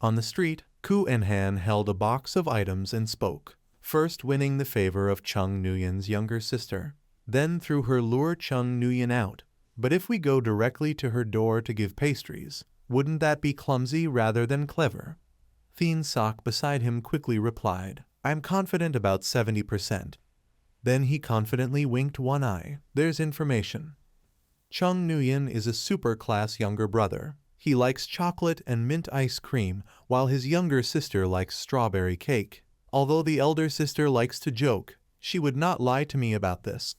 On the street, Ku Enhan held a box of items and spoke, first winning the favor of Chung Nguyen's younger sister. Then through her lure Chung Nguyen out. But if we go directly to her door to give pastries, wouldn't that be clumsy rather than clever? Thien Sok beside him quickly replied, I'm confident about 70%. Then he confidently winked one eye. There's information. Chung Nguyen is a super-class younger brother. He likes chocolate and mint ice cream, while his younger sister likes strawberry cake. Although the elder sister likes to joke, she would not lie to me about this.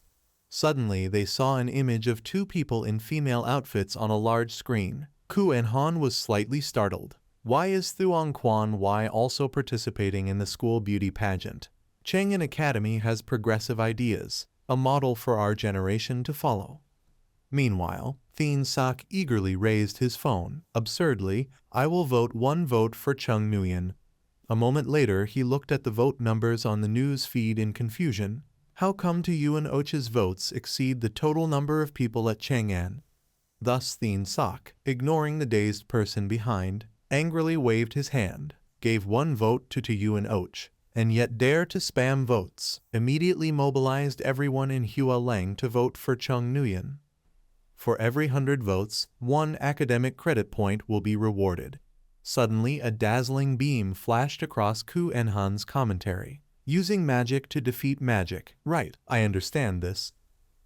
Suddenly they saw an image of two people in female outfits on a large screen. Ku Enhan was slightly startled. Why is Thuong Quan Y also participating in the school beauty pageant? Chang'an Academy has progressive ideas, a model for our generation to follow. Meanwhile, Thien Sok eagerly raised his phone. Absurdly, I will vote 1 vote for Chung Nguyen. A moment later he looked at the vote numbers on the news feed in confusion. How come to Yuan Och's votes exceed the total number of people at Chang'an? Thus Thien Sok, ignoring the dazed person behind, angrily waved his hand, gave 1 vote to Yuan Och, and yet dare to spam votes, immediately mobilized everyone in Hua Leng to vote for Chung Nguyen. For every 100 votes, 1 academic credit point will be rewarded. Suddenly a dazzling beam flashed across Ku Enhan's commentary. Using magic to defeat magic. Right, I understand this.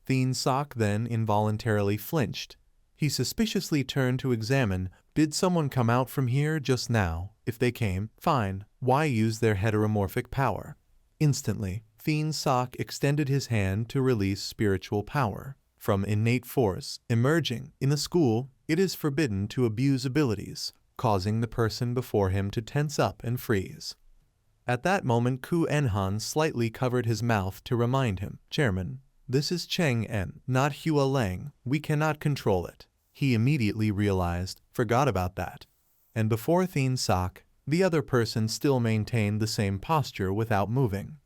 Thien Sok then involuntarily flinched. He suspiciously turned to examine. Did someone come out from here just now? If they came, fine. Why use their heteromorphic power? Instantly, Thien Sok extended his hand to release spiritual power. From innate force, emerging. In the school, it is forbidden to abuse abilities, causing the person before him to tense up and freeze. At that moment Ku Enhan slightly covered his mouth to remind him, Chairman, this is Chang'an, not Hua Leng. We cannot control it. He immediately realized, forgot about that. And before Thien Sok, the other person still maintained the same posture without moving.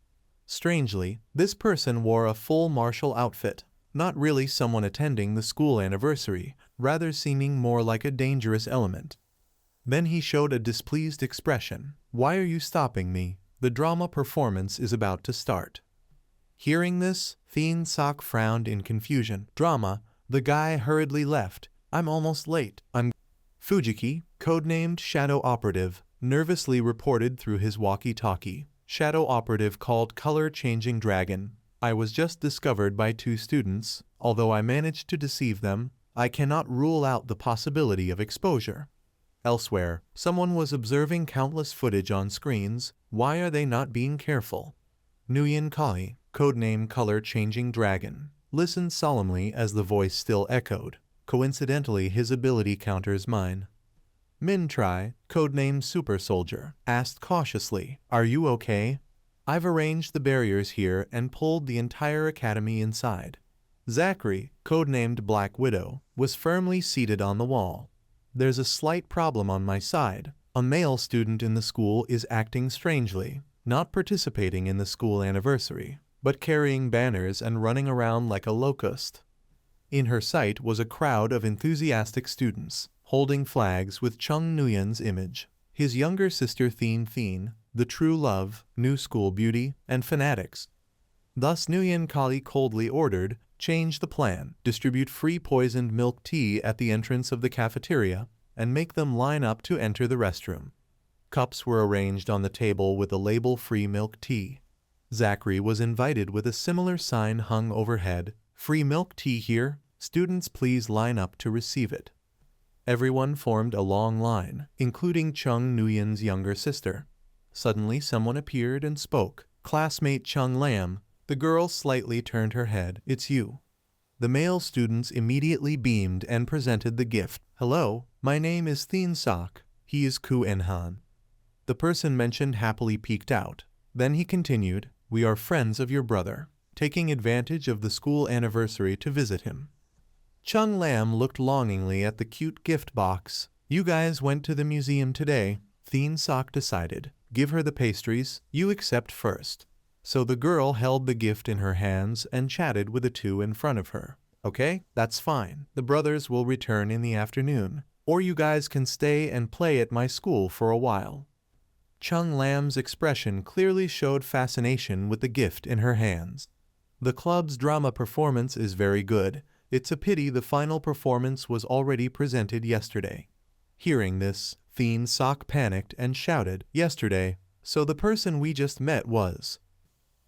Strangely, this person wore a full martial outfit, not really someone attending the school anniversary, rather seeming more like a dangerous element. Then he showed a displeased expression. Why are you stopping me? The drama performance is about to start. Hearing this, Thien Sok frowned in confusion. Drama? The guy hurriedly left. I'm almost late. Fujiki, codenamed Shadow Operative, nervously reported through his walkie-talkie. Shadow Operative called Color-Changing Dragon. I was just discovered by 2 students. Although I managed to deceive them, I cannot rule out the possibility of exposure. Elsewhere, someone was observing countless footage on screens. Why are they not being careful? Nguyen Kai, codename Color-Changing Dragon, listened solemnly as the voice still echoed. Coincidentally, his ability counters mine. Min Tri, codename Super Soldier, asked cautiously, Are you okay? I've arranged the barriers here and pulled the entire academy inside. Zachary, codenamed Black Widow, was firmly seated on the wall. There's a slight problem on my side. A male student in the school is acting strangely, not participating in the school anniversary, but carrying banners and running around like a locust. In her sight was a crowd of enthusiastic students, holding flags with Chung Nguyen's image. His younger sister Thien, the true love, new school beauty, and fanatics. Thus Nguyen Kali coldly ordered, change the plan, distribute free poisoned milk tea at the entrance of the cafeteria, and make them line up to enter the restroom. Cups were arranged on the table with the label free milk tea. Zachary was invited with a similar sign hung overhead, free milk tea here, students please line up to receive it. Everyone formed a long line, including Chung Nguyen's younger sister. Suddenly someone appeared and spoke. Classmate Chung Lam. The girl slightly turned her head. It's you. The male students immediately beamed and presented the gift. Hello, my name is Thien Sok. He is Ku Enhan. The person mentioned happily peeked out. Then he continued, we are friends of your brother, taking advantage of the school anniversary to visit him. Chung Lam looked longingly at the cute gift box. You guys went to the museum today. Thien Sok decided. Give her the pastries, you accept first. So the girl held the gift in her hands and chatted with the 2 in front of her. Okay, that's fine. The brothers will return in the afternoon. or you guys can stay and play at my school for a while." Chung Lam's expression clearly showed fascination with the gift in her hands. "The club's drama performance is very good. It's a pity the final performance was already presented yesterday." Hearing this, Thien Sok panicked and shouted, "Yesterday, so the person we just met was..."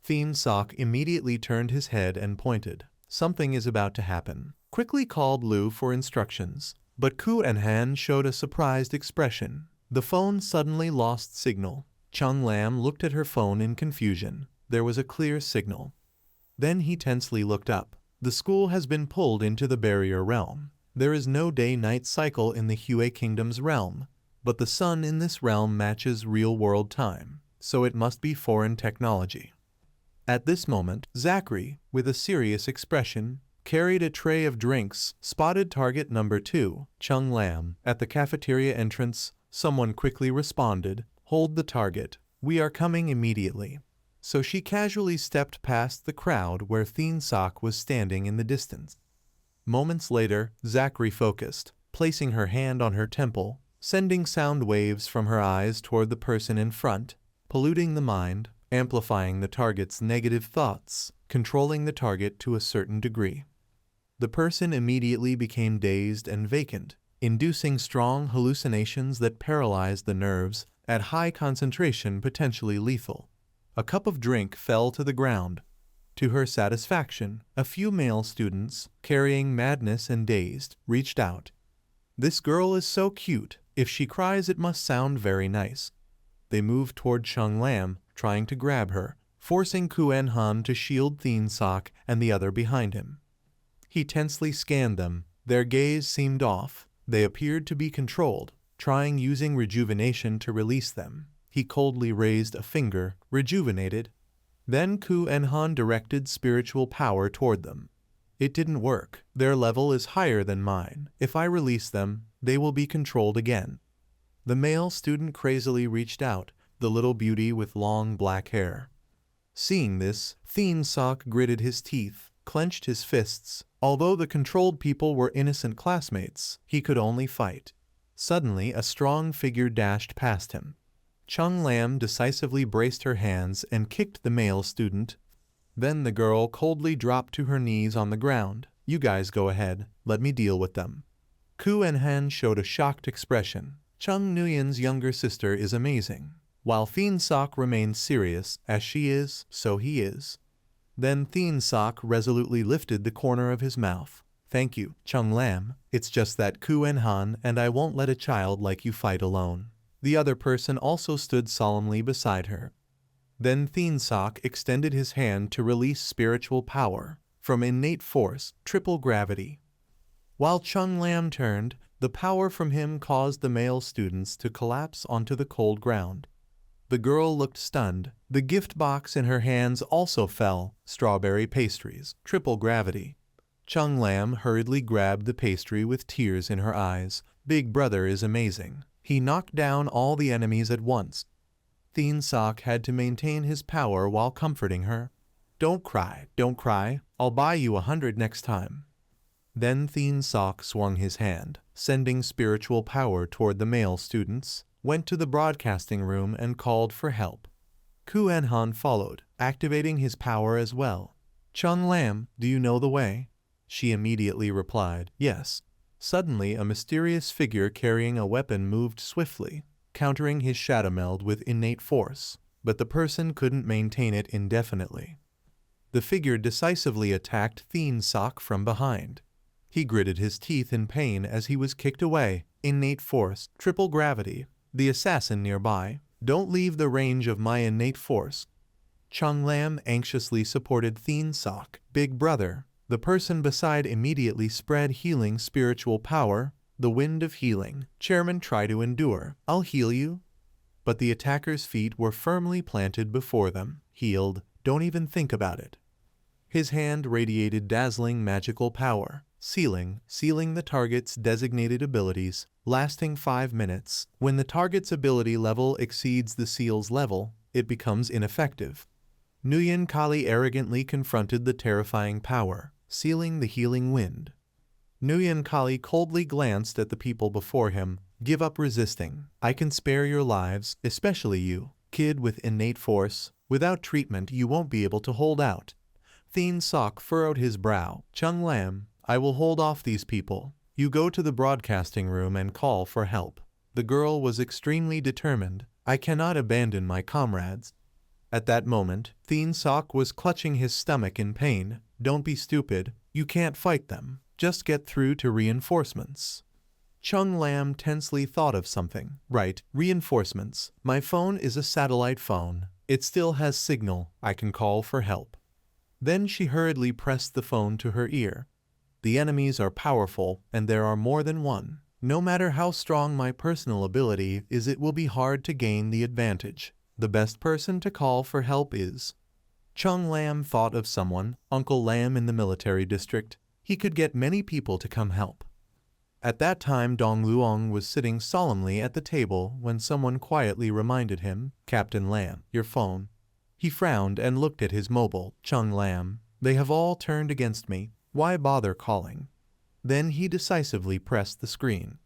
Thien Sok immediately turned his head and pointed. "Something is about to happen." Quickly called Lu for instructions, but Ku and Han showed a surprised expression. The phone suddenly lost signal. Chung Lam looked at her phone in confusion. There was a clear signal. Then he tensely looked up. The school has been pulled into the barrier realm. There is no day-night cycle in the Hue Kingdom's realm, but the sun in this realm matches real-world time, so it must be foreign technology. At this moment, Zachary, with a serious expression, carried a tray of drinks, spotted target number 2, Chung Lam. At the cafeteria entrance, someone quickly responded, "Hold the target. We are coming immediately." So she casually stepped past the crowd where Thien Sok was standing in the distance. Moments later, Zachary focused, placing her hand on her temple, sending sound waves from her eyes toward the person in front, polluting the mind, amplifying the target's negative thoughts, controlling the target to a certain degree. The person immediately became dazed and vacant, inducing strong hallucinations that paralyzed the nerves, at high concentration potentially lethal. A cup of drink fell to the ground. To her satisfaction, a few male students, carrying madness and dazed, reached out. "This girl is so cute. If she cries it must sound very nice." They moved toward Chung Lam, trying to grab her, forcing Ku En Han to shield Thien Sok and the other behind him. He tensely scanned them. Their gaze seemed off. They appeared to be controlled, trying using rejuvenation to release them. He coldly raised a finger, rejuvenated. Then Ku En Han directed spiritual power toward them. "It didn't work. Their level is higher than mine. If I release them, they will be controlled again." The male student crazily reached out, the little beauty with long black hair. Seeing this, Thien Sok gritted his teeth, clenched his fists. Although the controlled people were innocent classmates, he could only fight. Suddenly, a strong figure dashed past him. Chung Lam decisively braced her hands and kicked the male student. Then the girl coldly dropped to her knees on the ground. "You guys go ahead. Let me deal with them." Ku and Han showed a shocked expression. Chung Nguyen's younger sister is amazing. While Thien Sok remains serious, as she is, so he is. Then Thien Sok resolutely lifted the corner of his mouth. "Thank you, Chung Lam. It's just that Ku and Han and I won't let a child like you fight alone." The other person also stood solemnly beside her. Then Thien Sok extended his hand to release spiritual power from innate force, triple gravity. While Chung Lam turned, the power from him caused the male students to collapse onto the cold ground. The girl looked stunned. The gift box in her hands also fell. Strawberry pastries, triple gravity. Chung Lam hurriedly grabbed the pastry with tears in her eyes. "Big brother is amazing. He knocked down all the enemies at once." Thien Sok had to maintain his power while comforting her. Don't cry. I'll buy you 100 next time." Then Thien Sok swung his hand, sending spiritual power toward the male students, went to the broadcasting room and called for help. Ku En Han followed, activating his power as well. "Chung Lam, do you know the way?" She immediately replied, "Yes." Suddenly, a mysterious figure carrying a weapon moved swiftly, countering his shadow meld with innate force, but the person couldn't maintain it indefinitely. The figure decisively attacked Thien Sok from behind. He gritted his teeth in pain as he was kicked away. Innate force, triple gravity. The assassin nearby. "Don't leave the range of my innate force." Chung Lam anxiously supported Thien Sok. "Big brother." The person beside immediately spread healing spiritual power, the wind of healing. "Chairman, try to endure. I'll heal you." But the attacker's feet were firmly planted before them. "Healed. Don't even think about it." His hand radiated dazzling magical power, sealing the target's designated abilities, lasting 5 minutes. When the target's ability level exceeds the seal's level, it becomes ineffective. Nguyen Kali arrogantly confronted the terrifying power, sealing the healing wind. Nguyen Kali coldly glanced at the people before him. Give up resisting. I can spare your lives, especially you, kid with innate force. Without treatment you won't be able to hold out. Thien Sok furrowed his brow. Chung Lam, I will hold off these people. You go to the broadcasting room and call for help. The girl was extremely determined. I cannot abandon my comrades. At that moment, Thien Sok was clutching his stomach in pain. Don't be stupid. You can't fight them. Just get through to reinforcements. Chung Lam tensely thought of something. Right, reinforcements. My phone is a satellite phone. It still has signal. I can call for help. Then she hurriedly pressed the phone to her ear. The enemies are powerful, and there are more than one. No matter how strong my personal ability is, it will be hard to gain the advantage. The best person to call for help is... Chung Lam thought of someone, Uncle Lam in the military district. He could get many people to come help. At that time Dong Luong was sitting solemnly at the table when someone quietly reminded him, Captain Lam, your phone. He frowned and looked at his mobile. Chung Lam, they have all turned against me. Why bother calling? Then he decisively pressed the screen.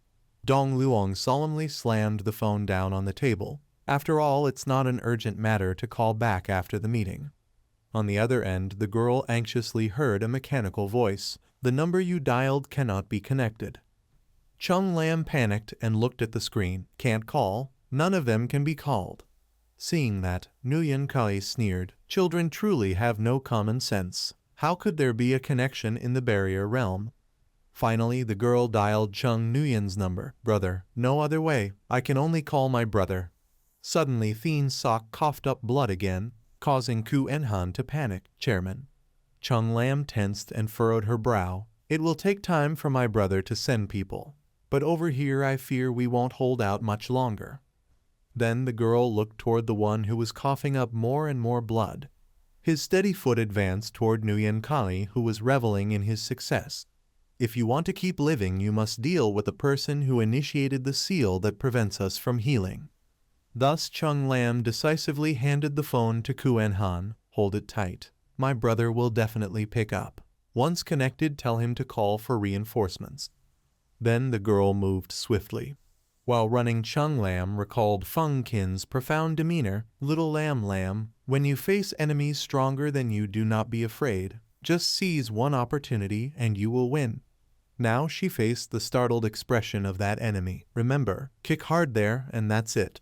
Dong Luong solemnly slammed the phone down on the table. After all, it's not an urgent matter to call back after the meeting. On the other end, the girl anxiously heard a mechanical voice. The number you dialed cannot be connected. Chung Lam panicked and looked at the screen. Can't call. None of them can be called. Seeing that, Nguyen Kali sneered. Children truly have no common sense. How could there be a connection in the barrier realm? Finally, the girl dialed Chung Nguyen's number. Brother, no other way. I can only call my brother. Suddenly, Thien Sok coughed up blood again, causing Ku Enhan to panic. Chairman. Chung Lam tensed and furrowed her brow. It will take time for my brother to send people. But over here I fear we won't hold out much longer. Then the girl looked toward the one who was coughing up more and more blood. His steady foot advanced toward Nguyen Kali, who was reveling in his success. If you want to keep living, you must deal with the person who initiated the seal that prevents us from healing. Thus Chung Lam decisively handed the phone to Ku Enhan. Hold it tight. My brother will definitely pick up. Once connected, tell him to call for reinforcements. Then the girl moved swiftly. While running, Chung Lam recalled Feng Qin's profound demeanor. Little Lam, when you face enemies stronger than you, do not be afraid. Just seize one opportunity and you will win. Now she faced the startled expression of that enemy. Remember, kick hard there and that's it.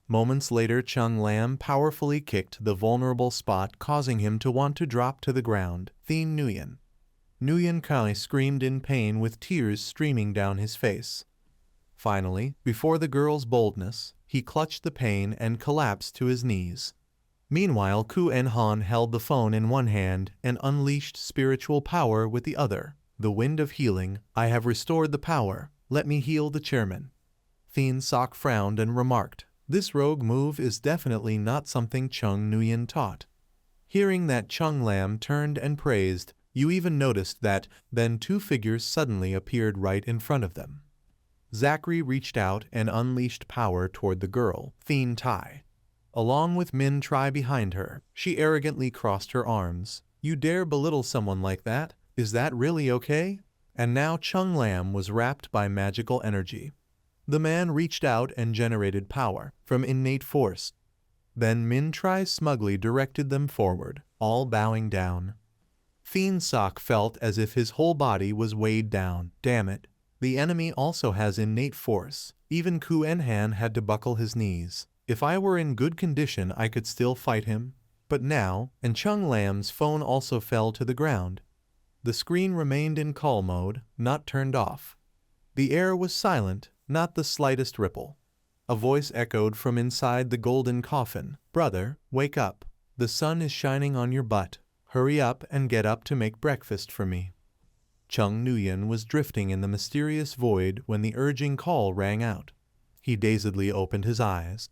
Moments later, Chung Lam powerfully kicked the vulnerable spot, causing him to want to drop to the ground. Thien Nguyen. Nguyen Kali screamed in pain with tears streaming down his face. Finally, before the girl's boldness, he clutched the pain and collapsed to his knees. Meanwhile, Ku Enhan held the phone in one hand and unleashed spiritual power with the other. The wind of healing. I have restored the power. Let me heal the chairman. Thien Sok frowned and remarked, this rogue move is definitely not something Chung Nguyen taught. Hearing that, Chung Lam turned and praised. You even noticed that. Then two figures suddenly appeared right in front of them. Zachary reached out and unleashed power toward the girl, Thien Tai. Along with Min Tri behind her, she arrogantly crossed her arms. You dare belittle someone like that? Is that really okay? And now Chung Lam was wrapped by magical energy. The man reached out and generated power from innate force. Then Min Tri smugly directed them forward, all bowing down. Thien Sok felt as if his whole body was weighed down. Damn it. The enemy also has innate force. Even Ku Enhan had to buckle his knees. If I were in good condition, I could still fight him. But now, and Chung Lam's phone also fell to the ground. The screen remained in call mode, not turned off. The air was silent, not the slightest ripple. A voice echoed from inside the golden coffin. Brother, wake up. The sun is shining on your butt. Hurry up and get up to make breakfast for me. Chung Nguyen was drifting in the mysterious void when the urging call rang out. He dazedly opened his eyes.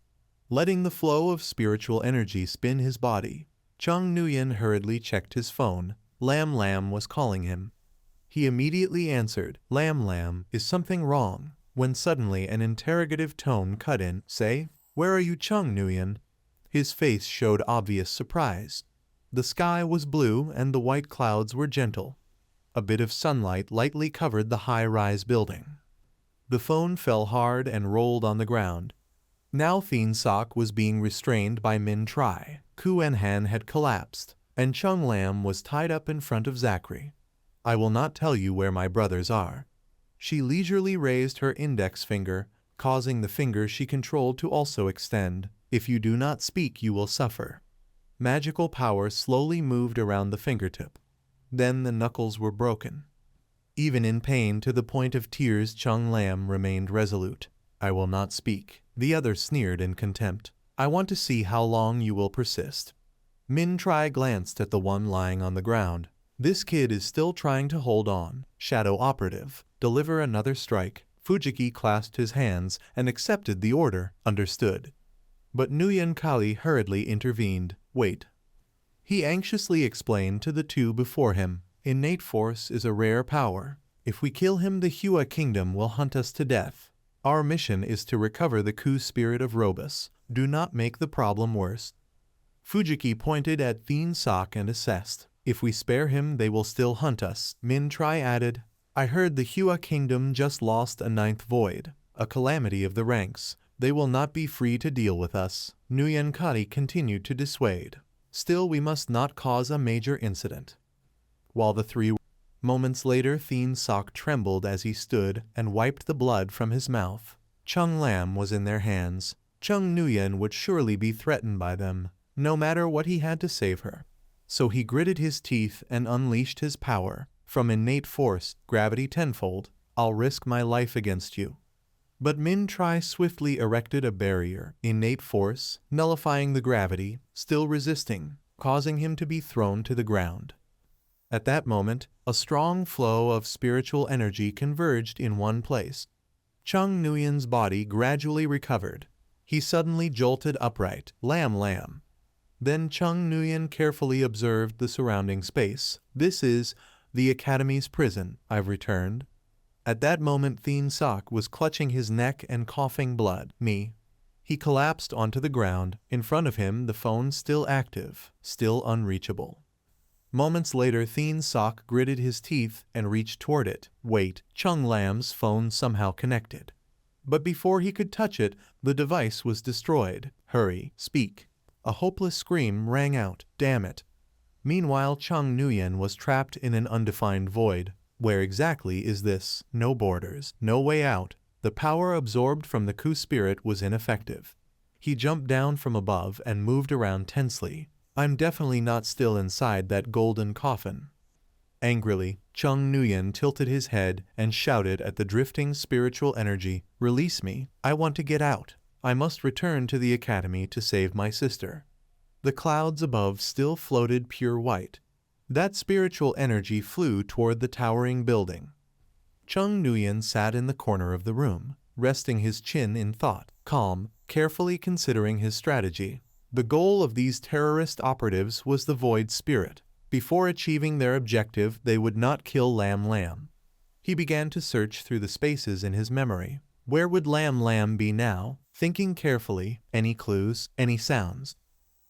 Letting the flow of spiritual energy spin his body, Chung Nguyen hurriedly checked his phone. Lam was calling him. He immediately answered. Lam, is something wrong? When suddenly an interrogative tone cut in. Say, where are you, Chung Nguyen? His face showed obvious surprise. The sky was blue and the white clouds were gentle. a bit of sunlight lightly covered the high-rise building. The phone fell hard and rolled on the ground. Now Thien Sok was being restrained by Min Tri, Ku and Han had collapsed, and Chung Lam was tied up in front of Zachary. "I will not tell you where my brothers are." She leisurely raised her index finger, causing the finger she controlled to also extend. "If you do not speak, you will suffer." Magical power slowly moved around the fingertip. Then the knuckles were broken. Even in pain to the point of tears, Chung Lam remained resolute. "I will not speak." The other sneered in contempt. "I want to see how long you will persist." Min Tri glanced at the one lying on the ground. "This kid is still trying to hold on. Shadow Operative, deliver another strike." Fujiki clasped his hands and accepted the order. "Understood." But Nguyen Kali hurriedly intervened. "Wait." He anxiously explained to the two before him. "Innate force is a rare power. If we kill him, the Hua Kingdom will hunt us to death. Our mission is to recover the Ku spirit of Robus. Do not make the problem worse." Fujiki pointed at Thien Sok and assessed. "If we spare him, they will still hunt us." Min Tri added, "I heard the Hua Kingdom just lost a 9th void, a calamity of the ranks. They will not be free to deal with us." Nguyen Kali continued to dissuade. "Still, we must not cause a major incident." While the three moments later, Thien Sok trembled as he stood and wiped the blood from his mouth. Chung Lam was in their hands. Chung Nguyen would surely be threatened by them, no matter what he had to save her. So he gritted his teeth and unleashed his power. "From innate force, gravity tenfold, I'll risk my life against you." But Min Tri swiftly erected a barrier. Innate force, nullifying the gravity, still resisting, causing him to be thrown to the ground. At that moment, a strong flow of spiritual energy converged in one place. Chung Nguyen's body gradually recovered. He suddenly jolted upright. Lam. Then Chung Nguyen carefully observed the surrounding space. "This is the Academy's prison. I've returned." At that moment, Thien Sok was clutching his neck and coughing blood. "Me." He collapsed onto the ground. In front of him, the phone still active, still unreachable. Moments later, Thien Sok gritted his teeth and reached toward it. "Wait." Chung Lam's phone somehow connected. But before he could touch it, the device was destroyed. "Hurry, speak." A hopeless scream rang out. "Damn it." Meanwhile, Chung Nguyen was trapped in an undefined void. Where exactly is this? No borders, no way out. The power absorbed from the Ku spirit was ineffective. He jumped down from above and moved around tensely. "I'm definitely not still inside that golden coffin." Angrily, Chung Nguyen tilted his head and shouted at the drifting spiritual energy, "Release me. I want to get out. I must return to the Academy to save my sister." The clouds above still floated pure white. That spiritual energy flew toward the towering building. Chung Nguyen sat in the corner of the room, resting his chin in thought, calm, carefully considering his strategy. The goal of these terrorist operatives was the void spirit. Before achieving their objective, they would not kill Lam. He began to search through the spaces in his memory. Where would Lam be now? Thinking carefully, any clues, any sounds.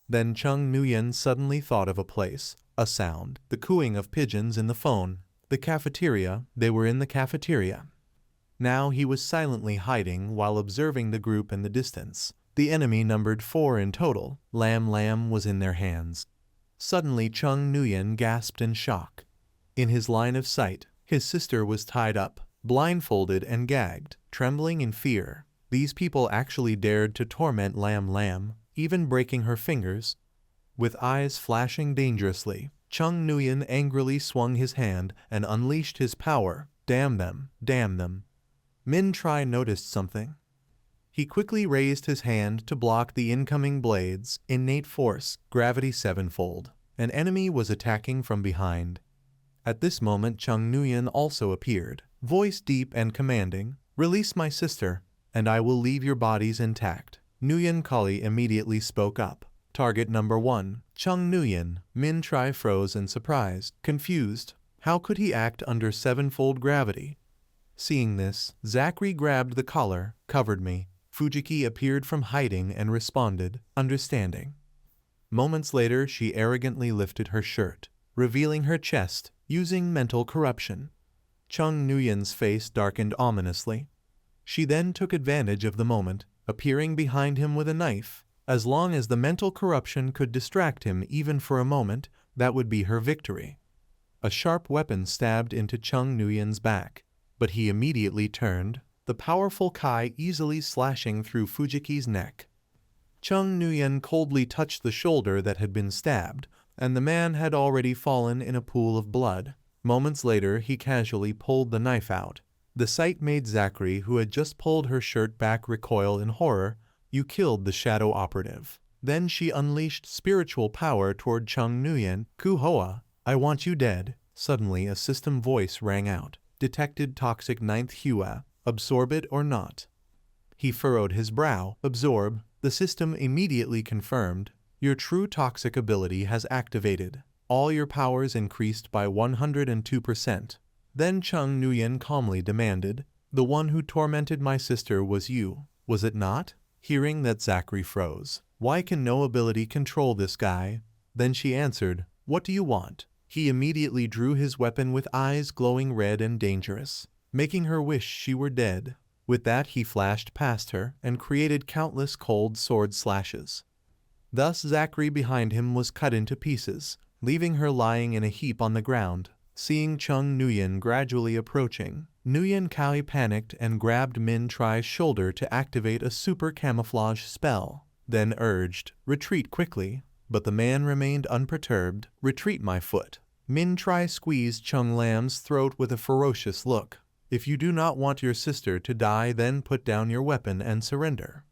Then Chung Nguyen suddenly thought of a place, a sound, the cooing of pigeons in the phone. The cafeteria, they were in the cafeteria. Now he was silently hiding while observing the group in the distance. The enemy numbered 4 in total. Lam was in their hands. Suddenly Chung Nguyen gasped in shock. In his line of sight, his sister was tied up, blindfolded and gagged, trembling in fear. These people actually dared to torment Lam, even breaking her fingers. With eyes flashing dangerously, Chung Nguyen angrily swung his hand and unleashed his power. Damn them. Min Tri noticed something. He quickly raised his hand to block the incoming blades. Innate force, gravity 7-fold. An enemy was attacking from behind. At this moment, Chung Nguyen also appeared, voice deep and commanding. "Release my sister, and I will leave your bodies intact." Nguyen Kali immediately spoke up. "Target number 1, Chung Nguyen." Min Tri froze in surprise, confused. How could he act under 7-fold gravity? Seeing this, Zachary grabbed the collar, "Covered me." Fujiki appeared from hiding and responded, "Understanding." Moments later, she arrogantly lifted her shirt. revealing her chest, using mental corruption. Chung Nuyen's face darkened ominously. She then took advantage of the moment, appearing behind him with a knife. As long as the mental corruption could distract him even for a moment, that would be her victory. A sharp weapon stabbed into Chung Nuyen's back, but he immediately turned, the powerful Kai easily slashing through Fujiki's neck. Chung Nuyen coldly touched the shoulder that had been stabbed, and the man had already fallen in a pool of blood. Moments later, he casually pulled the knife out. The sight made Zachary, who had just pulled her shirt back, recoil in horror. You killed the shadow operative. Then she unleashed spiritual power toward Chung Nuyen. Kuhoa, I want you dead. Suddenly a system voice rang out. Detected toxic 9th Hua. Absorb it or not. He furrowed his brow. Absorb. The system immediately confirmed. Your true toxic ability has activated. All your powers increased by 102%. Then Chung Nuyen calmly demanded, the one who tormented my sister was you, was it not? Hearing that, Zachary froze. Why can no ability control this guy? Then she answered, what do you want? He immediately drew his weapon with eyes glowing red and dangerous, making her wish she were dead. With that he flashed past her and created countless cold sword slashes. Thus Zachary behind him was cut into pieces, leaving her lying in a heap on the ground. Seeing Chung Nuyen gradually approaching, Nuyen Kai panicked and grabbed Min Tri's shoulder to activate a super camouflage spell, then urged, retreat quickly, but the man remained unperturbed. Retreat, my foot. Min Tri squeezed Chung Lam's throat with a ferocious look. If you do not want your sister to die, then put down your weapon and surrender.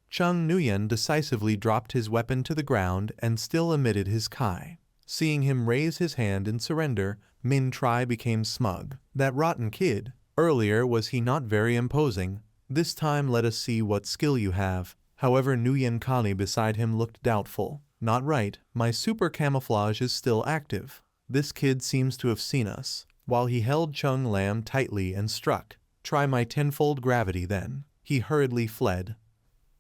Chung Nuyen decisively dropped his weapon to the ground and still emitted his Kai. Seeing him raise his hand in surrender, Min Tri became smug. That rotten kid. Earlier was he not very imposing? This time let us see what skill you have. However, Nuyen Kali beside him looked doubtful. Not right, my super camouflage is still active. This kid seems to have seen us. While he held Chung Lam tightly and struck. Try my tenfold gravity then. He hurriedly fled.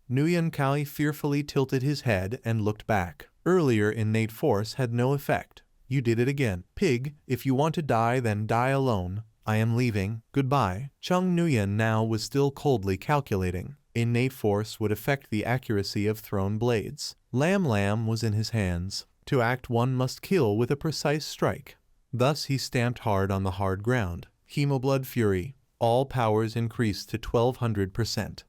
Nuyen Kali fearfully tilted his head and looked back. Earlier innate force had no effect. You did it again. Pig, if you want to die, then die alone. I am leaving. Goodbye. Chung Nuyen now was still coldly calculating. Innate force would affect the accuracy of thrown blades. Lam was in his hands. To act, one must kill with a precise strike. Thus he stamped hard on the hard ground. Hemoblood fury. All powers increased to 1200%.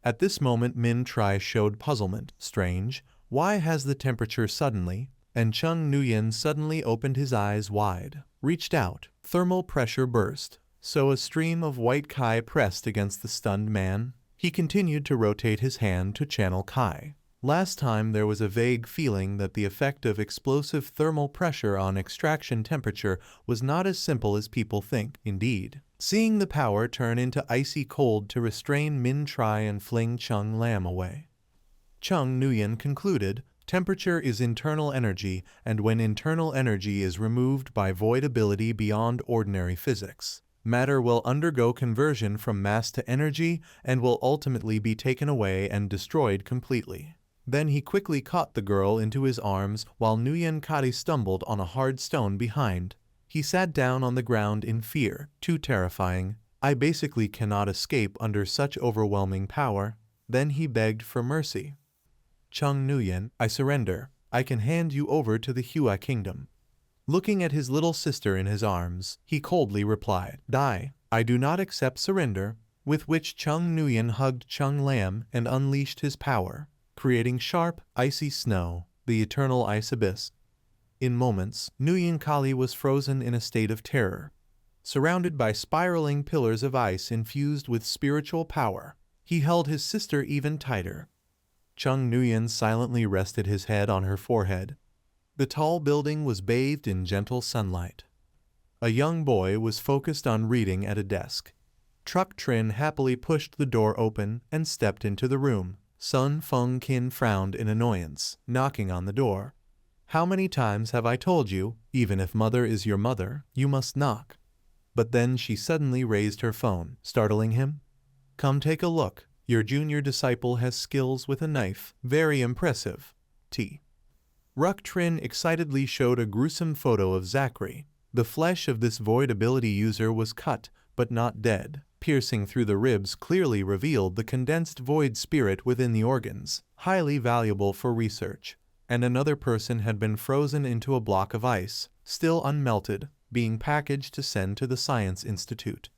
At this moment Min Tri showed puzzlement. Strange. Why has the temperature suddenly? And Chung Nuyen suddenly opened his eyes wide, reached out. Thermal pressure burst. So a stream of white Kai pressed against the stunned man. He continued to rotate his hand to channel Kai. Last time there was a vague feeling that the effect of explosive thermal pressure on extraction temperature was not as simple as people think. Indeed, seeing the power turn into icy cold to restrain Min Tri and fling Chung Lam away. Chung Nuyen concluded, temperature is internal energy, and when internal energy is removed by void ability beyond ordinary physics, matter will undergo conversion from mass to energy and will ultimately be taken away and destroyed completely. Then he quickly caught the girl into his arms while Nuyen Kari stumbled on a hard stone behind. He sat down on the ground in fear, too terrifying. I basically cannot escape under such overwhelming power. Then he begged for mercy. Chung Nuyen, I surrender. I can hand you over to the Hua kingdom. Looking at his little sister in his arms, he coldly replied, die. I do not accept surrender. With which Chung Nuyen hugged Chung Lam and unleashed his power, creating sharp, icy snow, the eternal ice abyss. In moments, Nuyen Kali was frozen in a state of terror. Surrounded by spiraling pillars of ice infused with spiritual power, he held his sister even tighter. Chung Nuyen silently rested his head on her forehead. The tall building was bathed in gentle sunlight. A young boy was focused on reading at a desk. Truck Trin happily pushed the door open and stepped into the room. Sun Feng Qin frowned in annoyance, knocking on the door. How many times have I told you, even if mother is your mother, you must knock? But then she suddenly raised her phone, startling him. Come take a look. Your junior disciple has skills with a knife. Very impressive. T. Ruck Trin excitedly showed a gruesome photo of Zachary. The flesh of this void ability user was cut, but not dead. Piercing through the ribs clearly revealed the condensed void spirit within the organs, highly valuable for research. And another person had been frozen into a block of ice, still unmelted, being packaged to send to the Science Institute.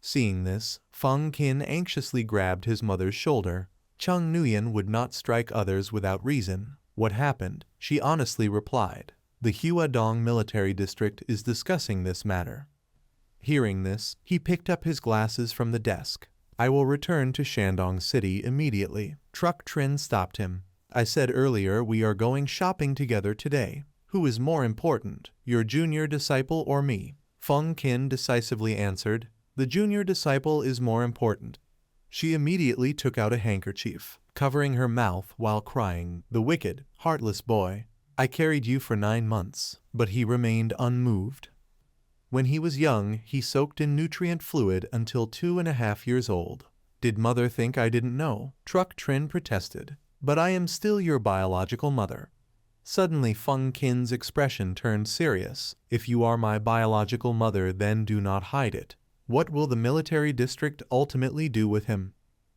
Seeing this, Feng Qin anxiously grabbed his mother's shoulder. Chung Nuyen would not strike others without reason. What happened? She honestly replied. The Huadong military district is discussing this matter. Hearing this, he picked up his glasses from the desk. I will return to Shandong City immediately. Truck Trin stopped him. I said earlier we are going shopping together today. Who is more important, your junior disciple or me? Feng Qin decisively answered. The junior disciple is more important. She immediately took out a handkerchief, covering her mouth while crying. The wicked, heartless boy. I carried you for 9 months, but he remained unmoved. When he was young, he soaked in nutrient fluid until 2.5 years old. Did mother think I didn't know? Truck Trin protested. But I am still your biological mother. Suddenly Feng Qin's expression turned serious. If you are my biological mother, then do not hide it. What will the military district ultimately do with him?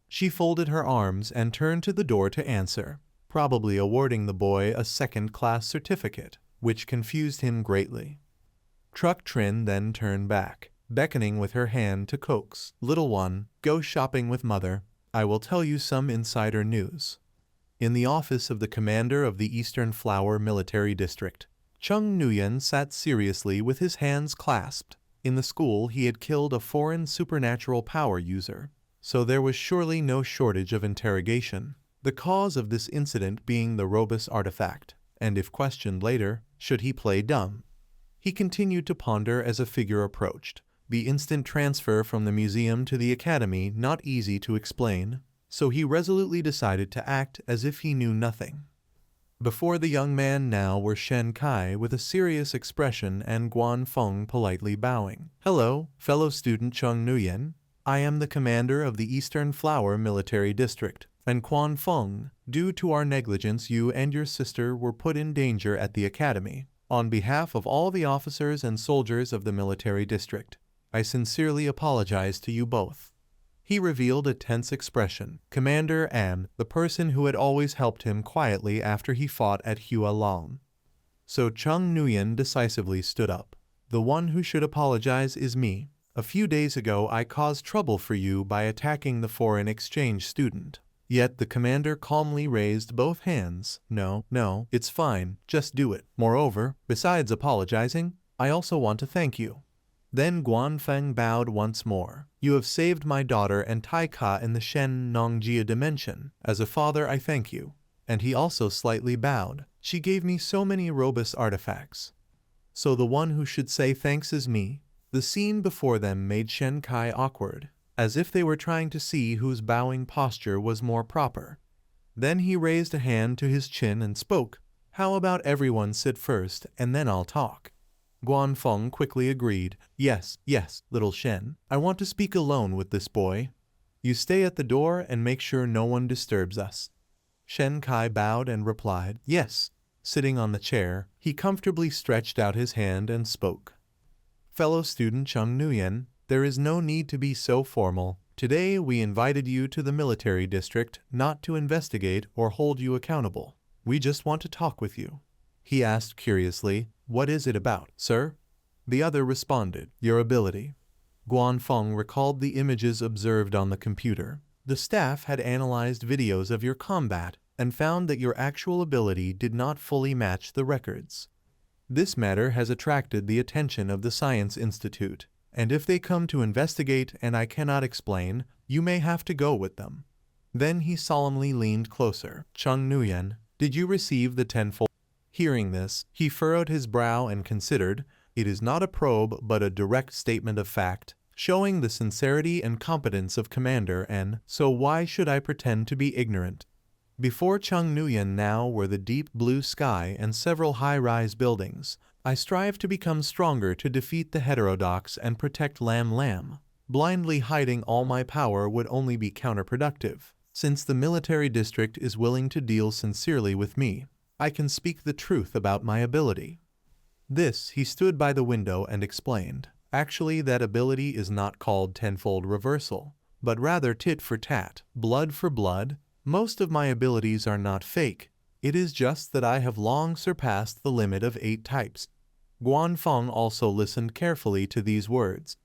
She folded her arms and turned to the door to answer, probably awarding the boy a second-class certificate, which confused him greatly. Truck Trin then turned back, beckoning with her hand to coax. Little one, go shopping with mother. I will tell you some insider news. In the office of the commander of the Eastern Flower Military District, Chung Nuyen sat seriously with his hands clasped. In the school he had killed a foreign supernatural power user, so there was surely no shortage of interrogation, the cause of this incident being the Robus artifact, and if questioned later, should he play dumb? He continued to ponder as a figure approached, the instant transfer from the museum to the academy not easy to explain, so he resolutely decided to act as if he knew nothing. Before the young man now were Shen Kai with a serious expression and Guan Feng politely bowing. Hello, fellow student Chung Nuyen. I am the commander of the Eastern Flower Military District. And Guan Feng, due to our negligence you and your sister were put in danger at the academy. On behalf of all the officers and soldiers of the military district, I sincerely apologize to you both. He revealed a tense expression. Commander An, the person who had always helped him quietly after he fought at Hua Long. So Chung Nuyen decisively stood up. The one who should apologize is me. A few days ago I caused trouble for you by attacking the foreign exchange student. Yet the commander calmly raised both hands. No, it's fine, just do it. Moreover, besides apologizing, I also want to thank you. Then Guan Feng bowed once more. You have saved my daughter and Tai Ka in the Shen Nongjia dimension. As a father I thank you. And he also slightly bowed. She gave me so many Robus artifacts. So the one who should say thanks is me. The scene before them made Shen Kai awkward, as if they were trying to see whose bowing posture was more proper. Then he raised a hand to his chin and spoke. How about everyone sit first and then I'll talk? Guan Feng quickly agreed. Yes, little Shen. I want to speak alone with this boy. You stay at the door and make sure no one disturbs us. Shen Kai bowed and replied, yes. Sitting on the chair, he comfortably stretched out his hand and spoke. Fellow student Chung Nuyen, there is no need to be so formal. Today we invited you to the military district not to investigate or hold you accountable. We just want to talk with you. He asked curiously, what is it about, sir? The other responded, your ability. Guan Feng recalled the images observed on the computer. The staff had analyzed videos of your combat and found that your actual ability did not fully match the records. This matter has attracted the attention of the Science Institute, and if they come to investigate and I cannot explain, you may have to go with them. Then he solemnly leaned closer. Chung Nuyen, did you receive the tenfold? Hearing this, he furrowed his brow and considered, it is not a probe but a direct statement of fact, showing the sincerity and competence of Commander N, so why should I pretend to be ignorant? Before Chung Nuyen now were the deep blue sky and several high-rise buildings. I strive to become stronger to defeat the heterodox and protect Lam Lam. Blindly hiding all my power would only be counterproductive, since the military district is willing to deal sincerely with me. I can speak the truth about my ability. This, he stood by the window and explained. Actually, that ability is not called tenfold reversal, but rather tit for tat, blood for blood. Most of my abilities are not fake. It is just that I have long surpassed the limit of 8 types. Guanfeng also listened carefully to these words.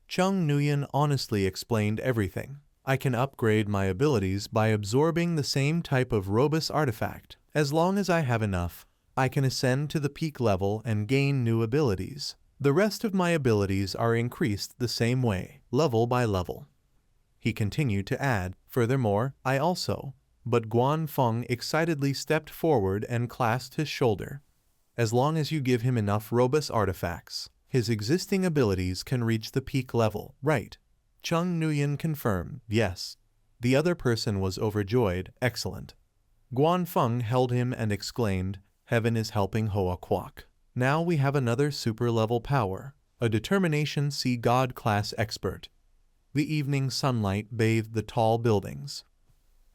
Chung Nuyen honestly explained everything. I can upgrade my abilities by absorbing the same type of robust artifact. As long as I have enough, I can ascend to the peak level and gain new abilities. The rest of my abilities are increased the same way, level by level. He continued to add, furthermore, I also. But Guanfeng excitedly stepped forward and clasped his shoulder. As long as you give him enough robust artifacts, his existing abilities can reach the peak level, right? Chung Nuyen confirmed, yes. The other person was overjoyed, excellent. Guanfeng held him and exclaimed, heaven is helping Hoa Kwok. Now we have another super-level power, a determination sea god class expert. The evening sunlight bathed the tall buildings.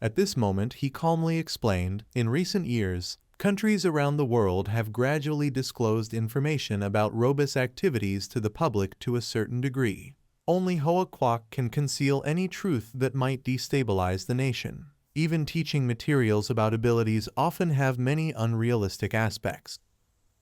At this moment he calmly explained, in recent years, countries around the world have gradually disclosed information about robust activities to the public to a certain degree. Only Hoa Kwok can conceal any truth that might destabilize the nation. Even teaching materials about abilities often have many unrealistic aspects.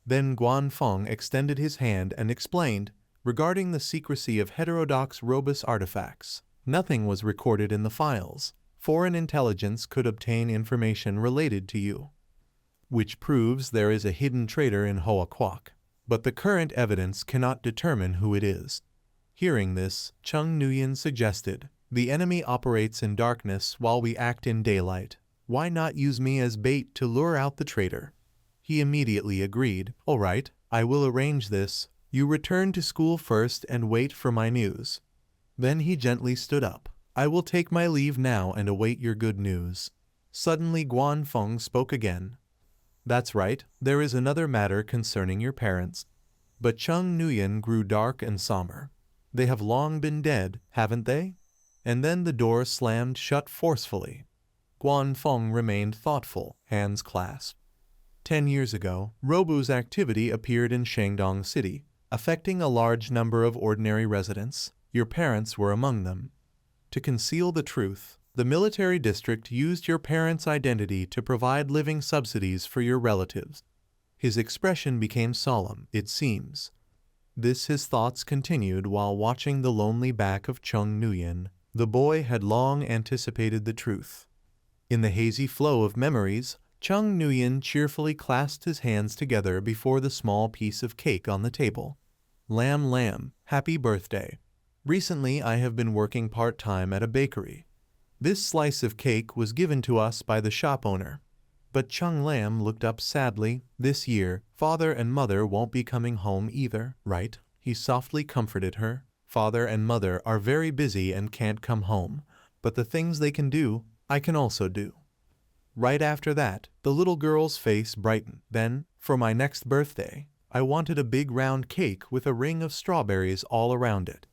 Then Guanfeng extended his hand and explained, regarding the secrecy of heterodox robust artifacts, nothing was recorded in the files. Foreign intelligence could obtain information related to you, which proves there is a hidden traitor in Hoa Kwok. But the current evidence cannot determine who it is. Hearing this, Chung Nuyen suggested, the enemy operates in darkness while we act in daylight. Why not use me as bait to lure out the traitor? He immediately agreed. All right, I will arrange this. You return to school first and wait for my news. Then he gently stood up. I will take my leave now and await your good news. Suddenly Guanfeng spoke again. That's right, there is another matter concerning your parents. But Chung Nuyen grew dark and somber. They have long been dead, haven't they? And then the door slammed shut forcefully. Guanfeng remained thoughtful, hands clasped. 10 years ago, Robu's activity appeared in Shandong City, affecting a large number of ordinary residents. Your parents were among them. To conceal the truth, the military district used your parents' identity to provide living subsidies for your relatives. His expression became solemn, it seems. His thoughts continued while watching the lonely back of Chung Nuyen. The boy had long anticipated the truth. In the hazy flow of memories, Chung Nuyen cheerfully clasped his hands together before the small piece of cake on the table. Lam, happy birthday. Recently I have been working part-time at a bakery. This slice of cake was given to us by the shop owner. But Chung Lam looked up sadly. This year, father and mother won't be coming home either, right? He softly comforted her. Father and mother are very busy and can't come home, but the things they can do, I can also do. Right after that, the little girl's face brightened. Then, for my next birthday, I wanted a big round cake with a ring of strawberries all around it.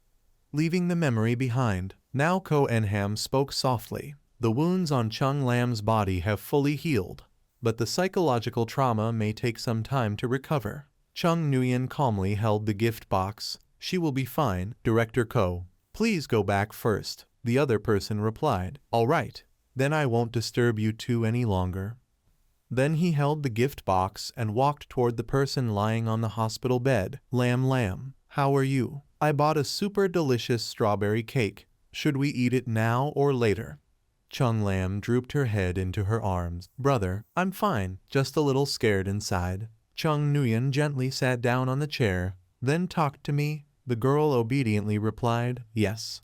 Leaving the memory behind, now Ko Enham spoke softly. The wounds on Chung Lam's body have fully healed, but the psychological trauma may take some time to recover. Chung Nuyen calmly held the gift box. She will be fine, Director Ko. Please go back first, the other person replied. All right, then I won't disturb you two any longer. Then he held the gift box and walked toward the person lying on the hospital bed. Lam, how are you? I bought a super delicious strawberry cake. Should we eat it now or later? Chung Lam drooped her head into her arms. Brother, I'm fine, just a little scared inside. Chung Nuyen gently sat down on the chair, then talked to me. The girl obediently replied, yes.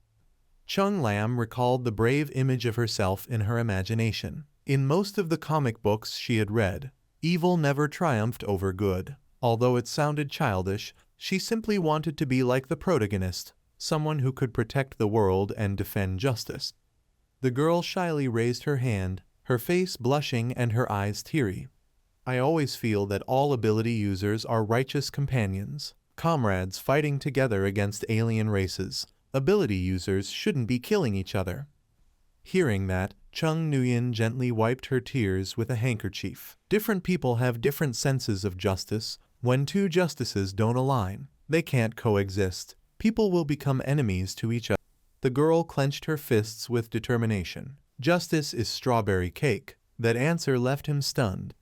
Chung Lam recalled the brave image of herself in her imagination. In most of the comic books she had read, evil never triumphed over good. Although it sounded childish, she simply wanted to be like the protagonist, someone who could protect the world and defend justice. The girl shyly raised her hand, her face blushing and her eyes teary. I always feel that all ability users are righteous companions, comrades fighting together against alien races. Ability users shouldn't be killing each other. Hearing that, Chung Nguyen gently wiped her tears with a handkerchief. Different people have different senses of justice. When two justices don't align, they can't coexist. People will become enemies to each other. The girl clenched her fists with determination. Justice is strawberry cake. That answer left him stunned.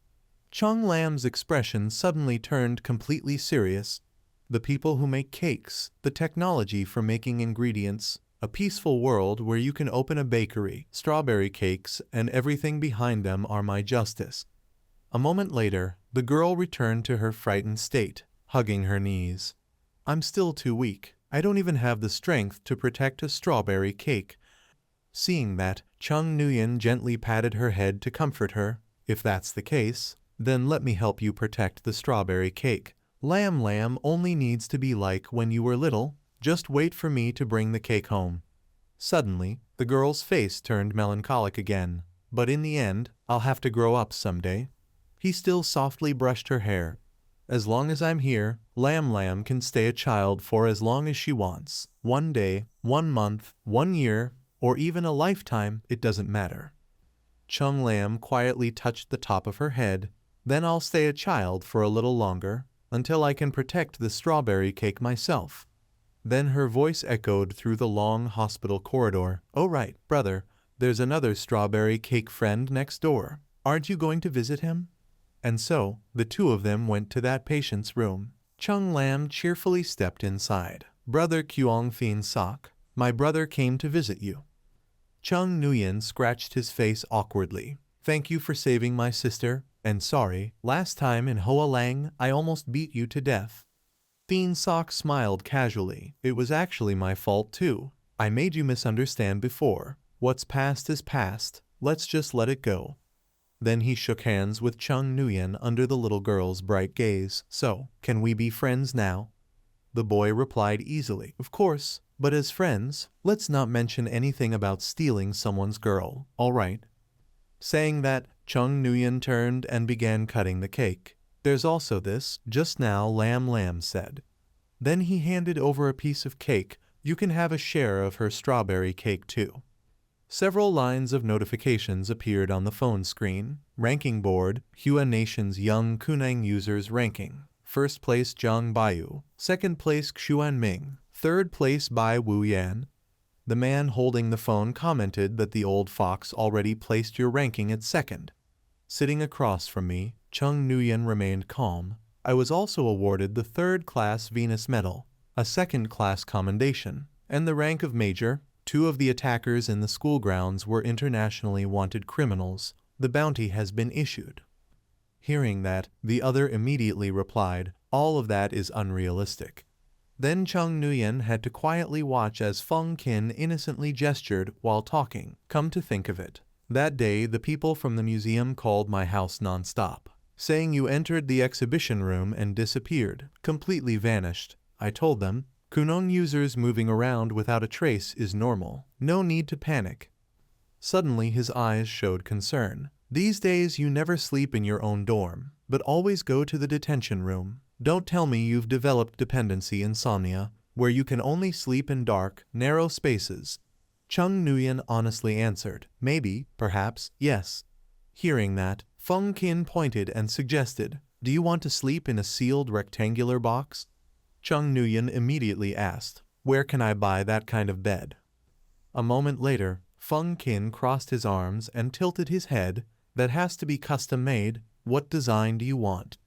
Chung Lam's expression suddenly turned completely serious. The people who make cakes, the technology for making ingredients, a peaceful world where you can open a bakery, strawberry cakes, and everything behind them are my justice. A moment later, the girl returned to her frightened state, hugging her knees. I'm still too weak. I don't even have the strength to protect a strawberry cake. Seeing that, Chung Nguyen gently patted her head to comfort her. If that's the case, then let me help you protect the strawberry cake. Lam only needs to be like when you were little. Just wait for me to bring the cake home. Suddenly, the girl's face turned melancholic again. But in the end, I'll have to grow up someday. He still softly brushed her hair. As long as I'm here, Lam can stay a child for as long as she wants. 1 day, 1 month, 1 year, or even a lifetime, it doesn't matter. Chung Lam quietly touched the top of her head. Then I'll stay a child for a little longer, until I can protect the strawberry cake myself. Then her voice echoed through the long hospital corridor. Oh right, brother, there's another strawberry cake friend next door. Aren't you going to visit him? And so, the two of them went to that patient's room. Chung Lam cheerfully stepped inside. Brother Kuang Fin Sok, my brother came to visit you. Chung Nguyen scratched his face awkwardly. Thank you for saving my sister, and sorry, last time in Hoa Lang I almost beat you to death. Fin Sok smiled casually. It was actually my fault too. I made you misunderstand before. What's past is past. Let's just let it go. Then he shook hands with Chung Nguyen under the little girl's bright gaze. So, can we be friends now? The boy replied easily. Of course, but as friends, let's not mention anything about stealing someone's girl, all right? Saying that, Chung Nguyen turned and began cutting the cake. There's also this, just now Lam said. Then he handed over a piece of cake. You can have a share of her strawberry cake too. Several lines of notifications appeared on the phone screen. Ranking board, Hua Nation's young Kunang users ranking. First place Zhang Baiyu, second place Xuan Ming, third place Bai Wu Yan. The man holding the phone commented that the old fox already placed your ranking at second. Sitting across from me, Chung Nguyen remained calm. I was also awarded the third-class Venus Medal, a second-class commendation, and the rank of Major. 2 of the attackers in the school grounds were internationally wanted criminals. The bounty has been issued. Hearing that, the other immediately replied, all of that is unrealistic. Then Chung Nguyen had to quietly watch as Feng Qin innocently gestured while talking. Come to think of it, that day the people from the museum called my house non-stop, saying you entered the exhibition room and disappeared, completely vanished. I told them, Kunong users moving around without a trace is normal. No need to panic. Suddenly his eyes showed concern. These days you never sleep in your own dorm, but always go to the detention room. Don't tell me you've developed dependency insomnia, where you can only sleep in dark, narrow spaces. Chung Nguyen honestly answered, maybe, perhaps, yes. Hearing that, Feng Qin pointed and suggested, do you want to sleep in a sealed rectangular box? Chung Nguyen immediately asked, where can I buy that kind of bed? A moment later, Feng Qin crossed his arms and tilted his head. That has to be custom made. What design do you want?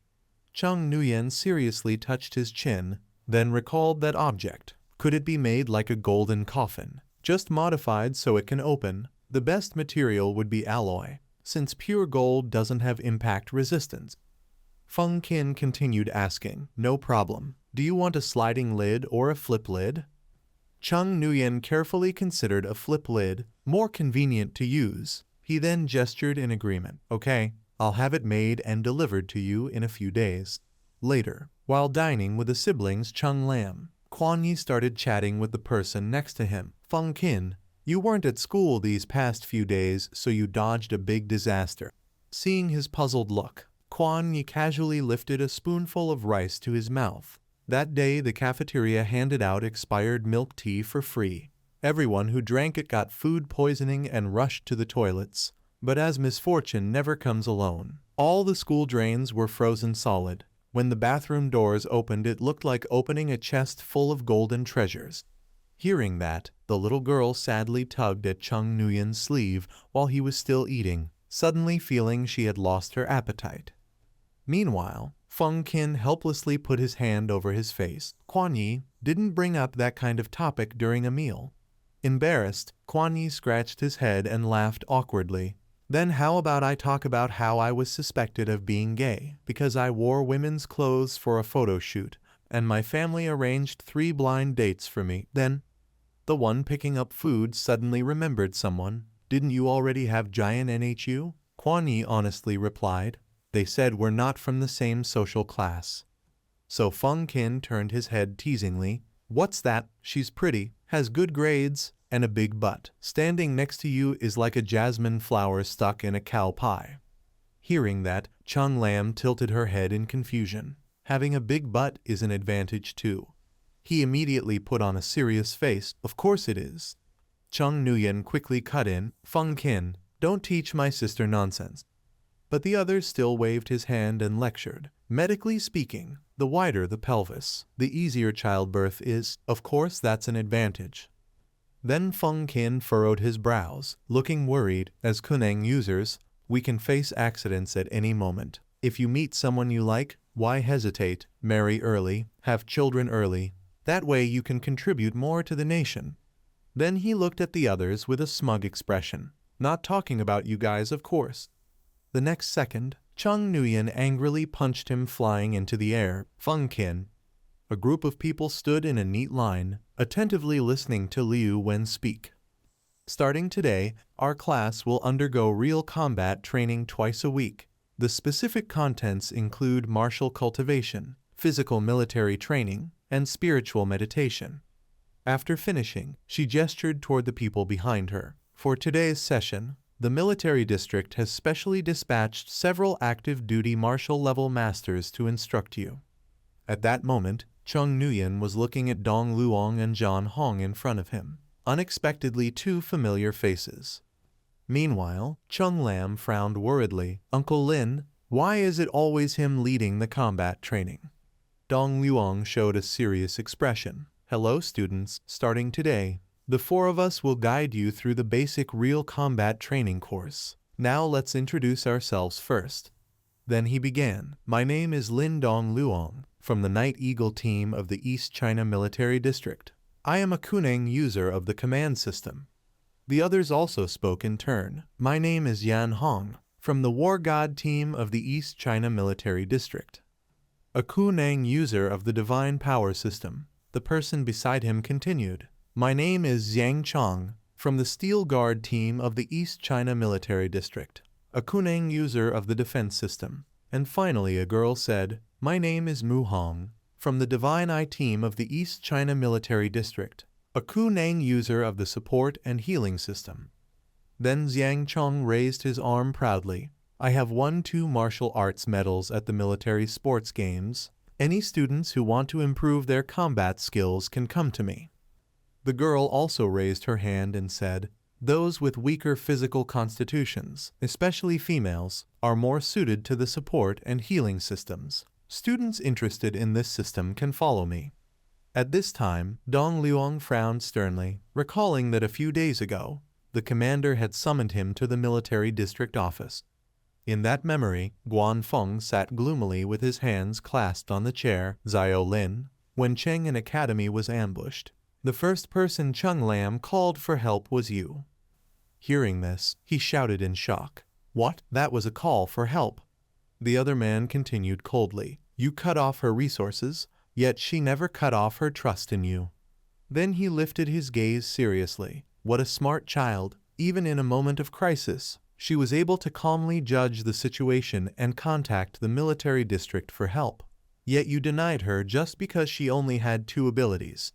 Chung Nguyen seriously touched his chin, then recalled that object. Could it be made like a golden coffin, just modified so it can open? The best material would be alloy, since pure gold doesn't have impact resistance. Feng Qin continued asking, no problem. Do you want a sliding lid or a flip lid? Chung Nguyen carefully considered a flip lid, more convenient to use. He then gestured in agreement. Okay, I'll have it made and delivered to you in a few days. Later, while dining with the siblings Chung Lam, Quan Yi started chatting with the person next to him. Feng Qin, you weren't at school these past few days, so you dodged a big disaster. Seeing his puzzled look, Quan Yi casually lifted a spoonful of rice to his mouth. That day the cafeteria handed out expired milk tea for free. Everyone who drank it got food poisoning and rushed to the toilets. But as misfortune never comes alone, all the school drains were frozen solid. When the bathroom doors opened, it looked like opening a chest full of golden treasures. Hearing that, the little girl sadly tugged at Chung Nguyen's sleeve while he was still eating, suddenly feeling she had lost her appetite. Meanwhile, Feng Qin helplessly put his hand over his face. Quan Yi didn't bring up that kind of topic during a meal. Embarrassed, Quan Yi scratched his head and laughed awkwardly. Then how about I talk about how I was suspected of being gay because I wore women's clothes for a photo shoot, and my family arranged 3 blind dates for me. Then, the one picking up food suddenly remembered someone. Didn't you already have Giant NHU? Quan Yi honestly replied. They said we're not from the same social class. So Feng Qin turned his head teasingly. What's that? She's pretty, has good grades, and a big butt. Standing next to you is like a jasmine flower stuck in a cow pie. Hearing that, Chung Lam tilted her head in confusion. Having a big butt is an advantage too. He immediately put on a serious face. Of course it is. Chung Nguyen quickly cut in. Feng Qin, don't teach my sister nonsense. But the other still waved his hand and lectured. Medically speaking, the wider the pelvis, the easier childbirth is. Of course that's an advantage. Then Feng Qin furrowed his brows, looking worried. As Kunang users, we can face accidents at any moment. If you meet someone you like, why hesitate? Marry early, have children early. That way you can contribute more to the nation. Then he looked at the others with a smug expression. Not talking about you guys, of course. The next second, Chung Nguyen angrily punched him, flying into the air. Feng Qin. A group of people stood in a neat line, attentively listening to Liu Wen speak. Starting today, our class will undergo real combat training twice a week. The specific contents include martial cultivation, physical military training, and spiritual meditation. After finishing, she gestured toward the people behind her. For today's session, the military district has specially dispatched several active duty martial level masters to instruct you. At that moment, Chung Nguyen was looking at Dong Luong and Zhan Hong in front of him. Unexpectedly, 2 familiar faces. Meanwhile, Chung Lam frowned worriedly. Uncle Lin, why is it always him leading the combat training? Dong Luong showed a serious expression. Hello students, starting today, the 4 of us will guide you through the basic real combat training course. Now let's introduce ourselves first. Then he began. My name is Lin Dong Luong, from the Night Eagle team of the East China Military District. I am a Kunang user of the command system. The others also spoke in turn. My name is Yan Hong, from the War God team of the East China Military District. A Kunang user of the Divine Power System. The person beside him continued. My name is Zhang Chong, from the Steel Guard team of the East China Military District. A Kunang user of the Defense System. And finally a girl said, my name is Mu Hong, from the Divine Eye team of the East China Military District. A Kunang user of the Support and Healing System. Then Zhang Chong raised his arm proudly. I have won 2 martial arts medals at the military sports games. Any students who want to improve their combat skills can come to me. The girl also raised her hand and said, those with weaker physical constitutions, especially females, are more suited to the support and healing systems. Students interested in this system can follow me. At this time, Dong Luong frowned sternly, recalling that a few days ago, the commander had summoned him to the military district office. In that memory, Guan Feng sat gloomily with his hands clasped on the chair. Zio Lin, when Cheng Academy was ambushed, the first person Chung Lam called for help was you. Hearing this, he shouted in shock. What? That was a call for help? The other man continued coldly. You cut off her resources, yet she never cut off her trust in you. Then he lifted his gaze seriously. What a smart child! Even in a moment of crisis, she was able to calmly judge the situation and contact the military district for help. Yet you denied her just because she only had 2 abilities.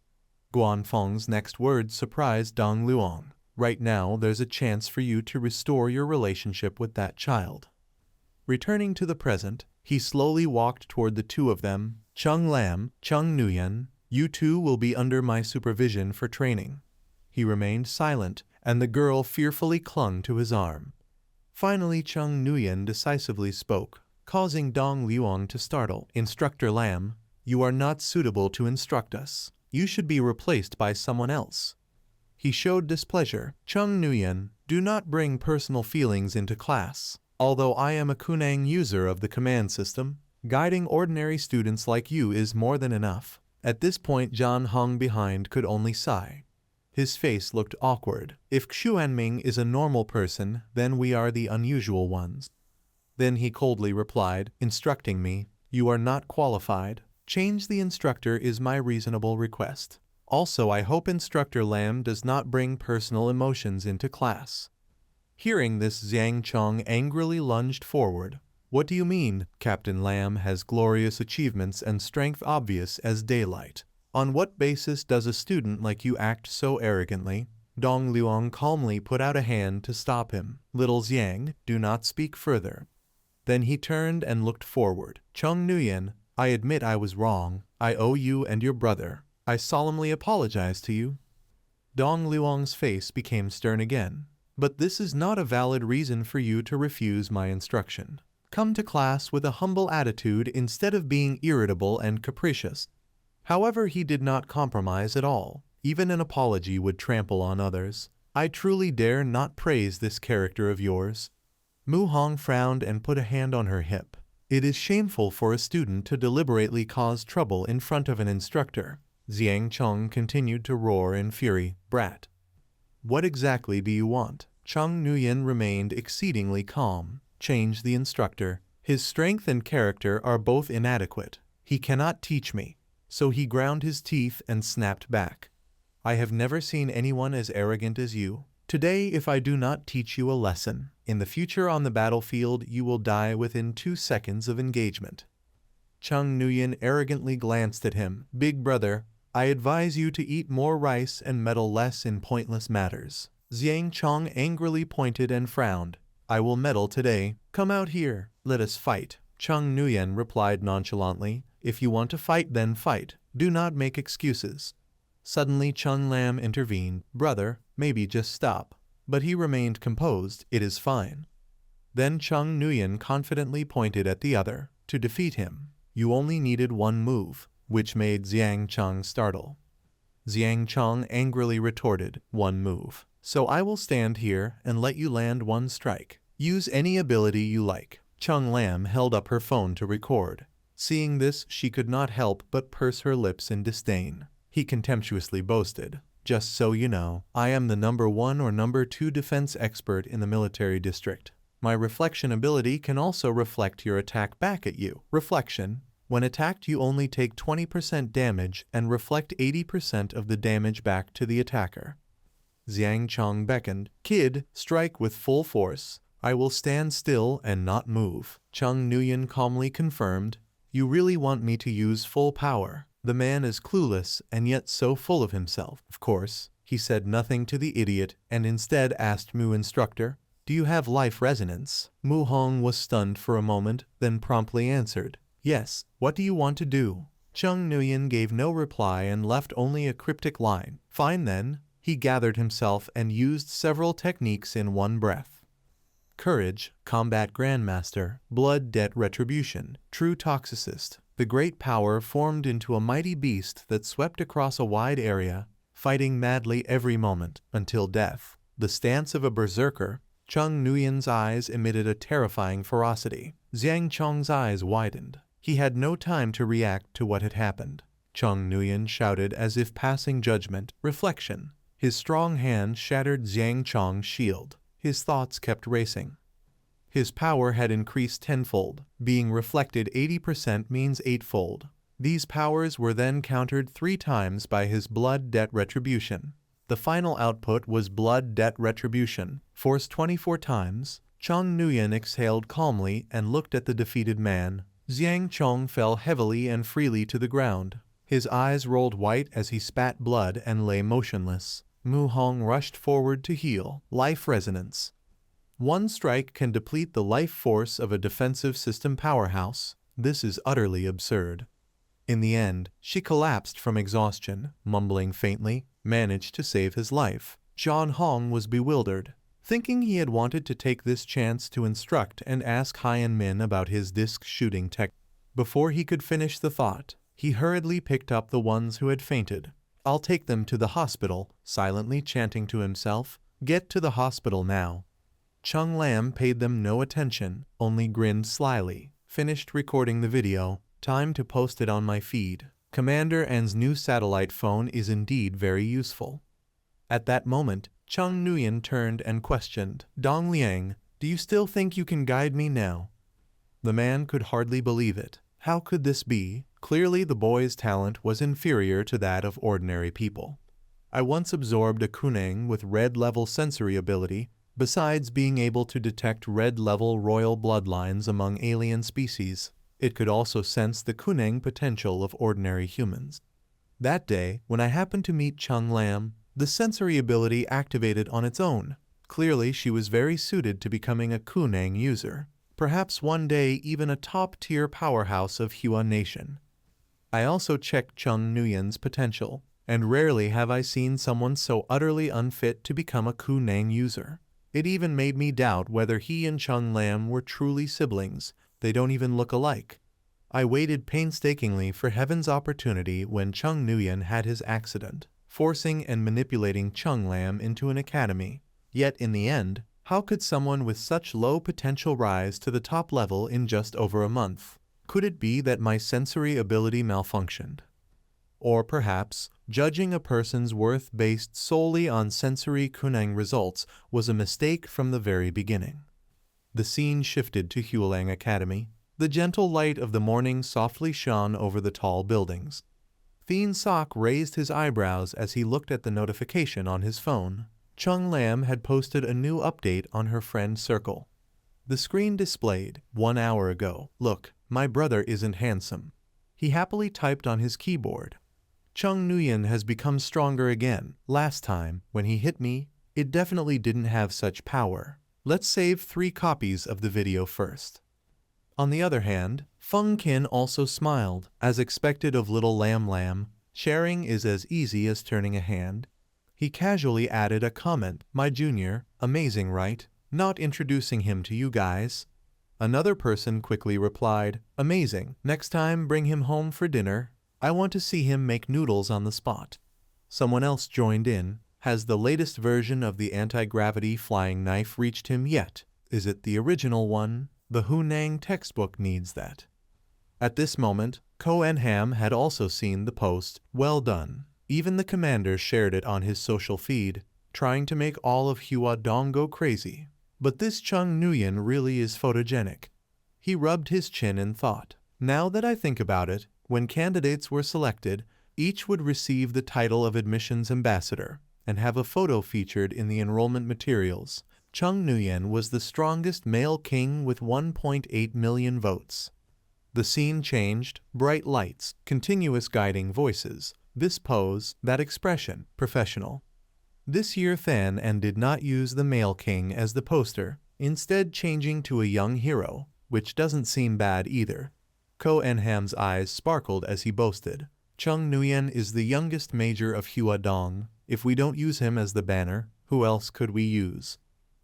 Guan Feng's next words surprised Dong Luong. Right now, there's a chance for you to restore your relationship with that child. Returning to the present, he slowly walked toward the 2 of them. Chung Lam, Chung Nguyen, you 2 will be under my supervision for training. He remained silent, and the girl fearfully clung to his arm. Finally Chung Nguyen decisively spoke, causing Dong Liuang to startle. "Instructor Lam, you are not suitable to instruct us. You should be replaced by someone else." He showed displeasure. "Chung Nguyen, do not bring personal feelings into class. Although I am a Kunang user of the command system, guiding ordinary students like you is more than enough." At this point John Hung behind could only sigh. His face looked awkward. "If Xuanming is a normal person, then we are the unusual ones." Then he coldly replied, "Instructing me, you are not qualified. Change the instructor is my reasonable request. Also, I hope Instructor Lam does not bring personal emotions into class." Hearing this, Zhang Chong angrily lunged forward. "What do you mean? Captain Lam has glorious achievements and strength obvious as daylight. On what basis does a student like you act so arrogantly?" Dong Liuang calmly put out a hand to stop him. "Little Xiang, do not speak further." Then he turned and looked forward. "Chung Nguyen, I admit I was wrong. I owe you and your brother. I solemnly apologize to you." Dong Liuang's face became stern again. "But this is not a valid reason for you to refuse my instruction. Come to class with a humble attitude instead of being irritable and capricious." However, he did not compromise at all. Even an apology would trample on others. "I truly dare not praise this character of yours." Mu Hong frowned and put a hand on her hip. "It is shameful for a student to deliberately cause trouble in front of an instructor." Zhang Chong continued to roar in fury. "Brat! What exactly do you want?" Chung Nguyen remained exceedingly calm. "Change the instructor. His strength and character are both inadequate. He cannot teach me." So he ground his teeth and snapped back. "I have never seen anyone as arrogant as you. Today, if I do not teach you a lesson, in the future on the battlefield you will die within 2 seconds of engagement." Chung Nguyen arrogantly glanced at him. "Big brother, I advise you to eat more rice and meddle less in pointless matters." Zhang Chong angrily pointed and frowned. "I will meddle today. Come out here. Let us fight." Chung Nguyen replied nonchalantly, "If you want to fight, then fight. Do not make excuses." Suddenly Chun Lam intervened. "Brother, maybe just stop." But he remained composed. "It is fine." Then Chung Nguyen confidently pointed at the other. "To defeat him, you only needed one move," which made Zhang Chong startle. Zhang Chong angrily retorted, "One move. So I will stand here and let you land one strike. Use any ability you like." Chung Lam held up her phone to record. Seeing this, she could not help but purse her lips in disdain. He contemptuously boasted, "Just so you know, I am the #1 or #2 defense expert in the military district. My reflection ability can also reflect your attack back at you. Reflection: when attacked you only take 20% damage and reflect 80% of the damage back to the attacker." Zhang Chong beckoned. "Kid, strike with full force." "I will stand still and not move." Chung Nguyen calmly confirmed, "You really want me to use full power?" The man is clueless and yet so full of himself. Of course, he said nothing to the idiot and instead asked Mu instructor, "Do you have life resonance?" Mu Hong was stunned for a moment, then promptly answered, "Yes, what do you want to do?" Chung Nguyen gave no reply and left only a cryptic line. "Fine then." He gathered himself and used several techniques in one breath. Courage, Combat Grandmaster, Blood Debt Retribution, True Toxicist. The great power formed into a mighty beast that swept across a wide area, fighting madly every moment, until death. The stance of a berserker. Chung Nguyen's eyes emitted a terrifying ferocity. Zhang Chong's eyes widened. He had no time to react to what had happened. Chung Nguyen shouted as if passing judgment. Reflection. His strong hand shattered Zhang Chong's shield. His thoughts kept racing. His power had increased tenfold. Being reflected 80% means eightfold. These powers were then countered 3 times by his Blood Debt Retribution. The final output was Blood Debt Retribution, forced 24 times. Chung Nguyen exhaled calmly and looked at the defeated man. Zhang Chong fell heavily and freely to the ground. His eyes rolled white as he spat blood and lay motionless. Mu Hong rushed forward to heal. Life Resonance. One strike can deplete the life force of a defensive system powerhouse. This is utterly absurd. In the end, she collapsed from exhaustion, mumbling faintly, managed to save his life. John Hong was bewildered, thinking he had wanted to take this chance to instruct and ask Hyan Min about his disc shooting tech. Before he could finish the thought, he hurriedly picked up the ones who had fainted. "I'll take them to the hospital," silently chanting to himself. "Get to the hospital now." Chung Lam paid them no attention, only grinned slyly. "Finished recording the video. Time to post it on my feed. Commander N's new satellite phone is indeed very useful." At that moment, Chung Nguyen turned and questioned, "Dong Liang, do you still think you can guide me now?" The man could hardly believe it. How could this be? Clearly the boy's talent was inferior to that of ordinary people. "I once absorbed a kunang with red-level sensory ability, besides being able to detect red-level royal bloodlines among alien species. It could also sense the kunang potential of ordinary humans. That day, when I happened to meet Chung Lam, the sensory ability activated on its own. Clearly she was very suited to becoming a kunang user. Perhaps one day even a top-tier powerhouse of Hua Nation." I also checked Chung Nguyen's potential, and rarely have I seen someone so utterly unfit to become a kunang user. It even made me doubt whether he and Chung Lam were truly siblings. They don't even look alike. I waited painstakingly for heaven's opportunity when Chung Nguyen had his accident, forcing and manipulating Chung Lam into an academy. Yet in the end, how could someone with such low potential rise to the top level in just over a month? Could it be that my sensory ability malfunctioned? Or perhaps, judging a person's worth based solely on sensory kunang results was a mistake from the very beginning. The scene shifted to Hualang Academy. The gentle light of the morning softly shone over the tall buildings. Thien Sok raised his eyebrows as he looked at the notification on his phone. Chung Lam had posted a new update on her friend circle. The screen displayed, 1 hour ago, "Look, my brother isn't handsome." He happily typed on his keyboard. "Chung Nguyen has become stronger again. Last time, when he hit me, it definitely didn't have such power. Let's save 3 copies of the video first." On the other hand, Feng Qin also smiled. As expected of little Lam Lam, sharing is as easy as turning a hand. He casually added a comment, "My junior, amazing right? Not introducing him to you guys." Another person quickly replied, "Amazing, next time bring him home for dinner. I want to see him make noodles on the spot." Someone else joined in, "Has the latest version of the anti-gravity flying knife reached him yet? Is it the original one? The Hunang textbook needs that." At this moment, Ko En Ham had also seen the post. Well done. Even the commander shared it on his social feed, trying to make all of Hua Dong go crazy. But this Chung Nguyen really is photogenic. He rubbed his chin in thought. Now that I think about it, when candidates were selected, each would receive the title of admissions ambassador and have a photo featured in the enrollment materials. Chung Nguyen was the strongest male king with 1.8 million votes. The scene changed, bright lights, continuous guiding voices, this pose, that expression, professional. This year Than and did not use the male king as the poster, instead changing to a young hero, which doesn't seem bad either. Ko En Ham's eyes sparkled as he boasted, "Chung Nguyen is the youngest major of Hua Dong. If we don't use him as the banner, who else could we use?"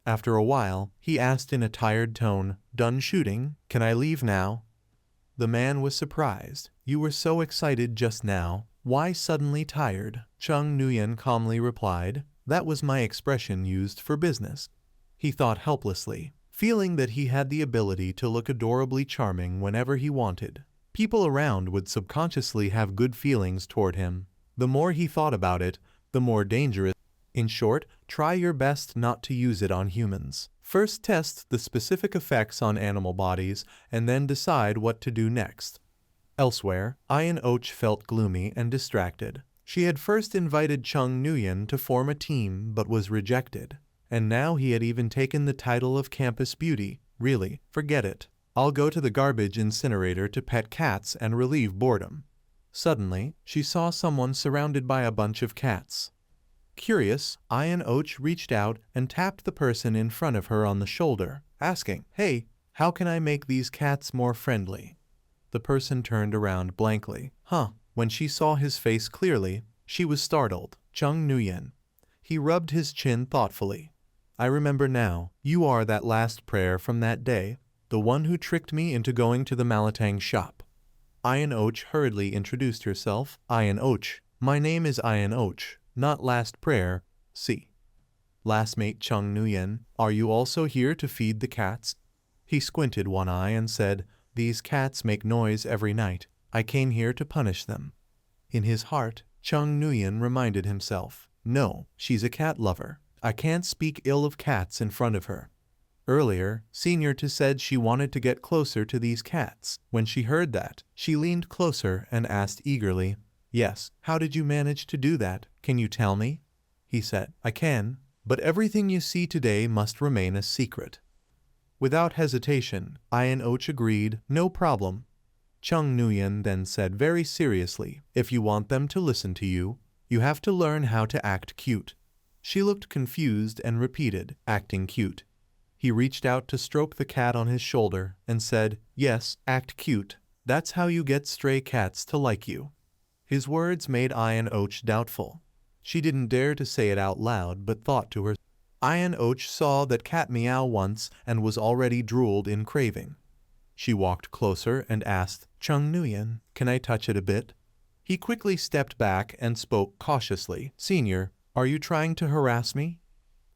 After a while, he asked in a tired tone, "Done shooting? Can I leave now?" The man was surprised. "You were so excited just now. Why suddenly tired?" Chung Nguyen calmly replied, "That was my expression used for business." He thought helplessly, feeling that he had the ability to look adorably charming whenever he wanted. People around would subconsciously have good feelings toward him. The more he thought about it, the more dangerous. In short, try your best not to use it on humans. First test the specific effects on animal bodies and then decide what to do next. Elsewhere, Ayan Och felt gloomy and distracted. She had first invited Chung Nguyen to form a team but was rejected. And now he had even taken the title of campus beauty. Really, forget it. I'll go to the garbage incinerator to pet cats and relieve boredom. Suddenly, she saw someone surrounded by a bunch of cats. Curious, Ayan Och reached out and tapped the person in front of her on the shoulder, asking, "Hey, how can I make these cats more friendly?" The person turned around blankly. When she saw his face clearly, she was startled. Chung Nuyen. He rubbed his chin thoughtfully. I remember now, you are that last prayer from that day, the one who tricked me into going to the Malatang shop. Ayan Och hurriedly introduced herself. Ayan Och. My name is Ayan Och, not last prayer, see. Last mate Chung Nuyen, are you also here to feed the cats? He squinted one eye and said, these cats make noise every night. I came here to punish them. In his heart, Chung Nuyen reminded himself, no, she's a cat lover. I can't speak ill of cats in front of her. Earlier, Senior said she wanted to get closer to these cats. When she heard that, she leaned closer and asked eagerly, yes, how did you manage to do that? Can you tell me? He said, I can, but everything you see today must remain a secret. Without hesitation, Ayan Och agreed, no problem. Chung Nuyen then said very seriously, if you want them to listen to you, you have to learn how to act cute. She looked confused and repeated, acting cute. He reached out to stroke the cat on his shoulder and said, yes, act cute. That's how you get stray cats to like you. His words made Ayan Och doubtful. She didn't dare to say it out loud but thought to herself. Ayan Och saw that cat meow once and was already drooled in craving. She walked closer and asked, Chung Nuyen, can I touch it a bit? He quickly stepped back and spoke cautiously, Senior, are you trying to harass me?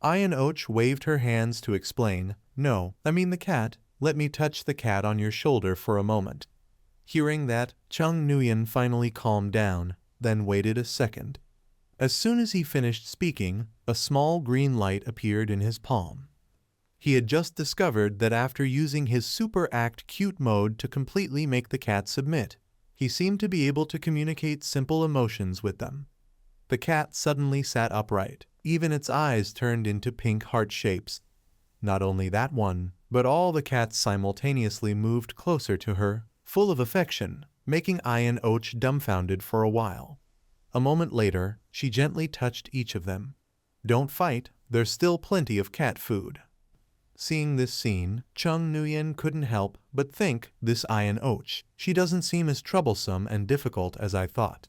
Ayan Och waved her hands to explain, no, I mean the cat, let me touch the cat on your shoulder for a moment. Hearing that, Chung Nuyen finally calmed down, then waited a second. As soon as he finished speaking, a small green light appeared in his palm. He had just discovered that after using his super act cute mode to completely make the cat submit, he seemed to be able to communicate simple emotions with them. The cat suddenly sat upright, even its eyes turned into pink heart shapes. Not only that one, but all the cats simultaneously moved closer to her, full of affection, making Ayan Och dumbfounded for a while. A moment later, she gently touched each of them. Don't fight, there's still plenty of cat food. Seeing this scene, Chung Nuyen couldn't help but think, this Ayan Och, she doesn't seem as troublesome and difficult as I thought.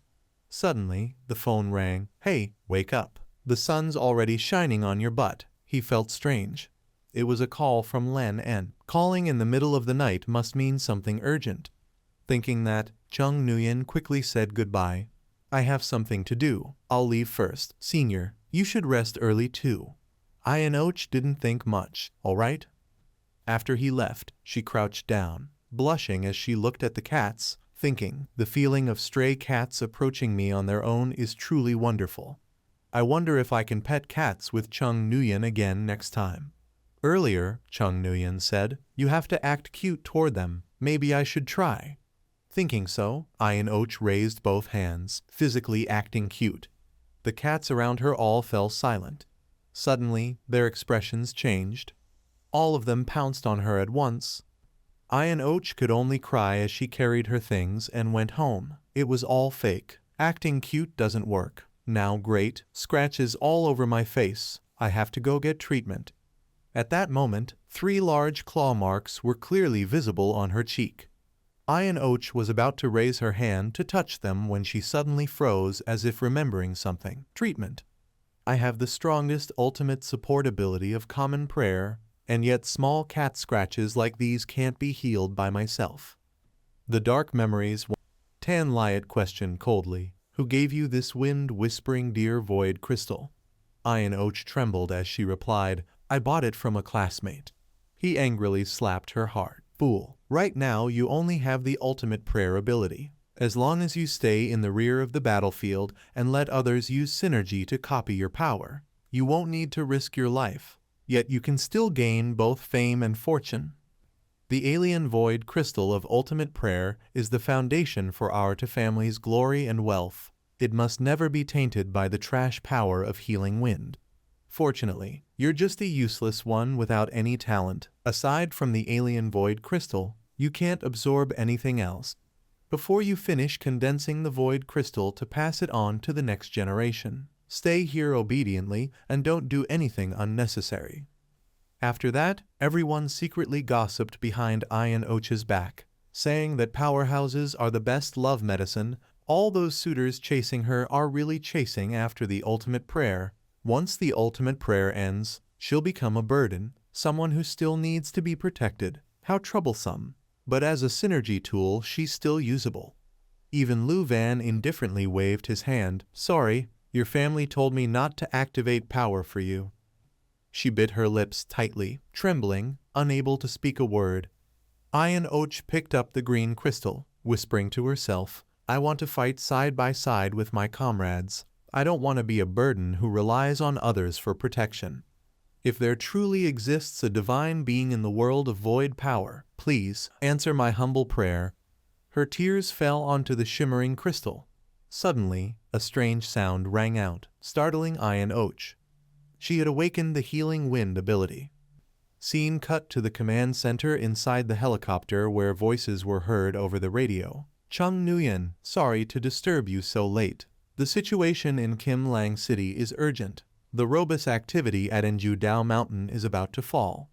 Suddenly, the phone rang. Hey, wake up. The sun's already shining on your butt. He felt strange. It was a call from Len and calling in the middle of the night must mean something urgent. Thinking that, Chung Nuyen quickly said goodbye. I have something to do. I'll leave first. Senior, you should rest early too. Ayan Och didn't think much, all right? After he left, she crouched down, blushing as she looked at the cats, thinking, the feeling of stray cats approaching me on their own is truly wonderful. I wonder if I can pet cats with Chung Nuyen again next time. Earlier, Chung Nuyen said, you have to act cute toward them. Maybe I should try. Thinking so, Ayan Och raised both hands, physically acting cute. The cats around her all fell silent. Suddenly, their expressions changed. All of them pounced on her at once. Ayan Och could only cry as she carried her things and went home. It was all fake. Acting cute doesn't work. Now great, scratches all over my face. I have to go get treatment. At that moment, 3 large claw marks were clearly visible on her cheek. Ayan Och was about to raise her hand to touch them when she suddenly froze as if remembering something. Treatment. I have the strongest ultimate support ability of common prayer, and yet small cat scratches like these can't be healed by myself. The dark memories. Tan Liat questioned coldly, who gave you this wind-whispering dear void crystal? Ayan Och trembled as she replied, I bought it from a classmate. He angrily slapped her hard. Fool, right now you only have the ultimate prayer ability. As long as you stay in the rear of the battlefield and let others use synergy to copy your power, you won't need to risk your life. Yet you can still gain both fame and fortune. The alien void crystal of ultimate prayer is the foundation for our family's glory and wealth. It must never be tainted by the trash power of healing wind. Fortunately, you're just a useless one without any talent. Aside from the alien void crystal, you can't absorb anything else. Before you finish condensing the void crystal to pass it on to the next generation, stay here obediently and don't do anything unnecessary. After that, everyone secretly gossiped behind Ayan Och's back, saying that powerhouses are the best love medicine All those suitors chasing her are really chasing after the ultimate prayer. Once the ultimate prayer ends, she'll become a burden, someone who still needs to be protected. How troublesome. But as a synergy tool, she's still usable. Even Lu Van indifferently waved his hand. Sorry, your family told me not to activate power for you. She bit her lips tightly, trembling, unable to speak a word. Ayan Och picked up the green crystal, whispering to herself, I want to fight side by side with my comrades. I don't want to be a burden who relies on others for protection. If there truly exists a divine being in the world of void power, please answer my humble prayer. Her tears fell onto the shimmering crystal. Suddenly, a strange sound rang out, startling Ayan Och. She had awakened the healing wind ability. Scene cut to the command center inside the helicopter where voices were heard over the radio. Chung Nguyen, sorry to disturb you so late. The situation in Kim Lang City is urgent. The robust activity at Enju Dao Mountain is about to fall.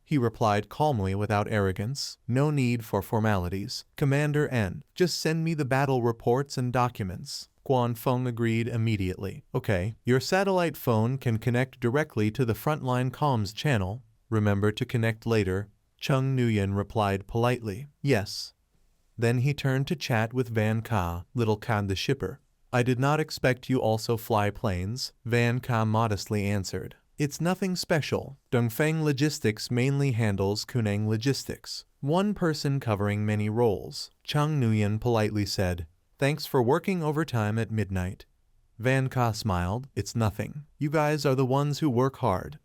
He replied calmly without arrogance. No need for formalities. Commander N, just send me the battle reports and documents. Guan Feng agreed immediately. Okay, your satellite phone can connect directly to the frontline comms channel. Remember to connect later. Chung Nguyen replied politely. Yes. Then he turned to chat with Van Ka, Little Khan the shipper. I did not expect you also fly planes, Van Ka modestly answered. It's nothing special. Dongfeng Logistics mainly handles Kunang Logistics. One person covering many roles. Chung Nguyen politely said, Thanks for working overtime at midnight. Van Ka smiled. It's nothing. You guys are the ones who work hard.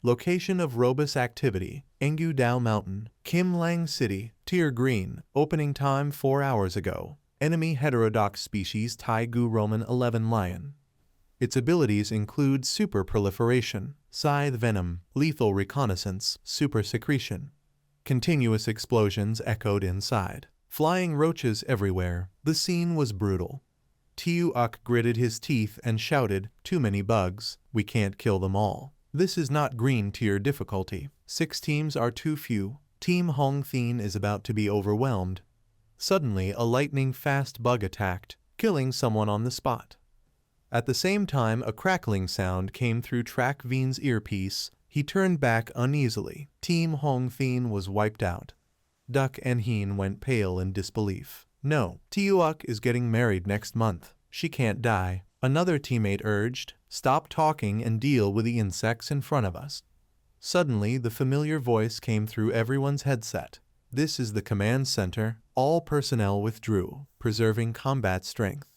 Location of robust activity, Engu Dao Mountain, Kim Lang City, Tier Green, opening time 4 hours ago. Enemy heterodox species Taigu Roman 11 Lion. Its abilities include super proliferation, scythe venom, lethal reconnaissance, super secretion. Continuous explosions echoed inside. Flying roaches everywhere. The scene was brutal. Tiu Uk gritted his teeth and shouted, Too many bugs, we can't kill them all. This is not green tier difficulty. 6 teams are too few. Team Hong Thien is about to be overwhelmed. Suddenly, a lightning-fast bug attacked, killing someone on the spot. At the same time, a crackling sound came through Track Vien's earpiece. He turned back uneasily. Team Hong Thien was wiped out. Duck and Heen went pale in disbelief. No, Tiuuk is getting married next month. She can't die. Another teammate urged, Stop talking and deal with the insects in front of us. Suddenly, the familiar voice came through everyone's headset. This is the command center. All personnel withdrew, preserving combat strength.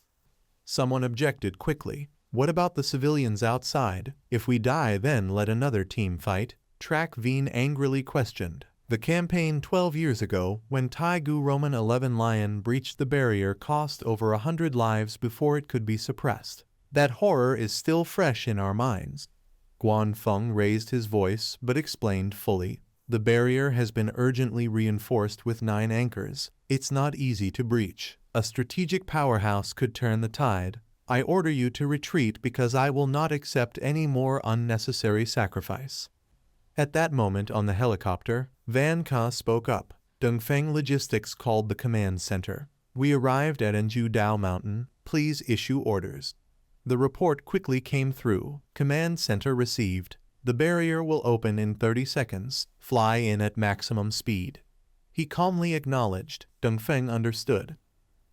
Someone objected quickly. What about the civilians outside? If we die, then let another team fight. Track Veen angrily questioned. The campaign 12 years ago, when Taigu Roman 11 Lion breached the barrier, cost over 100 lives before it could be suppressed. That horror is still fresh in our minds. Guan Feng raised his voice, but explained fully. The barrier has been urgently reinforced with 9 anchors. It's not easy to breach. A strategic powerhouse could turn the tide. I order you to retreat because I will not accept any more unnecessary sacrifice. At that moment on the helicopter, Van Ka spoke up. Dongfeng Logistics called the command center. We arrived at Enju Dao Mountain. Please issue orders. The report quickly came through. Command center received. The barrier will open in 30 seconds. Fly in at maximum speed. He calmly acknowledged. Dongfeng understood.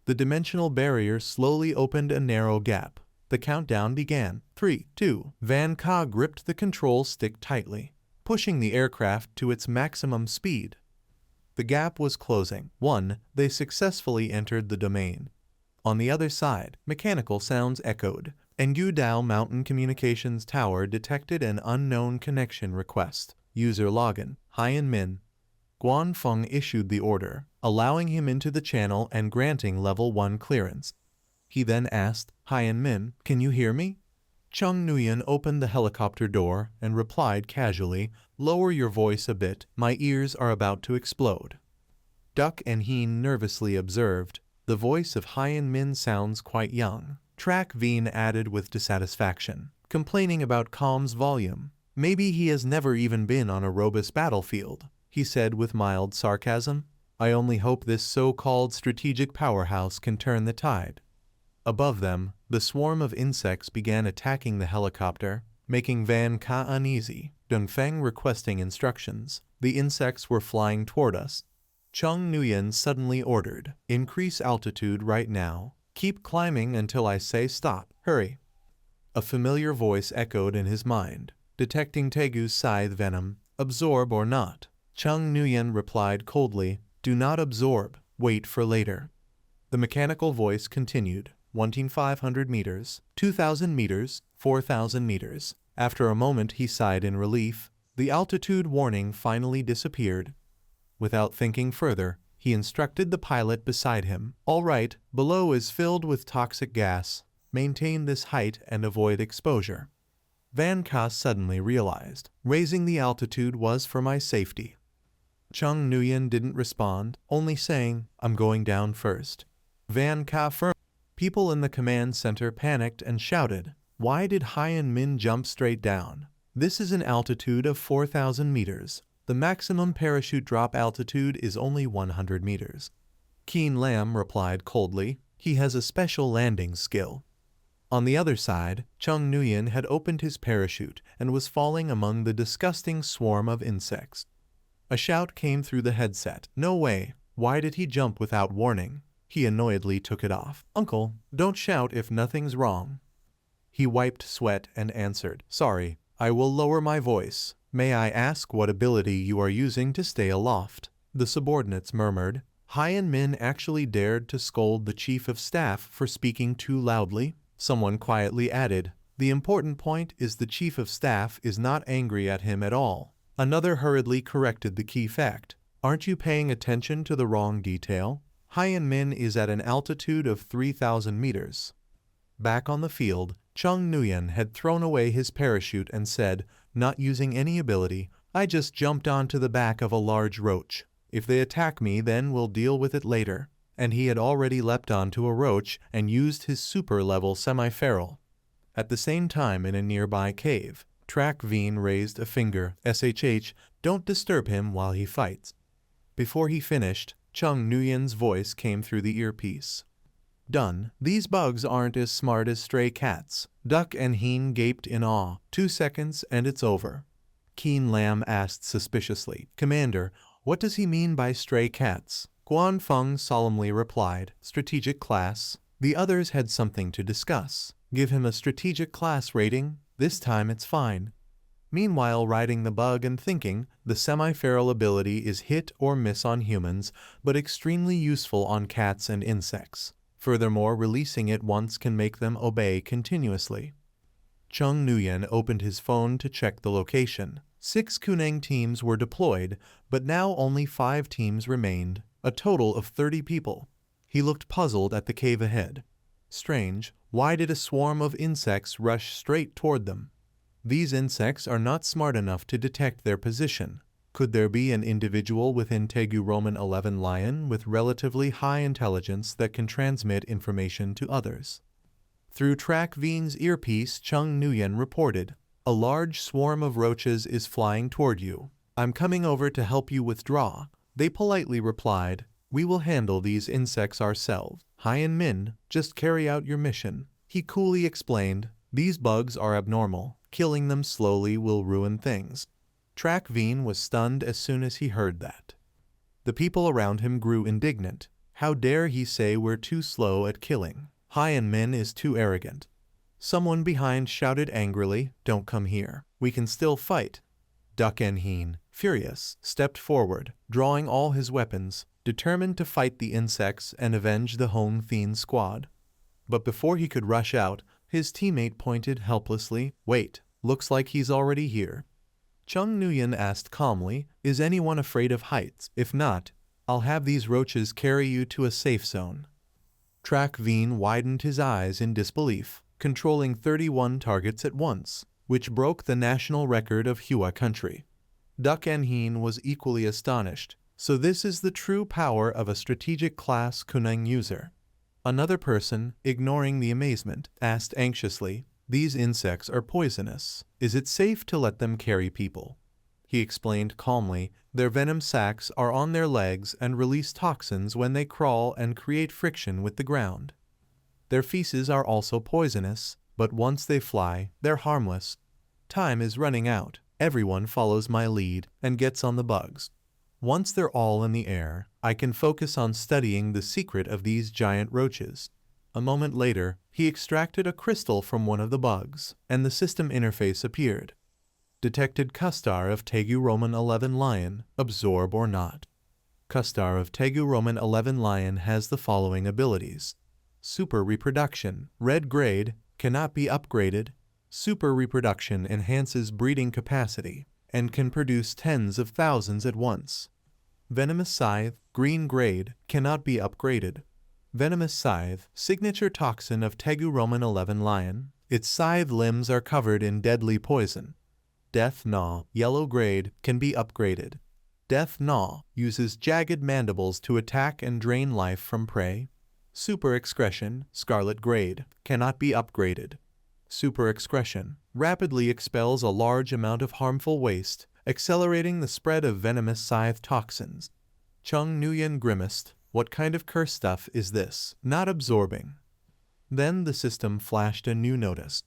The dimensional barrier slowly opened a narrow gap. The countdown began. 3, 2. Van Ka gripped the control stick tightly, pushing the aircraft to its maximum speed. The gap was closing. 1. They successfully entered the domain. On the other side, mechanical sounds echoed. Engu Dao Mountain Communications Tower detected an unknown connection request. User login. Haiyan Min. Guan Feng issued the order, allowing him into the channel and granting level 1 clearance. He then asked, Haiyan Min, can you hear me? Chung Nguyen opened the helicopter door and replied casually, Lower your voice a bit, my ears are about to explode. Duck and Heen nervously observed, the voice of Haiyan Min sounds quite young. Track Veen added with dissatisfaction, complaining about comms volume. Maybe he has never even been on a robust battlefield, he said with mild sarcasm. I only hope this so-called strategic powerhouse can turn the tide. Above them, the swarm of insects began attacking the helicopter, making Van Ka uneasy. Dongfeng requesting instructions. The insects were flying toward us. Chung Nguyen suddenly ordered, "Increase altitude right now. Keep climbing until I say stop. Hurry." A familiar voice echoed in his mind, detecting Tegu's scythe venom. "Absorb or not?" Chung Nguyen replied coldly, "Do not absorb. Wait for later." The mechanical voice continued, "Wanting 500 meters, 2,000 meters, 4,000 meters." After a moment he sighed in relief. The altitude warning finally disappeared. Without thinking further, he instructed the pilot beside him, "All right, below is filled with toxic gas. Maintain this height and avoid exposure." Van Ka suddenly realized, raising the altitude was for my safety. Chung Nguyen didn't respond, only saying, "I'm going down first." Van Ka firm. People in the command center panicked and shouted, "Why did Hyen Min jump straight down? This is an altitude of 4,000 meters. The maximum parachute drop altitude is only 100 meters. Keen Lam replied coldly, "He has a special landing skill." On the other side, Chung Nguyen had opened his parachute and was falling among the disgusting swarm of insects. A shout came through the headset. "No way! Why did he jump without warning?" He annoyedly took it off. "Uncle, don't shout if nothing's wrong." He wiped sweat and answered, "Sorry, I will lower my voice. May I ask what ability you are using to stay aloft?" The subordinates murmured. Hyen Min actually dared to scold the chief of staff for speaking too loudly. Someone quietly added, "The important point is the chief of staff is not angry at him at all." Another hurriedly corrected the key fact. "Aren't you paying attention to the wrong detail? Hyen Min is at an altitude of 3,000 meters. Back on the field, Chung Nguyen had thrown away his parachute and said, "Not using any ability, I just jumped onto the back of a large roach. If they attack me, then we'll deal with it later." And he had already leapt onto a roach and used his super-level semi-feral. At the same time, in a nearby cave, Trak Veen raised a finger. "SHH, don't disturb him while he fights." Before he finished, Chung Nguyen's voice came through the earpiece. "Done. These bugs aren't as smart as stray cats." Duck and Heen gaped in awe. 2 seconds and it's over. Keen Lam asked suspiciously, "Commander, what does he mean by stray cats?" Guan Feng solemnly replied, "Strategic class." The others had something to discuss. "Give him a strategic class rating. This time it's fine." Meanwhile, riding the bug and thinking, the semi-feral ability is hit or miss on humans, but extremely useful on cats and insects. Furthermore, releasing it once can make them obey continuously. Chung Nguyen opened his phone to check the location. 6 Kunang teams were deployed, but now only 5 teams remained, a total of 30 people. He looked puzzled at the cave ahead. Strange, why did a swarm of insects rush straight toward them? These insects are not smart enough to detect their position. Could there be an individual within Tegu Roman 11 Lion with relatively high intelligence that can transmit information to others? Through Trak Veen's earpiece, Chung Nguyen reported, "A large swarm of roaches is flying toward you. I'm coming over to help you withdraw." They politely replied, "We will handle these insects ourselves. Hyen Min, just carry out your mission." He coolly explained, "These bugs are abnormal. Killing them slowly will ruin things." Trak Veen was stunned as soon as he heard that. The people around him grew indignant. How dare he say we're too slow at killing? Hyen Min is too arrogant. Someone behind shouted angrily, "Don't come here. We can still fight." Duck En Heen, furious, stepped forward, drawing all his weapons, determined to fight the insects and avenge the Hong Thien squad. But before he could rush out, his teammate pointed helplessly, "Wait, looks like he's already here." Chung Nguyen asked calmly, "Is anyone afraid of heights? If not, I'll have these roaches carry you to a safe zone." Trak Veen widened his eyes in disbelief, controlling 31 targets at once, which broke the national record of Hua country. Duck En Heen was equally astonished. So this is the true power of a strategic class Kunang user. Another person, ignoring the amazement, asked anxiously, "These insects are poisonous. Is it safe to let them carry people?" He explained calmly, "Their venom sacs are on their legs and release toxins when they crawl and create friction with the ground." Their feces are also poisonous, but once they fly, they're harmless. Time is running out. Everyone follows my lead and gets on the bugs. Once they're all in the air, I can focus on studying the secret of these giant roaches. A moment later, he extracted a crystal from one of the bugs, and the system interface appeared. Detected Custar of Tegu Roman 11 Lion, absorb or not. Custar of Tegu Roman 11 Lion has the following abilities. Super Reproduction, red grade, cannot be upgraded. Super Reproduction enhances breeding capacity, and can produce tens of thousands at once. Venomous Scythe, green grade, cannot be upgraded. Venomous Scythe, signature toxin of Tegu Roman 11 Lion. Its scythe limbs are covered in deadly poison. Death Gnaw, yellow grade, can be upgraded. Death Gnaw uses jagged mandibles to attack and drain life from prey. Super Excretion, scarlet grade, cannot be upgraded. Super Excretion rapidly expels a large amount of harmful waste, accelerating the spread of venomous scythe toxins. Chung Nguyen grimaced. What kind of curse stuff is this? Not absorbing. Then the system flashed a new notice.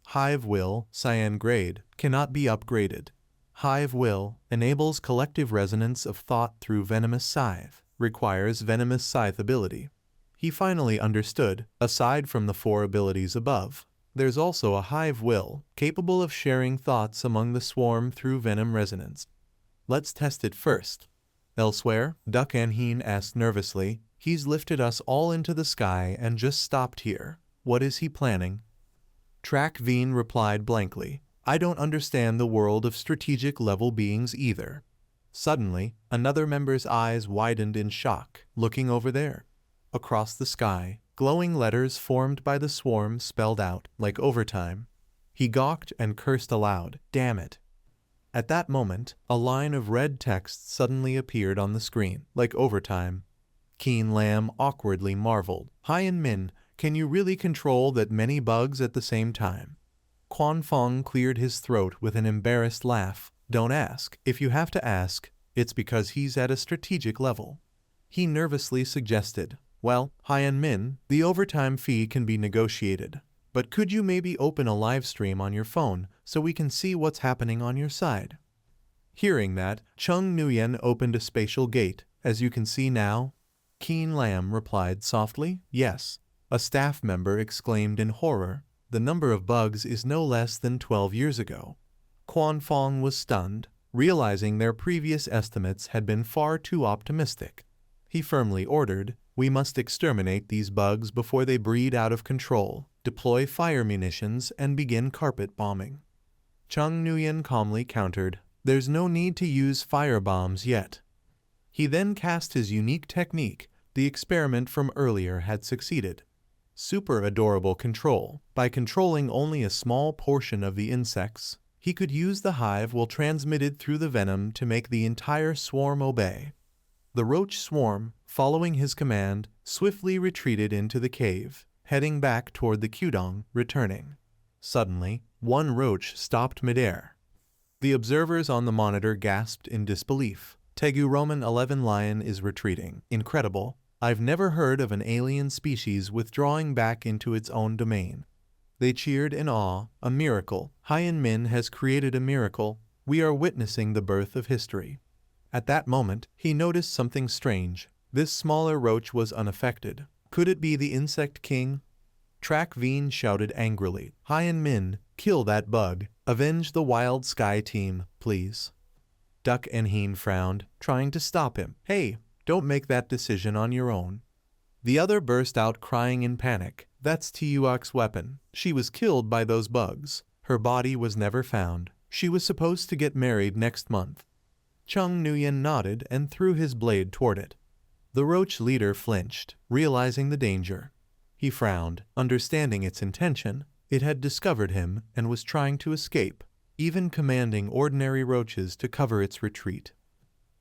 Hive Will, cyan grade, cannot be upgraded. Hive Will enables collective resonance of thought through venomous scythe, requires venomous scythe ability. He finally understood, aside from the 4 abilities above, there's also a Hive Will, capable of sharing thoughts among the swarm through venom resonance. Let's test it first. Elsewhere, Duck Anheen asked nervously, he's lifted us all into the sky and just stopped here. What is he planning? Trak Veen replied blankly, I don't understand the world of strategic level beings either. Suddenly, another member's eyes widened in shock, looking over there. Across the sky, glowing letters formed by the swarm spelled out, like overtime. He gawked and cursed aloud, damn it. At that moment, a line of red text suddenly appeared on the screen, like overtime. Keen Lamb awkwardly marveled, Hyan Min, can you really control that many bugs at the same time? Quan Fong cleared his throat with an embarrassed laugh. Don't ask. If you have to ask, it's because he's at a strategic level. He nervously suggested, well, Hyan Min, the overtime fee can be negotiated. But could you maybe open a live stream on your phone so we can see what's happening on your side? Hearing that, Chung Nguyen opened a spatial gate, as you can see now. Keen Lamb replied softly, yes. A staff member exclaimed in horror. The number of bugs is no less than 12 years ago. Quan Fong was stunned, realizing their previous estimates had been far too optimistic. He firmly ordered, we must exterminate these bugs before they breed out of control, deploy fire munitions, and begin carpet bombing. Chung Nguyen calmly countered, there's no need to use fire bombs yet. He then cast his unique technique. The experiment from earlier had succeeded. Super adorable control. By controlling only a small portion of the insects, he could use the hive while transmitted through the venom to make the entire swarm obey. The roach swarm, following his command, swiftly retreated into the cave, heading back toward the Qdong, returning. Suddenly, one roach stopped midair. The observers on the monitor gasped in disbelief. Tegu Roman 11 Lion is retreating. Incredible. I've never heard of an alien species withdrawing back into its own domain. They cheered in awe. A miracle. Hyan Min has created a miracle. We are witnessing the birth of history. At that moment, he noticed something strange. This smaller roach was unaffected. Could it be the insect king? Trak Veen shouted angrily. Hyan Min, kill that bug. Avenge the wild sky team, please. Duck Anheen frowned, trying to stop him. Hey, don't make that decision on your own. The other burst out crying in panic. That's Tuak's weapon. She was killed by those bugs. Her body was never found. She was supposed to get married next month. Chung Nguyen nodded and threw his blade toward it. The roach leader flinched, realizing the danger. He frowned, understanding its intention. It had discovered him and was trying to escape, even commanding ordinary roaches to cover its retreat.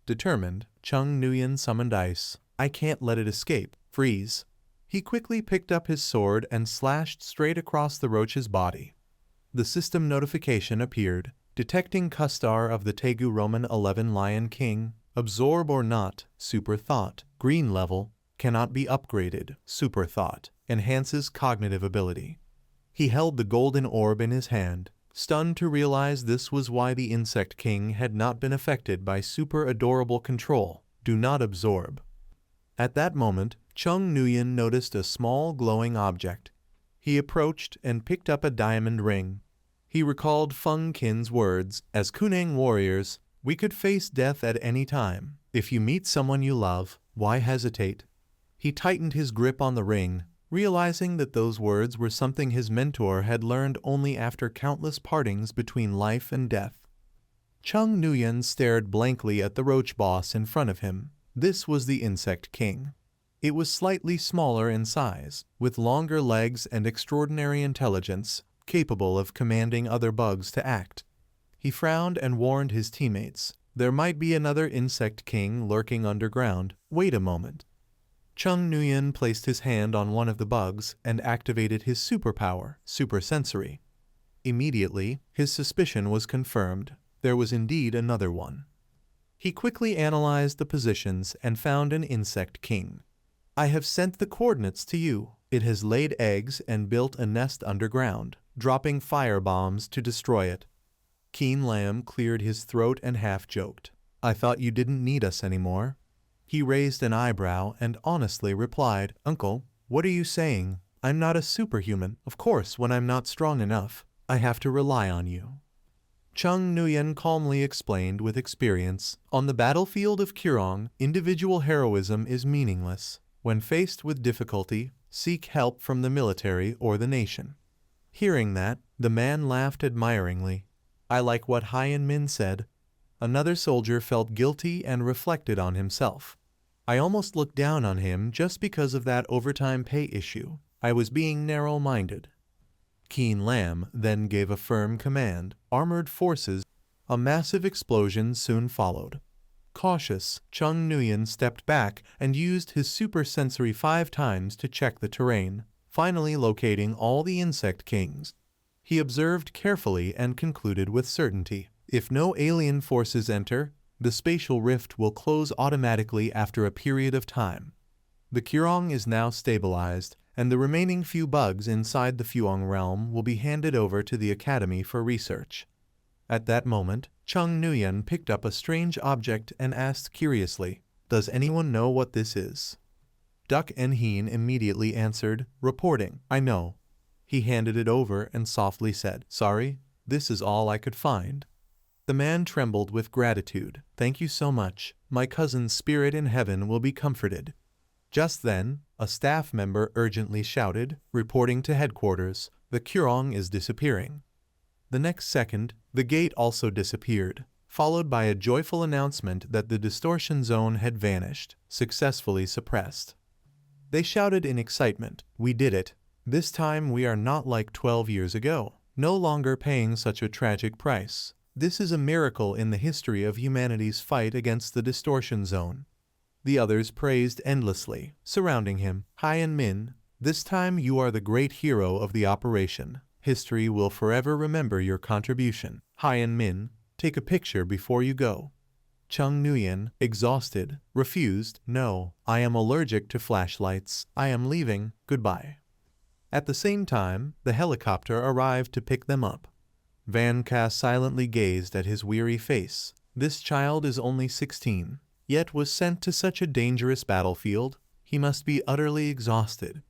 Determined, Chung Nguyen summoned ice. I can't let it escape. Freeze. He quickly picked up his sword and slashed straight across the roach's body. The system notification appeared, detecting Custar of the Tegu Roman 11 Lion King. Absorb or not, super thought, green level, cannot be upgraded, super thought, enhances cognitive ability. He held the golden orb in his hand, stunned to realize this was why the Insect King had not been affected by super adorable control. Do not absorb. At that moment, Chung Nuyen noticed a small glowing object. He approached and picked up a diamond ring. He recalled Feng Qin's words, as Kunang warriors, we could face death at any time. If you meet someone you love, why hesitate? He tightened his grip on the ring, realizing that those words were something his mentor had learned only after countless partings between life and death. Chung Nuyen stared blankly at the roach boss in front of him. This was the Insect King. It was slightly smaller in size, with longer legs and extraordinary intelligence, capable of commanding other bugs to act. He frowned and warned his teammates. There might be another Insect King lurking underground. Wait a moment. Chung Nuyen placed his hand on one of the bugs and activated his superpower, Super Sensory. Immediately, his suspicion was confirmed. There was indeed another one. He quickly analyzed the positions and found an Insect King. I have sent the coordinates to you. It has laid eggs and built a nest underground, dropping fire bombs to destroy it. Keen Lamb cleared his throat and half-joked. I thought you didn't need us anymore. He raised an eyebrow and honestly replied, Uncle, what are you saying? I'm not a superhuman. Of course, when I'm not strong enough, I have to rely on you. Chung Nuyen calmly explained with experience, on the battlefield of Qirong, individual heroism is meaningless. When faced with difficulty, seek help from the military or the nation. Hearing that, the man laughed admiringly. I like what Hien Min said. Another soldier felt guilty and reflected on himself. I almost looked down on him just because of that overtime pay issue. I was being narrow-minded. Keen Lamb then gave a firm command. Armored forces. A massive explosion soon followed. Cautious, Chung Nuyen stepped back and used his super sensory 5 times to check the terrain, finally locating all the Insect Kings. He observed carefully and concluded with certainty. If no alien forces enter, the spatial rift will close automatically after a period of time. The Qirong is now stabilized, and the remaining few bugs inside the Fuong realm will be handed over to the Academy for research. At that moment, Chung Nuyen picked up a strange object and asked curiously, Does anyone know what this is? Duck En-heen immediately answered, reporting, I know. He handed it over and softly said, Sorry, this is all I could find. The man trembled with gratitude. Thank you so much. My cousin's spirit in heaven will be comforted. Just then, a staff member urgently shouted, reporting to headquarters, the Qirong is disappearing. The next second, the gate also disappeared, followed by a joyful announcement that the distortion zone had vanished, successfully suppressed. They shouted in excitement, We did it. This time we are not like 12 years ago, no longer paying such a tragic price. This is a miracle in the history of humanity's fight against the distortion zone. The others praised endlessly, surrounding him. Hien Min, this time you are the great hero of the operation. History will forever remember your contribution. Hien Min, take a picture before you go. Chung Nuyen, exhausted, refused. No, I am allergic to flashlights. I am leaving. Goodbye. At the same time, the helicopter arrived to pick them up. Van Ka silently gazed at his weary face. This child is only 16, yet was sent to such a dangerous battlefield. He must be utterly exhausted.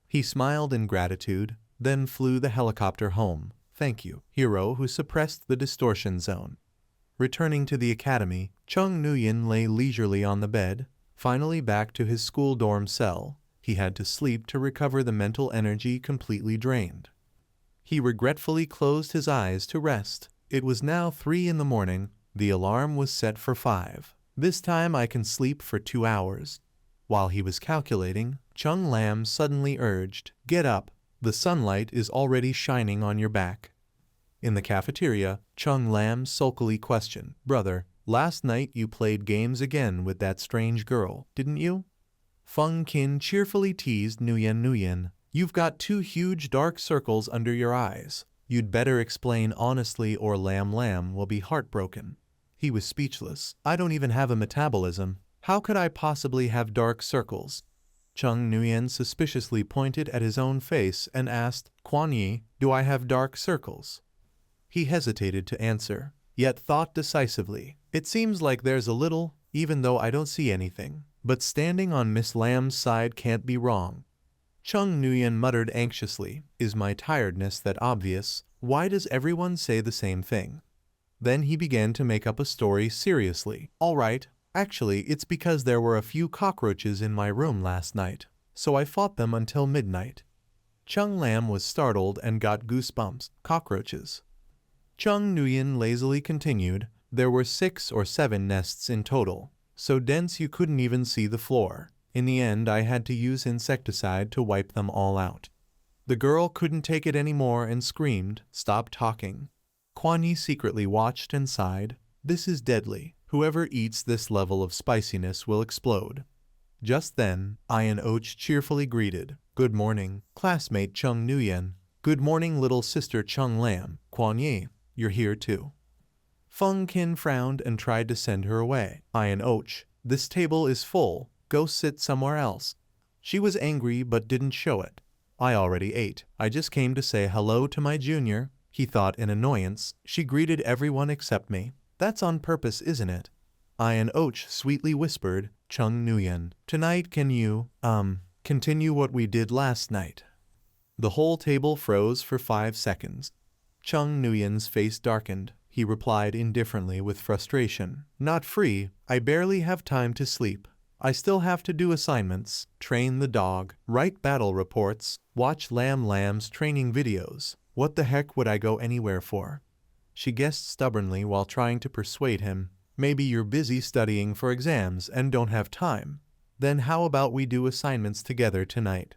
He smiled in gratitude, then flew the helicopter home. Thank you, hero who suppressed the distortion zone. Returning to the academy, Chung Nuyen lay leisurely on the bed, finally back to his school dorm cell. He had to sleep to recover the mental energy completely drained. He regretfully closed his eyes to rest. It was now 3 in the morning. The alarm was set for 5. This time I can sleep for 2 hours. While he was calculating, Chung Lam suddenly urged, Get up. The sunlight is already shining on your back. In the cafeteria, Chung Lam sulkily questioned, Brother, last night you played games again with that strange girl, didn't you? Feng Qin cheerfully teased Nuyen. You've got 2 huge dark circles under your eyes. You'd better explain honestly or Lam will be heartbroken. He was speechless. I don't even have a metabolism. How could I possibly have dark circles? Chung Nguyen suspiciously pointed at his own face and asked, Quan Yi, do I have dark circles? He hesitated to answer, yet thought decisively. It seems like there's a little, even though I don't see anything. But standing on Miss Lamb's side can't be wrong. Chung Nguyen muttered anxiously, is my tiredness that obvious? Why does everyone say the same thing? Then he began to make up a story seriously. All right, actually it's because there were a few cockroaches in my room last night, so I fought them until midnight. Chung Lam was startled and got goosebumps. Cockroaches. Chung Nguyen lazily continued, there were 6 or 7 nests in total, so dense you couldn't even see the floor. In the end I had to use insecticide to wipe them all out. The girl couldn't take it anymore and screamed, stop talking. Quan Yi secretly watched and sighed, this is deadly. Whoever eats this level of spiciness will explode. Just then, Ian Och cheerfully greeted, good morning, classmate Chung Nguyen. Good morning little sister Chung Lam. Quan Yi, you're here too. Feng Qin frowned and tried to send her away. Ian Och, this table is full, go sit somewhere else. She was angry but didn't show it. I already ate. I just came to say hello to my junior, he thought in annoyance. She greeted everyone except me. That's on purpose, isn't it? Ian Och sweetly whispered, Chung Nguyen, tonight can you, continue what we did last night? The whole table froze for 5 seconds. Chung Nguyen's face darkened. He replied indifferently with frustration, not free, I barely have time to sleep. I still have to do assignments, train the dog, write battle reports, watch Lam's training videos. What the heck would I go anywhere for? She guessed stubbornly while trying to persuade him. Maybe you're busy studying for exams and don't have time. Then how about we do assignments together tonight?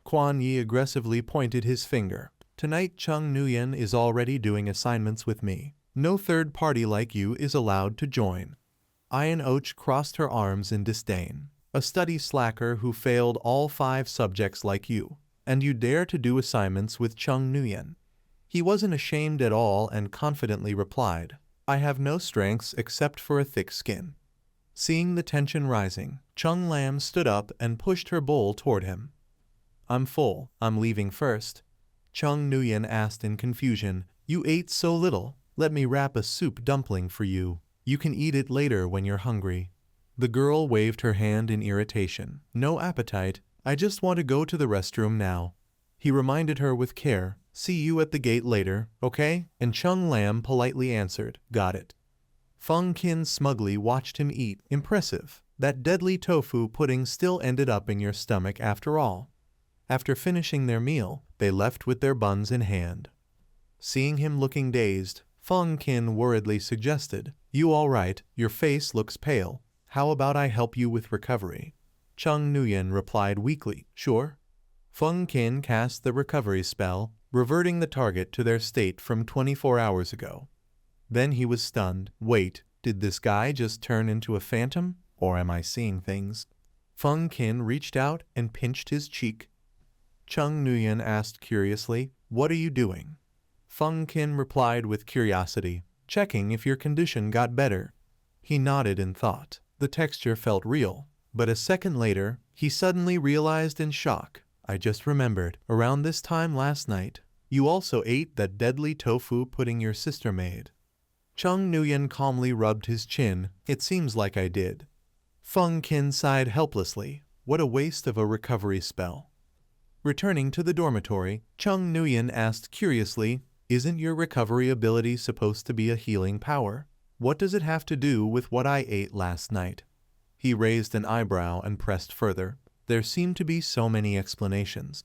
Quan Yi aggressively pointed his finger. Tonight Chung Nguyen is already doing assignments with me. No third party like you is allowed to join. Ian Och crossed her arms in disdain. A study slacker who failed all 5 subjects like you. And you dare to do assignments with Chung Nguyen. He wasn't ashamed at all and confidently replied, I have no strengths except for a thick skin. Seeing the tension rising, Chung Lam stood up and pushed her bowl toward him. I'm full, I'm leaving first. Chung Nguyen asked in confusion, you ate so little, let me wrap a soup dumpling for you. You can eat it later when you're hungry. The girl waved her hand in irritation. No appetite, I just want to go to the restroom now. He reminded her with care, see you at the gate later, okay? And Chung Lam politely answered, got it. Feng Qin smugly watched him eat. Impressive. That deadly tofu pudding still ended up in your stomach after all. After finishing their meal, they left with their buns in hand. Seeing him looking dazed, Feng Qin worriedly suggested, you all right? Your face looks pale. How about I help you with recovery? Chung Nguyen replied weakly, sure. Feng Qin cast the recovery spell, reverting the target to their state from 24 hours ago. Then he was stunned. Wait, did this guy just turn into a phantom? Or am I seeing things? Feng Qin reached out and pinched his cheek. Chung Nguyen asked curiously, what are you doing? Feng Qin replied with curiosity, checking if your condition got better. He nodded in thought. The texture felt real, but a second later, he suddenly realized in shock. I just remembered, around this time last night, you also ate that deadly tofu pudding your sister made. Chung Nguyen calmly rubbed his chin. It seems like I did. Feng Qin sighed helplessly. What a waste of a recovery spell. Returning to the dormitory, Chung Nguyen asked curiously, isn't your recovery ability supposed to be a healing power? What does it have to do with what I ate last night? He raised an eyebrow and pressed further. There seemed to be so many explanations.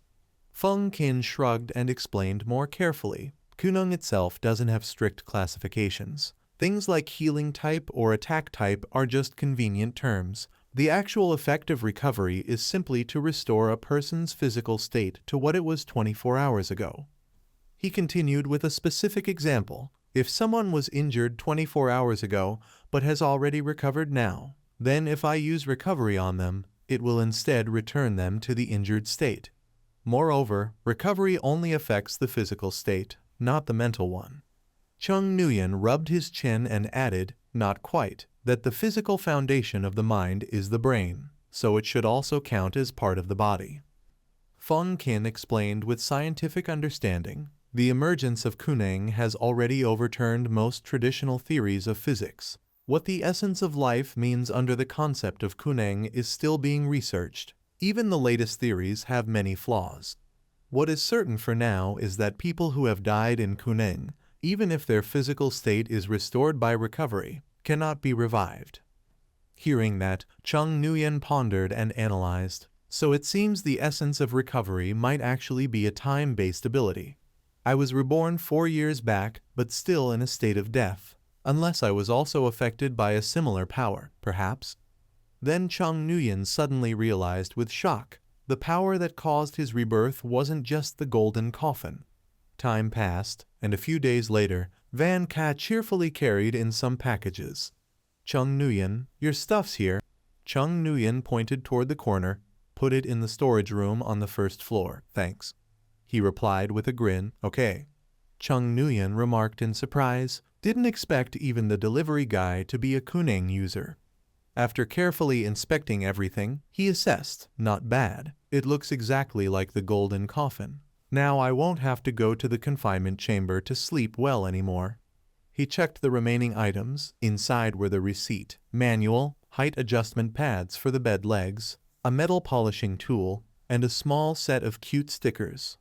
Feng Qin shrugged and explained more carefully. Kunung itself doesn't have strict classifications. Things like healing type or attack type are just convenient terms. The actual effect of recovery is simply to restore a person's physical state to what it was 24 hours ago. He continued with a specific example. If someone was injured 24 hours ago but has already recovered now, then if I use recovery on them, it will instead return them to the injured state. Moreover, recovery only affects the physical state, not the mental one. Chung Nguyen rubbed his chin and added, not quite, that the physical foundation of the mind is the brain. so it should also count as part of the body. Feng Qin explained with scientific understanding. The emergence of Kuneng has already overturned most traditional theories of physics. What the essence of life means under the concept of Kuneng is still being researched. Even the latest theories have many flaws. What is certain for now is that people who have died in Kuneng, even if their physical state is restored by recovery, cannot be revived. Hearing that, Chung Nuyen pondered and analyzed. So it seems the essence of recovery might actually be a time-based ability. I was reborn 4 years back, but still in a state of death, unless I was also affected by a similar power, perhaps. Then Chung Nuyen suddenly realized with shock, the power that caused his rebirth wasn't just the golden coffin. Time passed, and a few days later, Van Ka cheerfully carried in some packages. Chung Nuyen, your stuff's here. Chung Nuyen pointed toward the corner. Put it in the storage room on the first floor, thanks. He replied with a grin, okay. Chung Nuyen remarked in surprise, didn't expect even the delivery guy to be a Kuneng user. After carefully inspecting everything, he assessed, not bad. It looks exactly like the golden coffin. Now I won't have to go to the confinement chamber to sleep well anymore. He checked the remaining items. Inside were the receipt, manual, height adjustment pads for the bed legs, a metal polishing tool, and a small set of cute stickers.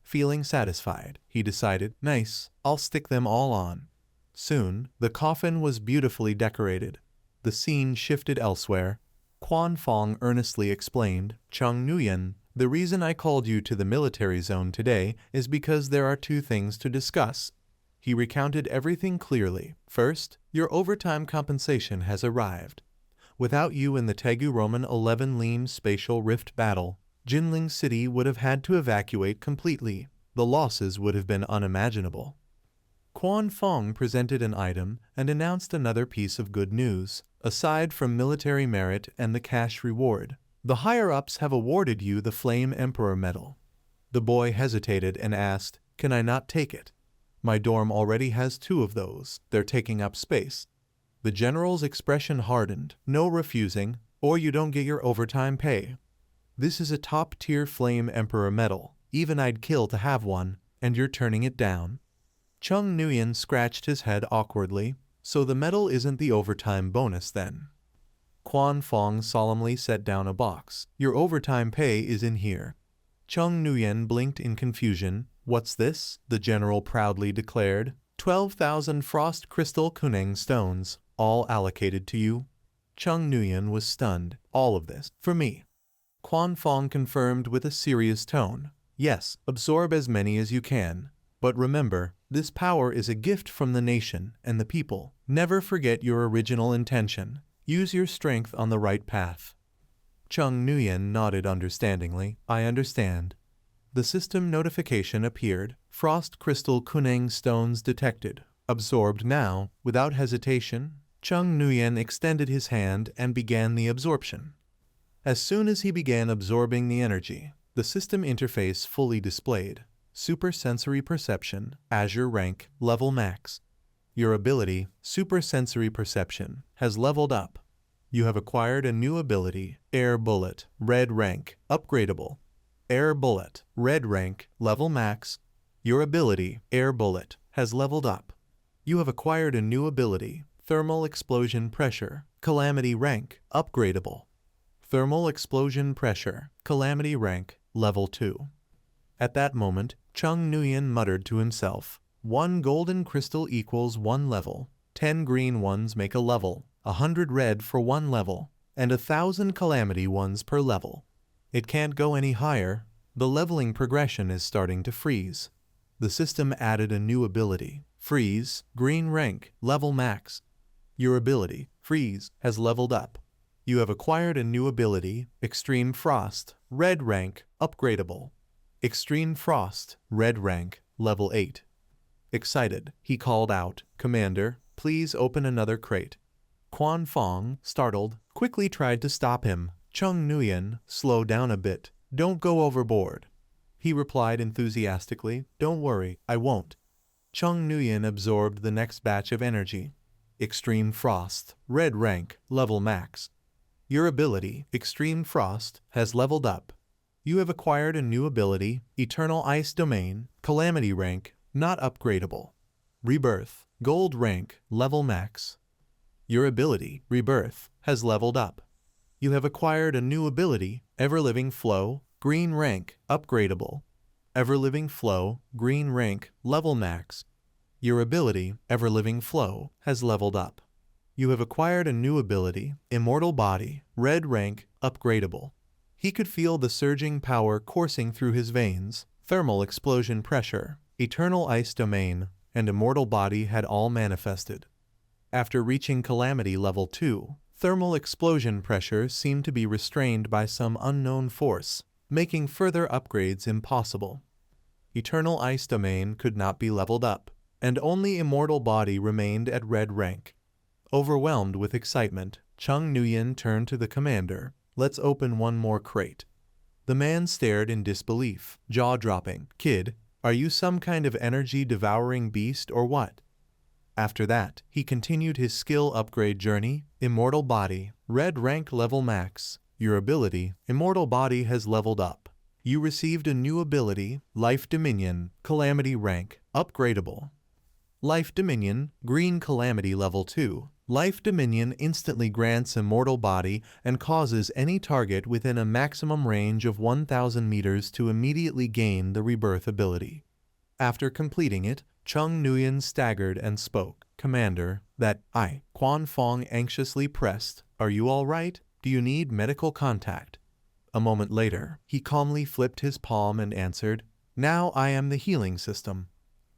Feeling satisfied, he decided, nice, I'll stick them all on. Soon, the coffin was beautifully decorated. The scene shifted elsewhere. Quan Fong earnestly explained, Chung Nuyen, the reason I called you to the military zone today is because there are 2 things to discuss. He recounted everything clearly. First, your overtime compensation has arrived. Without you in the Tegu Roman 11 Leam spatial rift battle, Jinling City would have had to evacuate completely. The losses would have been unimaginable. Quan Fong presented an item and announced another piece of good news. Aside from military merit and the cash reward, the higher-ups have awarded you the Flame Emperor Medal. The boy hesitated and asked, can I not take it? My dorm already has 2 of those. They're taking up space. The general's expression hardened. No refusing, or you don't get your overtime pay. This is a top-tier Flame Emperor medal. Even I'd kill to have one, and you're turning it down. Chung Nuyen scratched his head awkwardly. So the medal isn't the overtime bonus then? Quan Fong solemnly set down a box. Your overtime pay is in here. Chung Nuyen blinked in confusion. What's this? The general proudly declared. 12,000 frost crystal Kuneng stones, all allocated to you. Chung Nuyen was stunned. All of this, for me. Quan Fong confirmed with a serious tone. Yes, absorb as many as you can. But remember, this power is a gift from the nation and the people. Never forget your original intention. Use your strength on the right path. Chung Nuyen nodded understandingly. I understand. The system notification appeared. Frost crystal Kuneng stones detected. Absorbed now, without hesitation. Chung Nuyen extended his hand and began the absorption. As soon as he began absorbing the energy, the system interface fully displayed. Supersensory Perception, Azure Rank, Level Max. Your ability, Supersensory Perception, has leveled up. You have acquired a new ability, Air Bullet, Red Rank, Upgradable. Air Bullet, Red Rank, Level Max. Your ability, Air Bullet, has leveled up. You have acquired a new ability, Thermal Explosion Pressure, Calamity Rank, Upgradable. Thermal Explosion Pressure, Calamity Rank, Level 2. At that moment, Chung Nuyen muttered to himself, 1 golden crystal equals 1 level, 10 green ones make a level, 100 red for 1 level, and 1,000 calamity ones per level. It can't go any higher. The leveling progression is starting to freeze. The system added a new ability, Freeze, Green Rank, Level Max. Your ability, Freeze, has leveled up. You have acquired a new ability, Extreme Frost, Red Rank, Upgradable. Extreme Frost, Red Rank, Level 8. Excited, he called out, Commander, please open another crate. Quan Fong, startled, quickly tried to stop him. Chung Nuyen, slow down a bit. Don't go overboard. He replied enthusiastically, don't worry, I won't. Chung Nuyen absorbed the next batch of energy. Extreme Frost, Red Rank, Level Max. Your ability, Extreme Frost, has leveled up. You have acquired a new ability, Eternal Ice Domain, Calamity rank, not upgradable. Rebirth, Gold rank, level max. Your ability, Rebirth, has leveled up. You have acquired a new ability, Ever-Living Flow, Green rank, upgradable. Ever-Living Flow, Green rank, level max. Your ability, Ever-Living Flow, has leveled up. You have acquired a new ability, Immortal Body, Red rank, upgradable. He could feel the surging power coursing through his veins. Thermal Explosion Pressure, Eternal Ice Domain, and Immortal Body had all manifested. After reaching Calamity Level 2, Thermal Explosion Pressure seemed to be restrained by some unknown force, making further upgrades impossible. Eternal Ice Domain could not be leveled up, and only Immortal Body remained at Red rank. Overwhelmed with excitement, Chung Nuyen turned to the commander. Let's open one more crate. The man stared in disbelief, jaw-dropping. Kid, are you some kind of energy-devouring beast or what? After that, he continued his skill upgrade journey. Immortal Body, Red rank level max. Your ability, Immortal Body, has leveled up. You received a new ability, Life Dominion, Calamity rank, upgradable. Life Dominion, Green Calamity level 2. Life Dominion instantly grants Immortal Body and causes any target within a maximum range of 1,000 meters to immediately gain the Rebirth ability. After completing it, Chung Nuyen staggered and spoke. Commander, Quan Fong anxiously pressed. Are you all right? Do you need medical contact? A moment later, he calmly flipped his palm and answered, Now I am the healing system.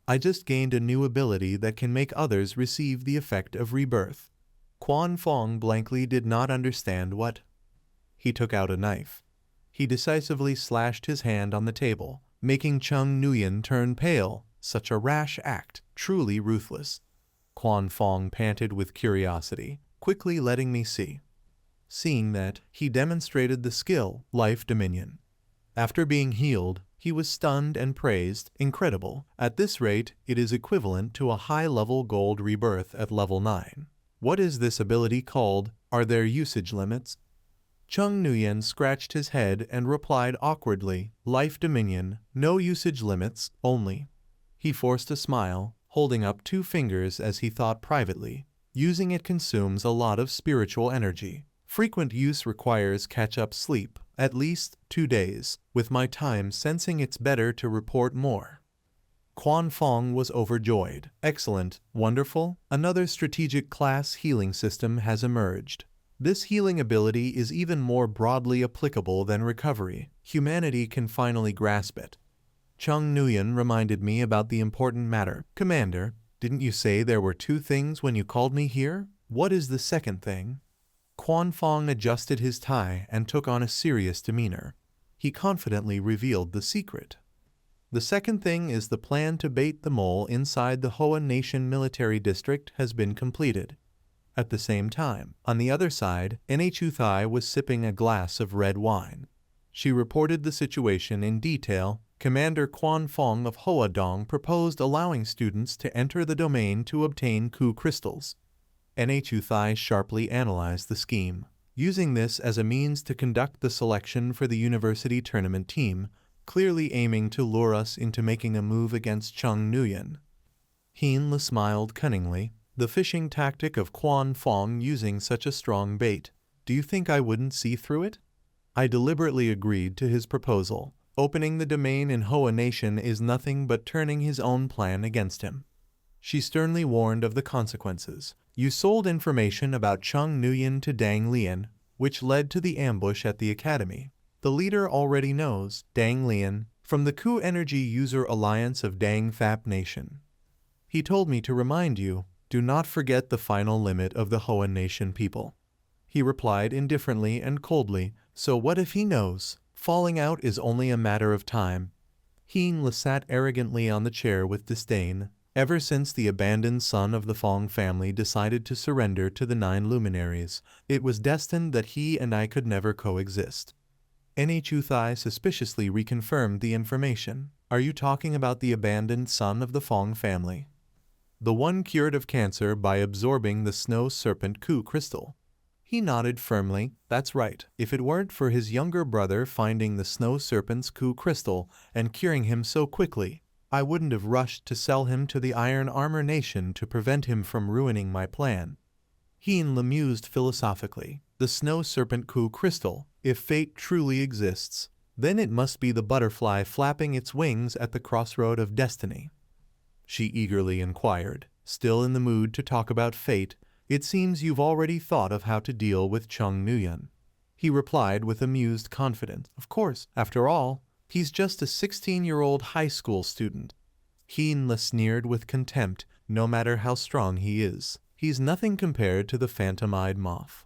I just gained a new ability that can make others receive the effect of rebirth. Quan Fong blankly did not understand what. He took out a knife. He decisively slashed his hand on the table, making Chung Nuyen turn pale. Such a rash act, truly ruthless. Quan Fong panted with curiosity, quickly letting me see. Seeing that, he demonstrated the skill, Life Dominion. After being healed, he was stunned and praised. Incredible. At this rate, it is equivalent to a high-level gold rebirth at level 9. What is this ability called? Are there usage limits? Chung Nuyen scratched his head and replied awkwardly, Life Dominion, no usage limits, only. He forced a smile, holding up 2 fingers as he thought privately. Using it consumes a lot of spiritual energy. Frequent use requires catch-up sleep, at least 2 days. With my time sensing it's better to report more. Quan Fong was overjoyed. Excellent, wonderful. Another strategic class healing system has emerged. This healing ability is even more broadly applicable than recovery. Humanity can finally grasp it. Chung Nuyen reminded me about the important matter. Commander, didn't you say there were 2 things when you called me here? What is the second thing? Quan Fong adjusted his tie and took on a serious demeanor. He confidently revealed the secret. The second thing is the plan to bait the mole inside the Hoa Nation military district has been completed. At the same time, on the other side, Nhu Thai was sipping a glass of red wine. She reported the situation in detail. Commander Quan Fong of Hoa Dong proposed allowing students to enter the domain to obtain Ku crystals. Nhu Thai sharply analyzed the scheme, using this as a means to conduct the selection for the university tournament team, clearly aiming to lure us into making a move against Chung Nuyen. Heen Le smiled cunningly. The fishing tactic of Quan Fong using such a strong bait. Do you think I wouldn't see through it? I deliberately agreed to his proposal. Opening the domain in Hoa Nation is nothing but turning his own plan against him. She sternly warned of the consequences. You sold information about Chung Nuyen to Dang Lian, which led to the ambush at the academy. The leader already knows, Dang Lian, from the Ku Energy User Alliance of Dang Thap Nation. He told me to remind you, do not forget the final limit of the Hoa Nation people. He replied indifferently and coldly, so what if he knows? Falling out is only a matter of time. Heen Le sat arrogantly on the chair with disdain. Ever since the abandoned son of the Fong family decided to surrender to the 9 luminaries, it was destined that he and I could never coexist. Nhu Thai suspiciously reconfirmed the information. Are you talking about the abandoned son of the Fong family? The one cured of cancer by absorbing the snow serpent Ku crystal. He nodded firmly. That's right. If it weren't for his younger brother finding the snow serpent's Ku crystal and curing him so quickly, I wouldn't have rushed to sell him to the Iron Armor Nation to prevent him from ruining my plan. Hien mused philosophically. The snow serpent Ku crystal, if fate truly exists, then it must be the butterfly flapping its wings at the crossroad of destiny. She eagerly inquired, still in the mood to talk about fate. It seems you've already thought of how to deal with Chung Nguyen. He replied with amused confidence. Of course, after all, he's just a 16-year-old high school student. Hien sneered with contempt. No matter how strong he is, he's nothing compared to the phantom-eyed moth.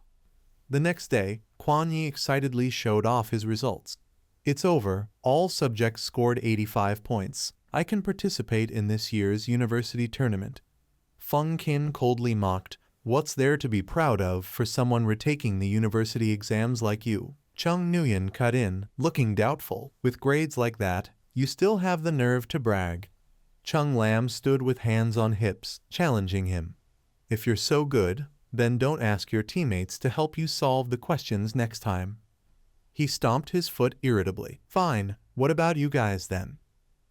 The next day, Quan Yi excitedly showed off his results. It's over. All subjects scored 85 points. I can participate in this year's university tournament. Feng Qin coldly mocked. What's there to be proud of for someone retaking the university exams like you? Chung Nguyen cut in, looking doubtful. With grades like that, you still have the nerve to brag. Chung Lam stood with hands on hips, challenging him. If you're so good, then don't ask your teammates to help you solve the questions next time. He stomped his foot irritably. Fine, what about you guys then?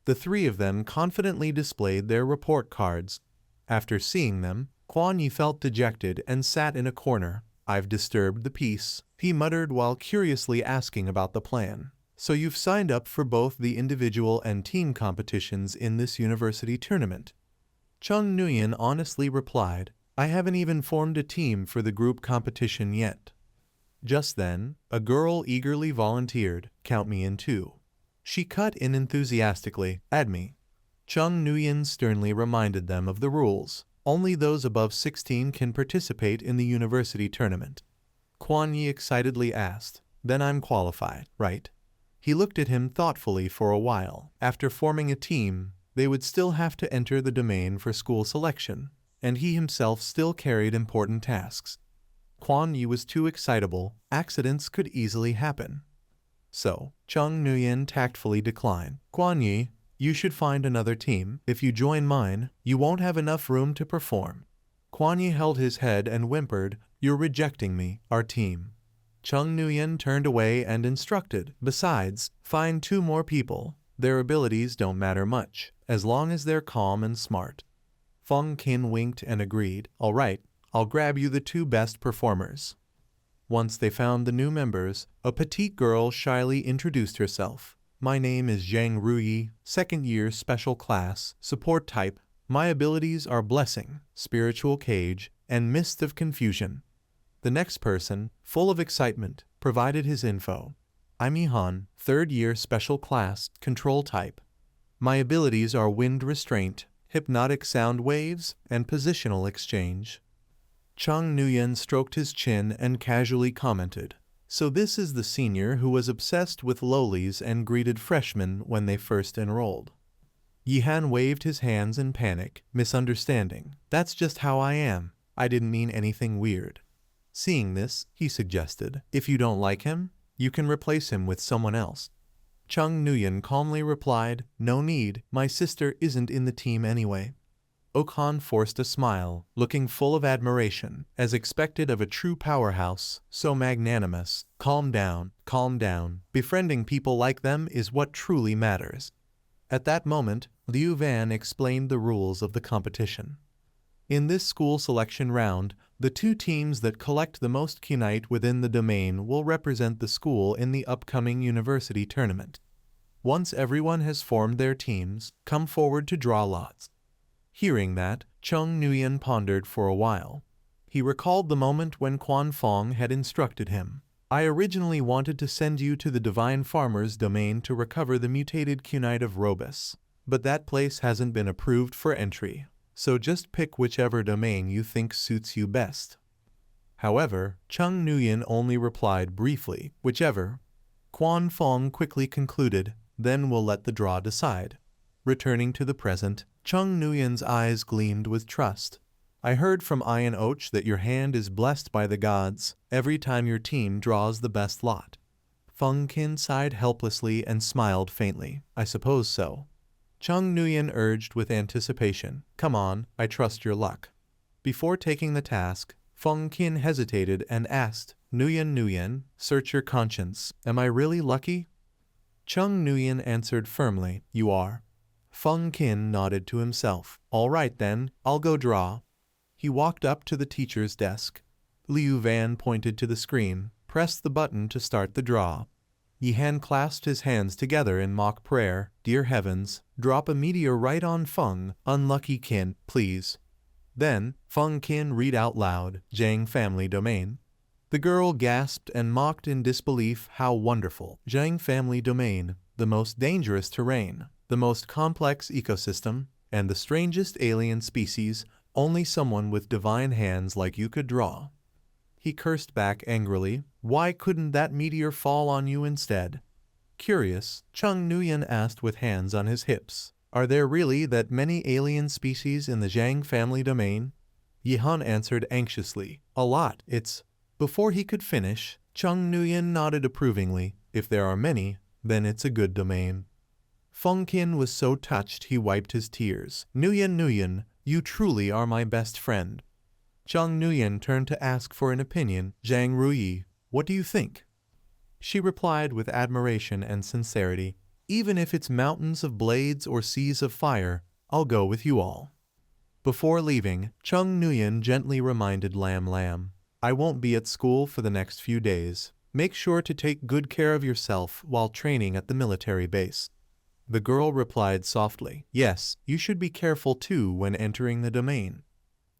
The three of them confidently displayed their report cards. After seeing them, Quan Yi felt dejected and sat in a corner. I've disturbed the peace, he muttered while curiously asking about the plan. So you've signed up for both the individual and team competitions in this university tournament? Chung Nguyen honestly replied, I haven't even formed a team for the group competition yet. Just then, a girl eagerly volunteered, count me in too. She cut in enthusiastically, add me. Chung Nguyen sternly reminded them of the rules. Only those above 16 can participate in the university tournament. Quan Yi excitedly asked, then I'm qualified, right? He looked at him thoughtfully for a while. After forming a team, they would still have to enter the domain for school selection, and he himself still carried important tasks. Quan Yi was too excitable. Accidents could easily happen. So, Chung Nguyen tactfully declined. Quan Yi, you should find another team. If you join mine, you won't have enough room to perform. Quan Yi held his head and whimpered, you're rejecting me, our team. Chung Nguyen turned away and instructed, besides, find 2 more people. Their abilities don't matter much, as long as they're calm and smart. Feng Qin winked and agreed, all right, I'll grab you the 2 best performers. Once they found the new members, a petite girl shyly introduced herself. My name is Zhang Ruyi, 2nd year special class, support type. My abilities are Blessing, Spiritual Cage, and Mist of Confusion. The next person, full of excitement, provided his info. I'm Yihan, 3rd year special class, control type. My abilities are Wind Restraint, Hypnotic Sound Waves, and Positional Exchange. Chung Nguyen stroked his chin and casually commented, so this is the senior who was obsessed with lowlies and greeted freshmen when they first enrolled. Yihan waved his hands in panic, misunderstanding. That's just how I am. I didn't mean anything weird. Seeing this, he suggested, if you don't like him, you can replace him with someone else. Chung Nguyen calmly replied, no need, my sister isn't in the team anyway. Okan forced a smile, looking full of admiration, as expected of a true powerhouse, so magnanimous. Calm down, calm down. Befriending people like them is what truly matters. At that moment, Liu Van explained the rules of the competition. In this school selection round, the 2 teams that collect the most kunite within the domain will represent the school in the upcoming university tournament. Once everyone has formed their teams, come forward to draw lots. Hearing that, Chung Nguyen pondered for a while. He recalled the moment when Quan Fong had instructed him. I originally wanted to send you to the Divine Farmer's domain to recover the mutated kunite of Robus, but that place hasn't been approved for entry, so just pick whichever domain you think suits you best. However, Chung Nguyen only replied briefly, whichever. Quan Fong quickly concluded, then we'll let the draw decide. Returning to the present, Chung Nguyen's eyes gleamed with trust. I heard from Ian Och that your hand is blessed by the gods every time your team draws the best lot. Feng Qin sighed helplessly and smiled faintly. I suppose so. Chung Nguyen urged with anticipation. Come on, I trust your luck. Before taking the task, Feng Qin hesitated and asked, Nuyen, search your conscience. Am I really lucky? Chung Nuyen answered firmly, you are. Feng Qin nodded to himself. All right then, I'll go draw. He walked up to the teacher's desk. Liu Van pointed to the screen, pressed the button to start the draw. Yihan clasped his hands together in mock prayer. Dear heavens, drop a meteor right on Feng, unlucky Qin, please. Then, Feng Qin read out loud, Zhang family domain. The girl gasped and mocked in disbelief. How wonderful. Zhang family domain, the most dangerous terrain, the most complex ecosystem, and the strangest alien species, only someone with divine hands like you could draw. He cursed back angrily. Why couldn't that meteor fall on you instead? Curious, Chung Nuyen asked with hands on his hips. Are there really that many alien species in the Zhang family domain? Yihan answered anxiously. A lot, it's... Before he could finish, Chung Nuyen nodded approvingly. If there are many, then it's a good domain. Feng Qin was so touched he wiped his tears. Nuyen, you truly are my best friend. Chung Nuyen turned to ask for an opinion. Zhang Ruyi, what do you think? She replied with admiration and sincerity. Even if it's mountains of blades or seas of fire, I'll go with you all. Before leaving, Chung Nuyen gently reminded Lam, I won't be at school for the next few days. Make sure to take good care of yourself while training at the military base. The girl replied softly, yes, you should be careful too when entering the domain.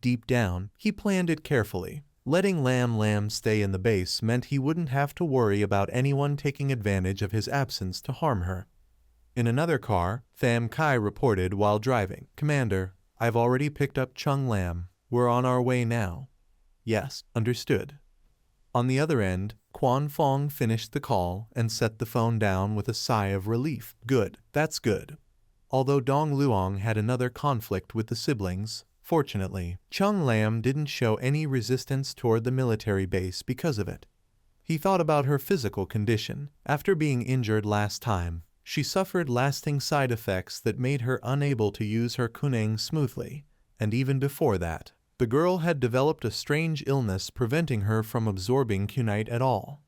Deep down, he planned it carefully. Letting Lam stay in the base meant he wouldn't have to worry about anyone taking advantage of his absence to harm her. In another car, Tham Kai reported while driving, Commander, I've already picked up Chung Lam. We're on our way now. Yes, understood. On the other end, Quan Fong finished the call and set the phone down with a sigh of relief. Good, that's good. Although Dong Luong had another conflict with the siblings, fortunately, Chung Lam didn't show any resistance toward the military base because of it. He thought about her physical condition. After being injured last time, she suffered lasting side effects that made her unable to use her kunang smoothly, and even before that, the girl had developed a strange illness preventing her from absorbing kunite at all.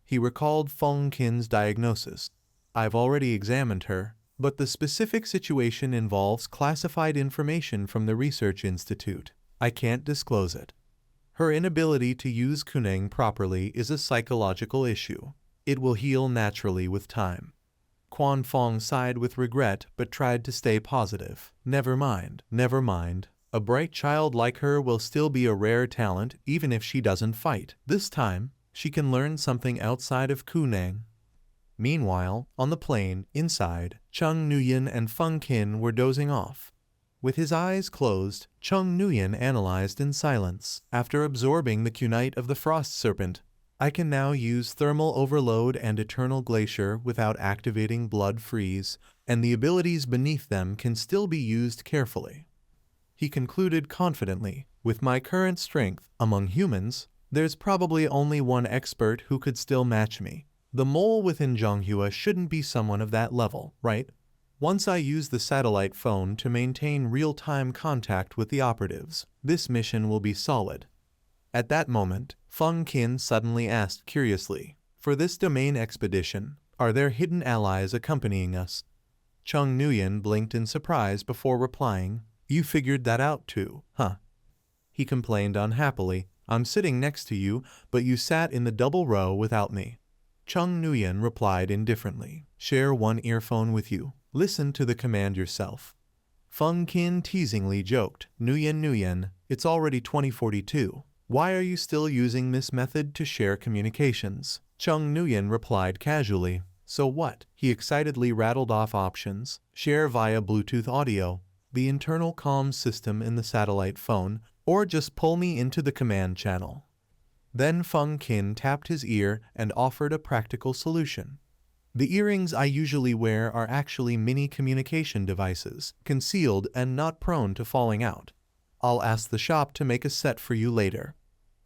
He recalled Feng Qin's diagnosis. I've already examined her, but the specific situation involves classified information from the research institute. I can't disclose it. Her inability to use kunang properly is a psychological issue. It will heal naturally with time. Quan Fong sighed with regret but tried to stay positive. Never mind. A bright child like her will still be a rare talent even if she doesn't fight. This time, she can learn something outside of kunang. Meanwhile, on the plane, inside, Chung Nuyen and Feng Qin were dozing off. With his eyes closed, Chung Nuyen analyzed in silence. After absorbing the kunite of the frost serpent, I can now use thermal overload and eternal glacier without activating blood freeze, and the abilities beneath them can still be used carefully. He concluded confidently, with my current strength, among humans, there's probably only one expert who could still match me. The mole within Zhonghua shouldn't be someone of that level, right? Once I use the satellite phone to maintain real-time contact with the operatives, this mission will be solid. At that moment, Feng Qin suddenly asked curiously, for this domain expedition, are there hidden allies accompanying us? Chung Nuyen blinked in surprise before replying, you figured that out too, huh? He complained unhappily, I'm sitting next to you, but you sat in the double row without me. Chung Nuyen replied indifferently, share one earphone with you. Listen to the command yourself. Feng Qin teasingly joked, Nuyen, it's already 2042. Why are you still using this method to share communications? Chung Nuyen replied casually, so what? He excitedly rattled off options, share via Bluetooth audio, the internal comms system in the satellite phone, or just pull me into the command channel. Then Feng Qin tapped his ear and offered a practical solution. The earrings I usually wear are actually mini communication devices, concealed and not prone to falling out. I'll ask the shop to make a set for you later.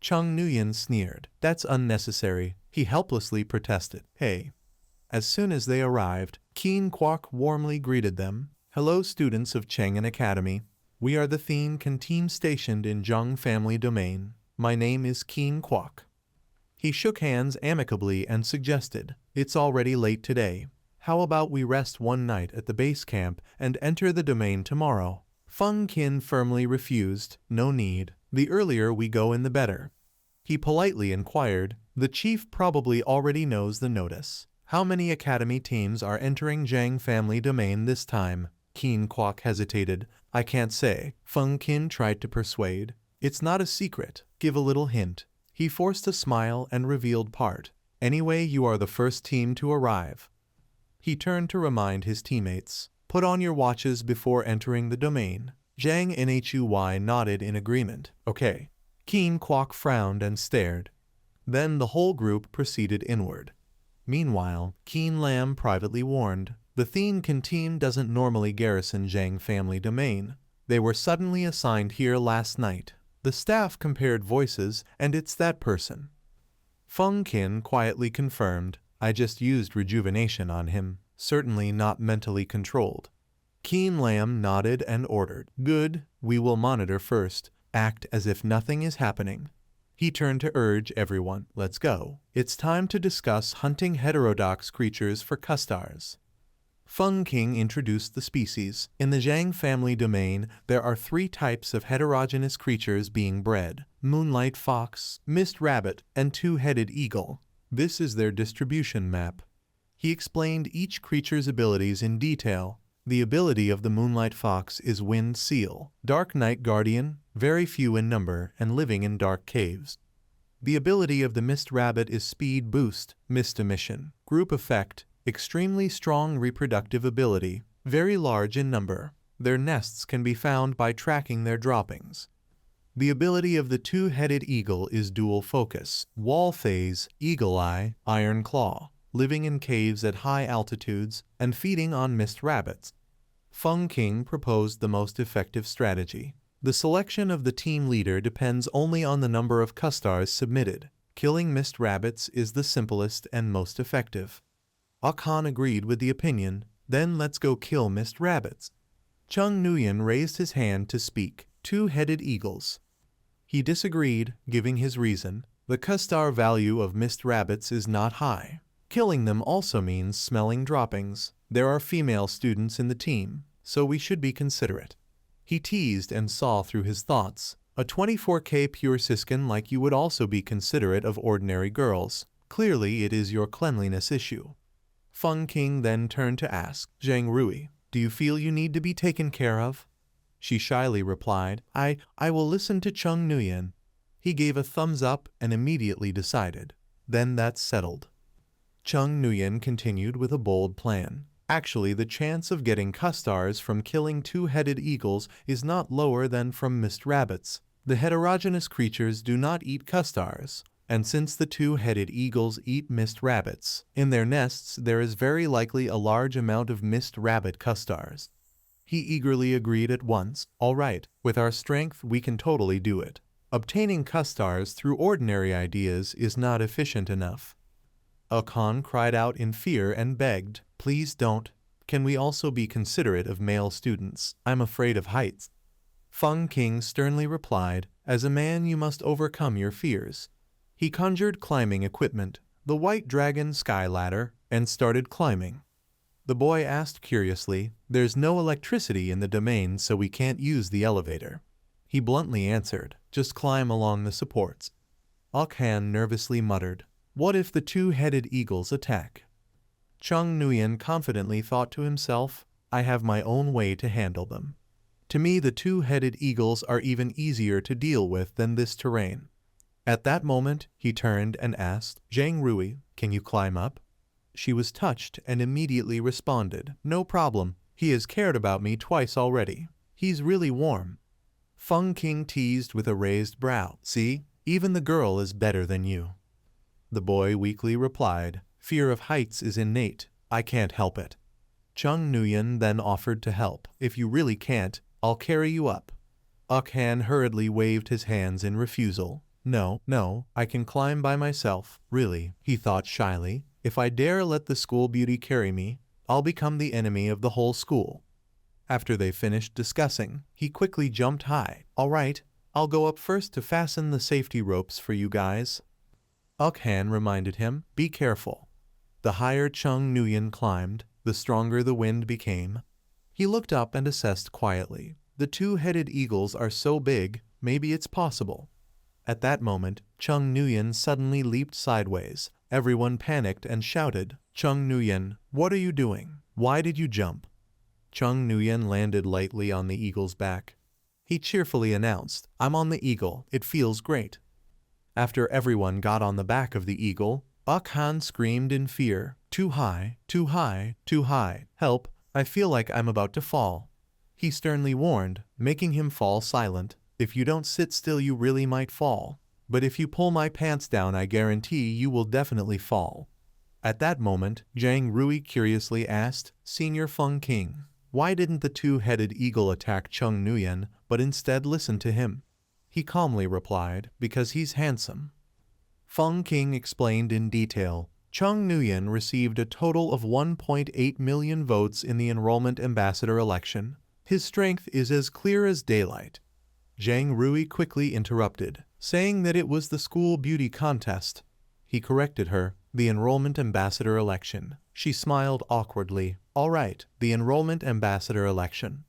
Chung Nuyen sneered. That's unnecessary, he helplessly protested. Hey. As soon as they arrived, Keen Kwok warmly greeted them. Hello students of Chang'an Academy. We are the Thien Can team stationed in Zhong family domain. My name is Keen Kwok. He shook hands amicably and suggested, it's already late today. How about we rest one night at the base camp and enter the domain tomorrow? Feng Qin firmly refused, no need. The earlier we go in the better. He politely inquired, the chief probably already knows the notice. How many academy teams are entering Zhang family domain this time? Keen Kwok hesitated. I can't say. Feng Qin tried to persuade. It's not a secret. Give a little hint. He forced a smile and revealed part. Anyway, you are the first team to arrive. He turned to remind his teammates. Put on your watches before entering the domain. Zhang Nhui nodded in agreement. Okay. Keen Kwok frowned and stared. Then the whole group proceeded inward. Meanwhile, Keen Lam privately warned, the Thin team doesn't normally garrison Zhang family domain. They were suddenly assigned here last night. The staff compared voices, and it's that person. Feng Qin quietly confirmed, I just used rejuvenation on him, certainly not mentally controlled. Keen Lam nodded and ordered, good, we will monitor first, act as if nothing is happening. He turned to urge everyone, let's go. It's time to discuss hunting heterodox creatures for custars. Feng Qin introduced the species. In the Zhang family domain, there are 3 types of heterogeneous creatures being bred: moonlight fox, mist rabbit, and 2-headed eagle. This is their distribution map. He explained each creature's abilities in detail. The ability of the moonlight fox is wind seal, dark night guardian, very few in number and living in dark caves. The ability of the mist rabbit is speed boost, mist emission, group effect, extremely strong reproductive ability, very large in number. Their nests can be found by tracking their droppings. The ability of the 2-headed eagle is dual focus, wall phase, eagle eye, iron claw, living in caves at high altitudes and feeding on mist rabbits. Feng Qin proposed the most effective strategy. The selection of the team leader depends only on the number of custars submitted. Killing mist rabbits is the simplest and most effective. Khan agreed with the opinion, then let's go kill mist rabbits. Chung Nguyen raised his hand to speak. 2-headed eagles. He disagreed, giving his reason. The custar value of mist rabbits is not high. Killing them also means smelling droppings. There are female students in the team, so we should be considerate. He teased and saw through his thoughts. A 24K pure Siskin like you would also be considerate of ordinary girls. Clearly it is your cleanliness issue. Feng Qin then turned to ask, Zhang Rui, do you feel you need to be taken care of? She shyly replied, I will listen to Chung Nguyen. He gave a thumbs up and immediately decided. Then that's settled. Chung Nguyen continued with a bold plan. Actually, the chance of getting custars from killing 2-headed eagles is not lower than from mist rabbits. The heterogeneous creatures do not eat custars, and since the 2-headed eagles eat mist rabbits, in their nests there is very likely a large amount of mist rabbit custars. He eagerly agreed at once. All right, with our strength we can totally do it. Obtaining custars through ordinary ideas is not efficient enough. Khan cried out in fear and begged, please don't. Can we also be considerate of male students? I'm afraid of heights. Feng Qin sternly replied, as a man you must overcome your fears. He conjured climbing equipment, the white dragon sky ladder, and started climbing. The boy asked curiously, there's no electricity in the domain so we can't use the elevator. He bluntly answered, just climb along the supports. Khan nervously muttered, what if the 2-headed eagles attack? Chung Nguyen confidently thought to himself, I have my own way to handle them. To me the 2-headed eagles are even easier to deal with than this terrain. At that moment, he turned and asked, Zhang Rui, can you climb up? She was touched and immediately responded, no problem, he has cared about me twice already. He's really warm. Feng Qin teased with a raised brow, see, even the girl is better than you. The boy weakly replied, fear of heights is innate, I can't help it. Chung Nguyen then offered to help. If you really can't, I'll carry you up. Khan hurriedly waved his hands in refusal. No, I can climb by myself, really, he thought shyly. If I dare let the school beauty carry me, I'll become the enemy of the whole school. After they finished discussing, he quickly jumped high. All right, I'll go up first to fasten the safety ropes for you guys. Ukhan reminded him, be careful. The higher Chung Nuyen climbed, the stronger the wind became. He looked up and assessed quietly. The two-headed eagles are so big, maybe it's possible. At that moment, Chung Nuyen suddenly leaped sideways. Everyone panicked and shouted, Chung Nuyen, what are you doing? Why did you jump? Chung Nuyen landed lightly on the eagle's back. He cheerfully announced, I'm on the eagle, it feels great. After everyone got on the back of the eagle, Ukhan screamed in fear, too high, too high, too high, help, I feel like I'm about to fall. He sternly warned, making him fall silent, if you don't sit still you really might fall. But if you pull my pants down I guarantee you will definitely fall. At that moment, Zhang Rui curiously asked, Senior Feng King, why didn't the two-headed eagle attack Chung Nuyen, but instead listen to him? He calmly replied, because he's handsome. Feng King explained in detail, Chung Nuyen received a total of 1.8 million votes in the enrollment ambassador election. His strength is as clear as daylight. Zhang Rui quickly interrupted, saying that it was the school beauty contest. He corrected her, the enrollment ambassador election. She smiled awkwardly. All right, the enrollment ambassador election.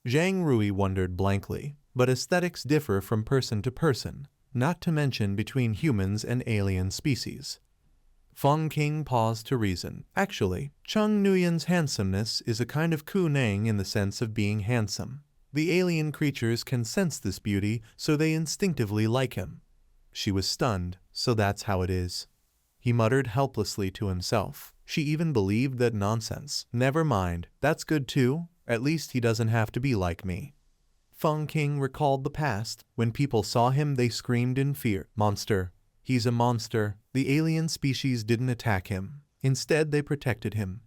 Zhang Rui wondered blankly, but aesthetics differ from person to person, not to mention between humans and alien species. Feng King paused to reason. Actually, Chung Nuyen's handsomeness is a kind of kunang in the sense of being handsome. The alien creatures can sense this beauty, so they instinctively like him. She was stunned, so that's how it is. He muttered helplessly to himself. She even believed that nonsense. Never mind, that's good too. At least he doesn't have to be like me. Feng King recalled the past. When people saw him, they screamed in fear. Monster. He's a monster. The alien species didn't attack him. Instead, they protected him.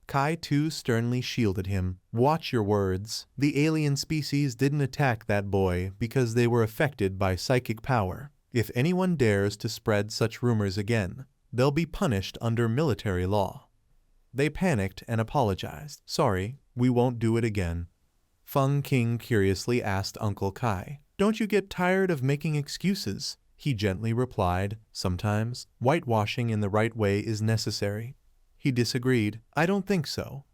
Kai too sternly shielded him. Watch your words. The alien species didn't attack that boy because they were affected by psychic power. If anyone dares to spread such rumors again, they'll be punished under military law. They panicked and apologized. Sorry, we won't do it again. Feng King curiously asked Uncle Kai, don't you get tired of making excuses? He gently replied, sometimes, whitewashing in the right way is necessary. He disagreed. I don't think so.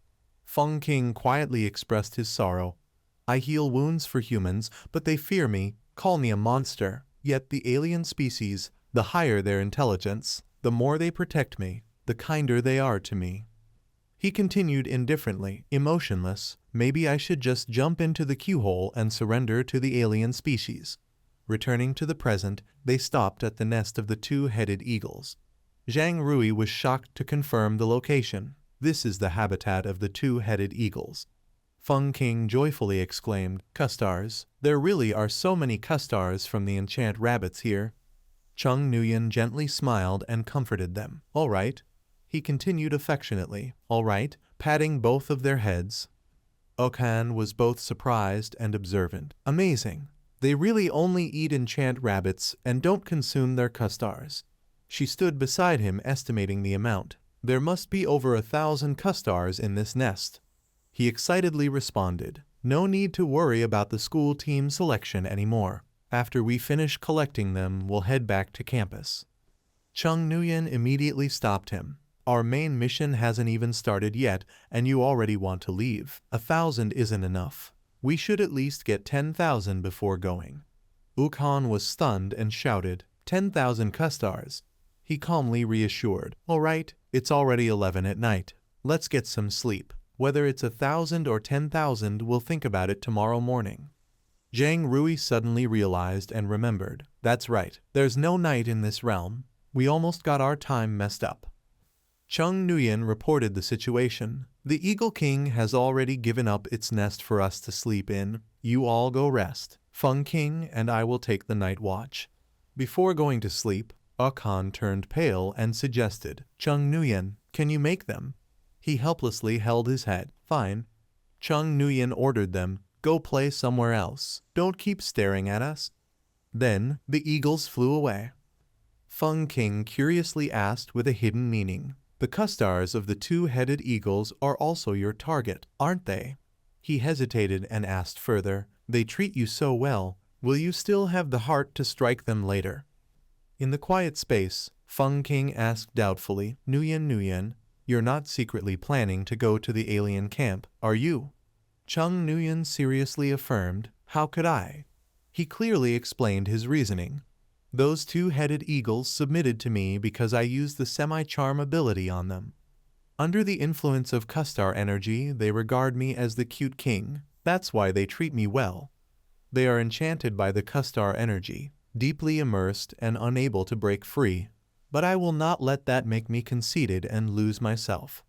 Feng King quietly expressed his sorrow. I heal wounds for humans, but they fear me, call me a monster. Yet the alien species, the higher their intelligence, the more they protect me, the kinder they are to me. He continued indifferently, emotionless, maybe I should just jump into the Q-hole and surrender to the alien species. Returning to the present, they stopped at the nest of the two-headed eagles. Zhang Rui was shocked to confirm the location. This is the habitat of the two-headed eagles. Feng King joyfully exclaimed, Custars, there really are so many custars from the enchant rabbits here. Chung Nuyen gently smiled and comforted them. All right. He continued affectionately. All right, patting both of their heads. Ukhan was both surprised and observant. Amazing. They really only eat enchant rabbits and don't consume their custars. She stood beside him estimating the amount. There must be over 1,000 custars in this nest. He excitedly responded, no need to worry about the school team selection anymore. After we finish collecting them, we'll head back to campus. Chung Nuyen immediately stopped him. Our main mission hasn't even started yet, and you already want to leave. 1,000 isn't enough. We should at least get 10,000 before going. Ukhan was stunned and shouted, 10,000 custars. He calmly reassured, all right, it's already 11 at night. Let's get some sleep. Whether it's 1,000 or 10,000, we'll think about it tomorrow morning. Zhang Rui suddenly realized and remembered. That's right, there's no night in this realm. We almost got our time messed up. Chung Nuyen reported the situation. The Eagle King has already given up its nest for us to sleep in. You all go rest. Feng King and I will take the night watch. Before going to sleep, Ukhan turned pale and suggested, Chung Nuyen, can you make them? He helplessly held his head. Fine. Chung Nuyen ordered them, go play somewhere else. Don't keep staring at us. Then the eagles flew away. Feng King curiously asked with a hidden meaning, the custars of the two-headed eagles are also your target, aren't they? He hesitated and asked further, they treat you so well, Will you still have the heart to strike them later? In the quiet space, Feng King asked doubtfully, Nuyen, you're not secretly planning to go to the alien camp, are you? Chung Nuyen seriously affirmed, how could I? He clearly explained his reasoning. Those two-headed eagles submitted to me because I used the semi-charm ability on them. Under the influence of Kustar energy, they regard me as the cute king. That's why they treat me well. They are enchanted by the Kustar energy, deeply immersed and unable to break free. But I will not let that make me conceited and lose myself.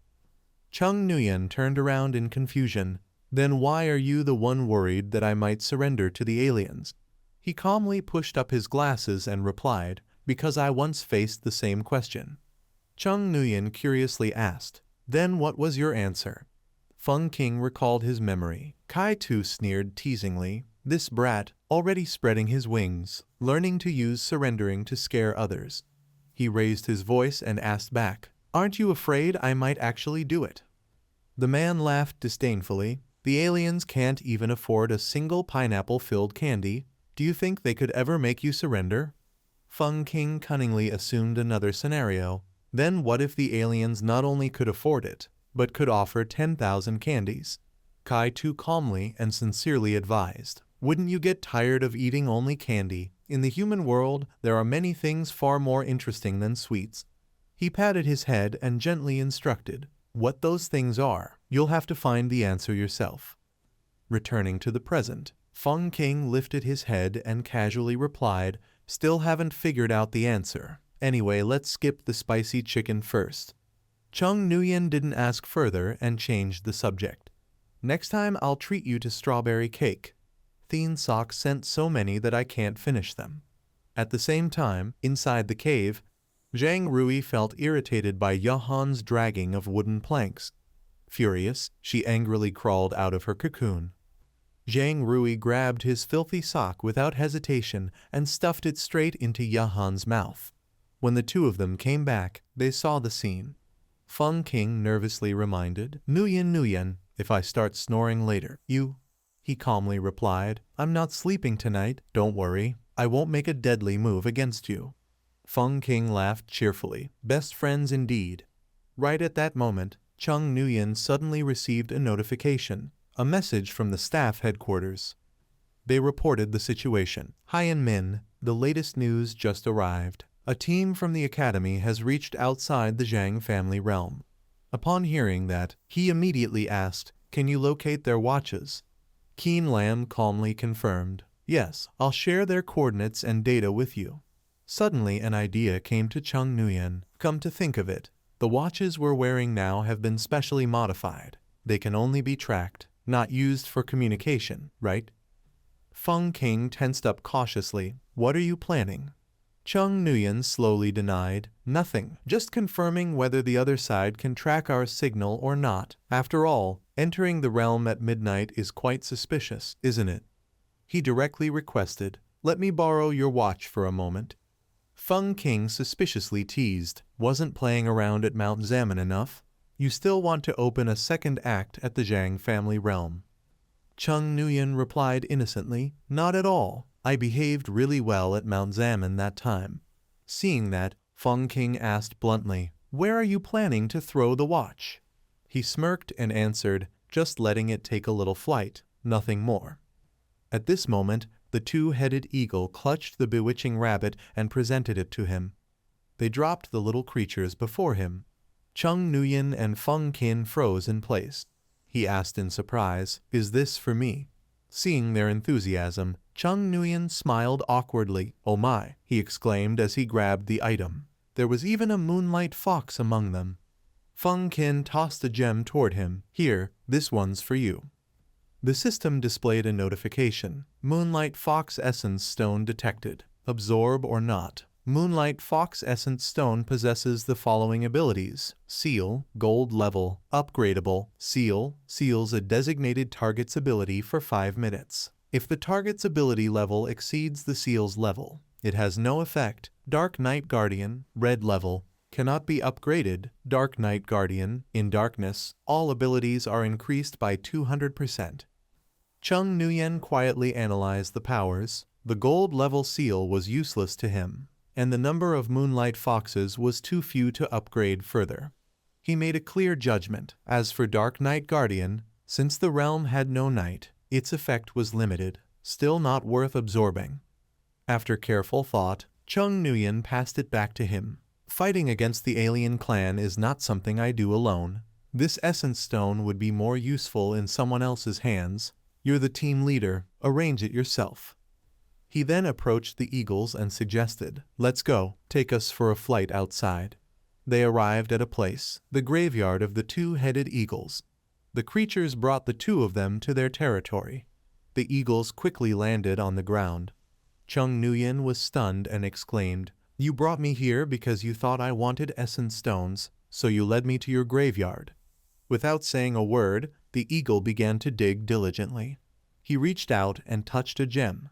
Chung Nuyen turned around in confusion. Then why are you the one worried that I might surrender to the aliens? He calmly pushed up his glasses and replied, because I once faced the same question. Chung Nuyen curiously asked, then what was your answer? Feng King recalled his memory. Kai Tu sneered teasingly, this brat, already spreading his wings, learning to use surrendering to scare others. He raised his voice and asked back, aren't you afraid I might actually do it? The man laughed disdainfully. The aliens can't even afford a single pineapple-filled candy. Do you think they could ever make you surrender? Feng King cunningly assumed another scenario. Then what if the aliens not only could afford it, but could offer 10,000 candies? Kai Tu calmly and sincerely advised, wouldn't you get tired of eating only candy? In the human world, there are many things far more interesting than sweets. He patted his head and gently instructed, what those things are, you'll have to find the answer yourself. Returning to the present, Feng King lifted his head and casually replied, still haven't figured out the answer. Anyway, let's skip the spicy chicken first. Chung Nuyen didn't ask further and changed the subject. Next time I'll treat you to strawberry cake. Thien Sok sent so many that I can't finish them. At the same time, inside the cave, Zhang Rui felt irritated by Yahan's dragging of wooden planks. Furious, she angrily crawled out of her cocoon. Zhang Rui grabbed his filthy sock without hesitation and stuffed it straight into Yahan's mouth. When the two of them came back, they saw the scene. Feng King nervously reminded, Nuyen, if I start snoring later, He calmly replied, I'm not sleeping tonight, don't worry, I won't make a deadly move against you. Feng King laughed cheerfully, best friends indeed. Right at that moment, Chung Nuyen suddenly received a notification, a message from the staff headquarters. They reported the situation. Hien Min, the latest news just arrived. A team from the academy has reached outside the Zhang family realm. Upon hearing that, he immediately asked, can you locate their watches? Keen Lam calmly confirmed, yes, I'll share their coordinates and data with you. Suddenly an idea came to Chung Nuyen. Come to think of it, the watches we're wearing now have been specially modified. They can only be tracked, not used for communication, right? Feng King tensed up cautiously. What are you planning? Chung Nuyen slowly denied, nothing, just confirming whether the other side can track our signal or not. After all, entering the realm at midnight is quite suspicious, isn't it? He directly requested, let me borrow your watch for a moment. Feng King suspiciously teased, wasn't playing around at Mount Zaman enough? You still want to open a second act at the Zhang family realm? Chung Nuyen replied innocently, not at all. I behaved really well at Mount Zaman that time. Seeing that, Feng King asked bluntly, where are you planning to throw the watch? He smirked and answered, just letting it take a little flight, nothing more. At this moment, the two-headed eagle clutched the bewitching rabbit and presented it to him. They dropped the little creatures before him. Chung Nuyen and Feng Kin froze in place. He asked in surprise, is this for me? Seeing their enthusiasm, Chung Nuyen smiled awkwardly. Oh my, he exclaimed as he grabbed the item. There was even a moonlight fox among them. Feng Kin tossed a gem toward him. Here, this one's for you. The system displayed a notification. Moonlight Fox Essence Stone detected. Absorb or not. Moonlight Fox Essence Stone possesses the following abilities. Seal, gold level, upgradable. Seal, seals a designated target's ability for 5 minutes. If the target's ability level exceeds the seal's level, it has no effect. Dark Knight Guardian, red level, cannot be upgraded. Dark Knight Guardian, in darkness, all abilities are increased by 200%. Chung Nuyen quietly analyzed the powers. The gold-level seal was useless to him, and the number of moonlight foxes was too few to upgrade further. He made a clear judgment. As for Dark Night Guardian, since the realm had no night, its effect was limited, still not worth absorbing. After careful thought, Chung Nuyen passed it back to him. Fighting against the alien clan is not something I do alone. This essence stone would be more useful in someone else's hands. You're the team leader, arrange it yourself. He then approached the eagles and suggested, "Let's go, take us for a flight outside." They arrived at a place, the graveyard of the two-headed eagles. The creatures brought the two of them to their territory. The eagles quickly landed on the ground. Chung Nuyen was stunned and exclaimed, "You brought me here because you thought I wanted essence stones, so you led me to your graveyard." Without saying a word, the eagle began to dig diligently. He reached out and touched a gem.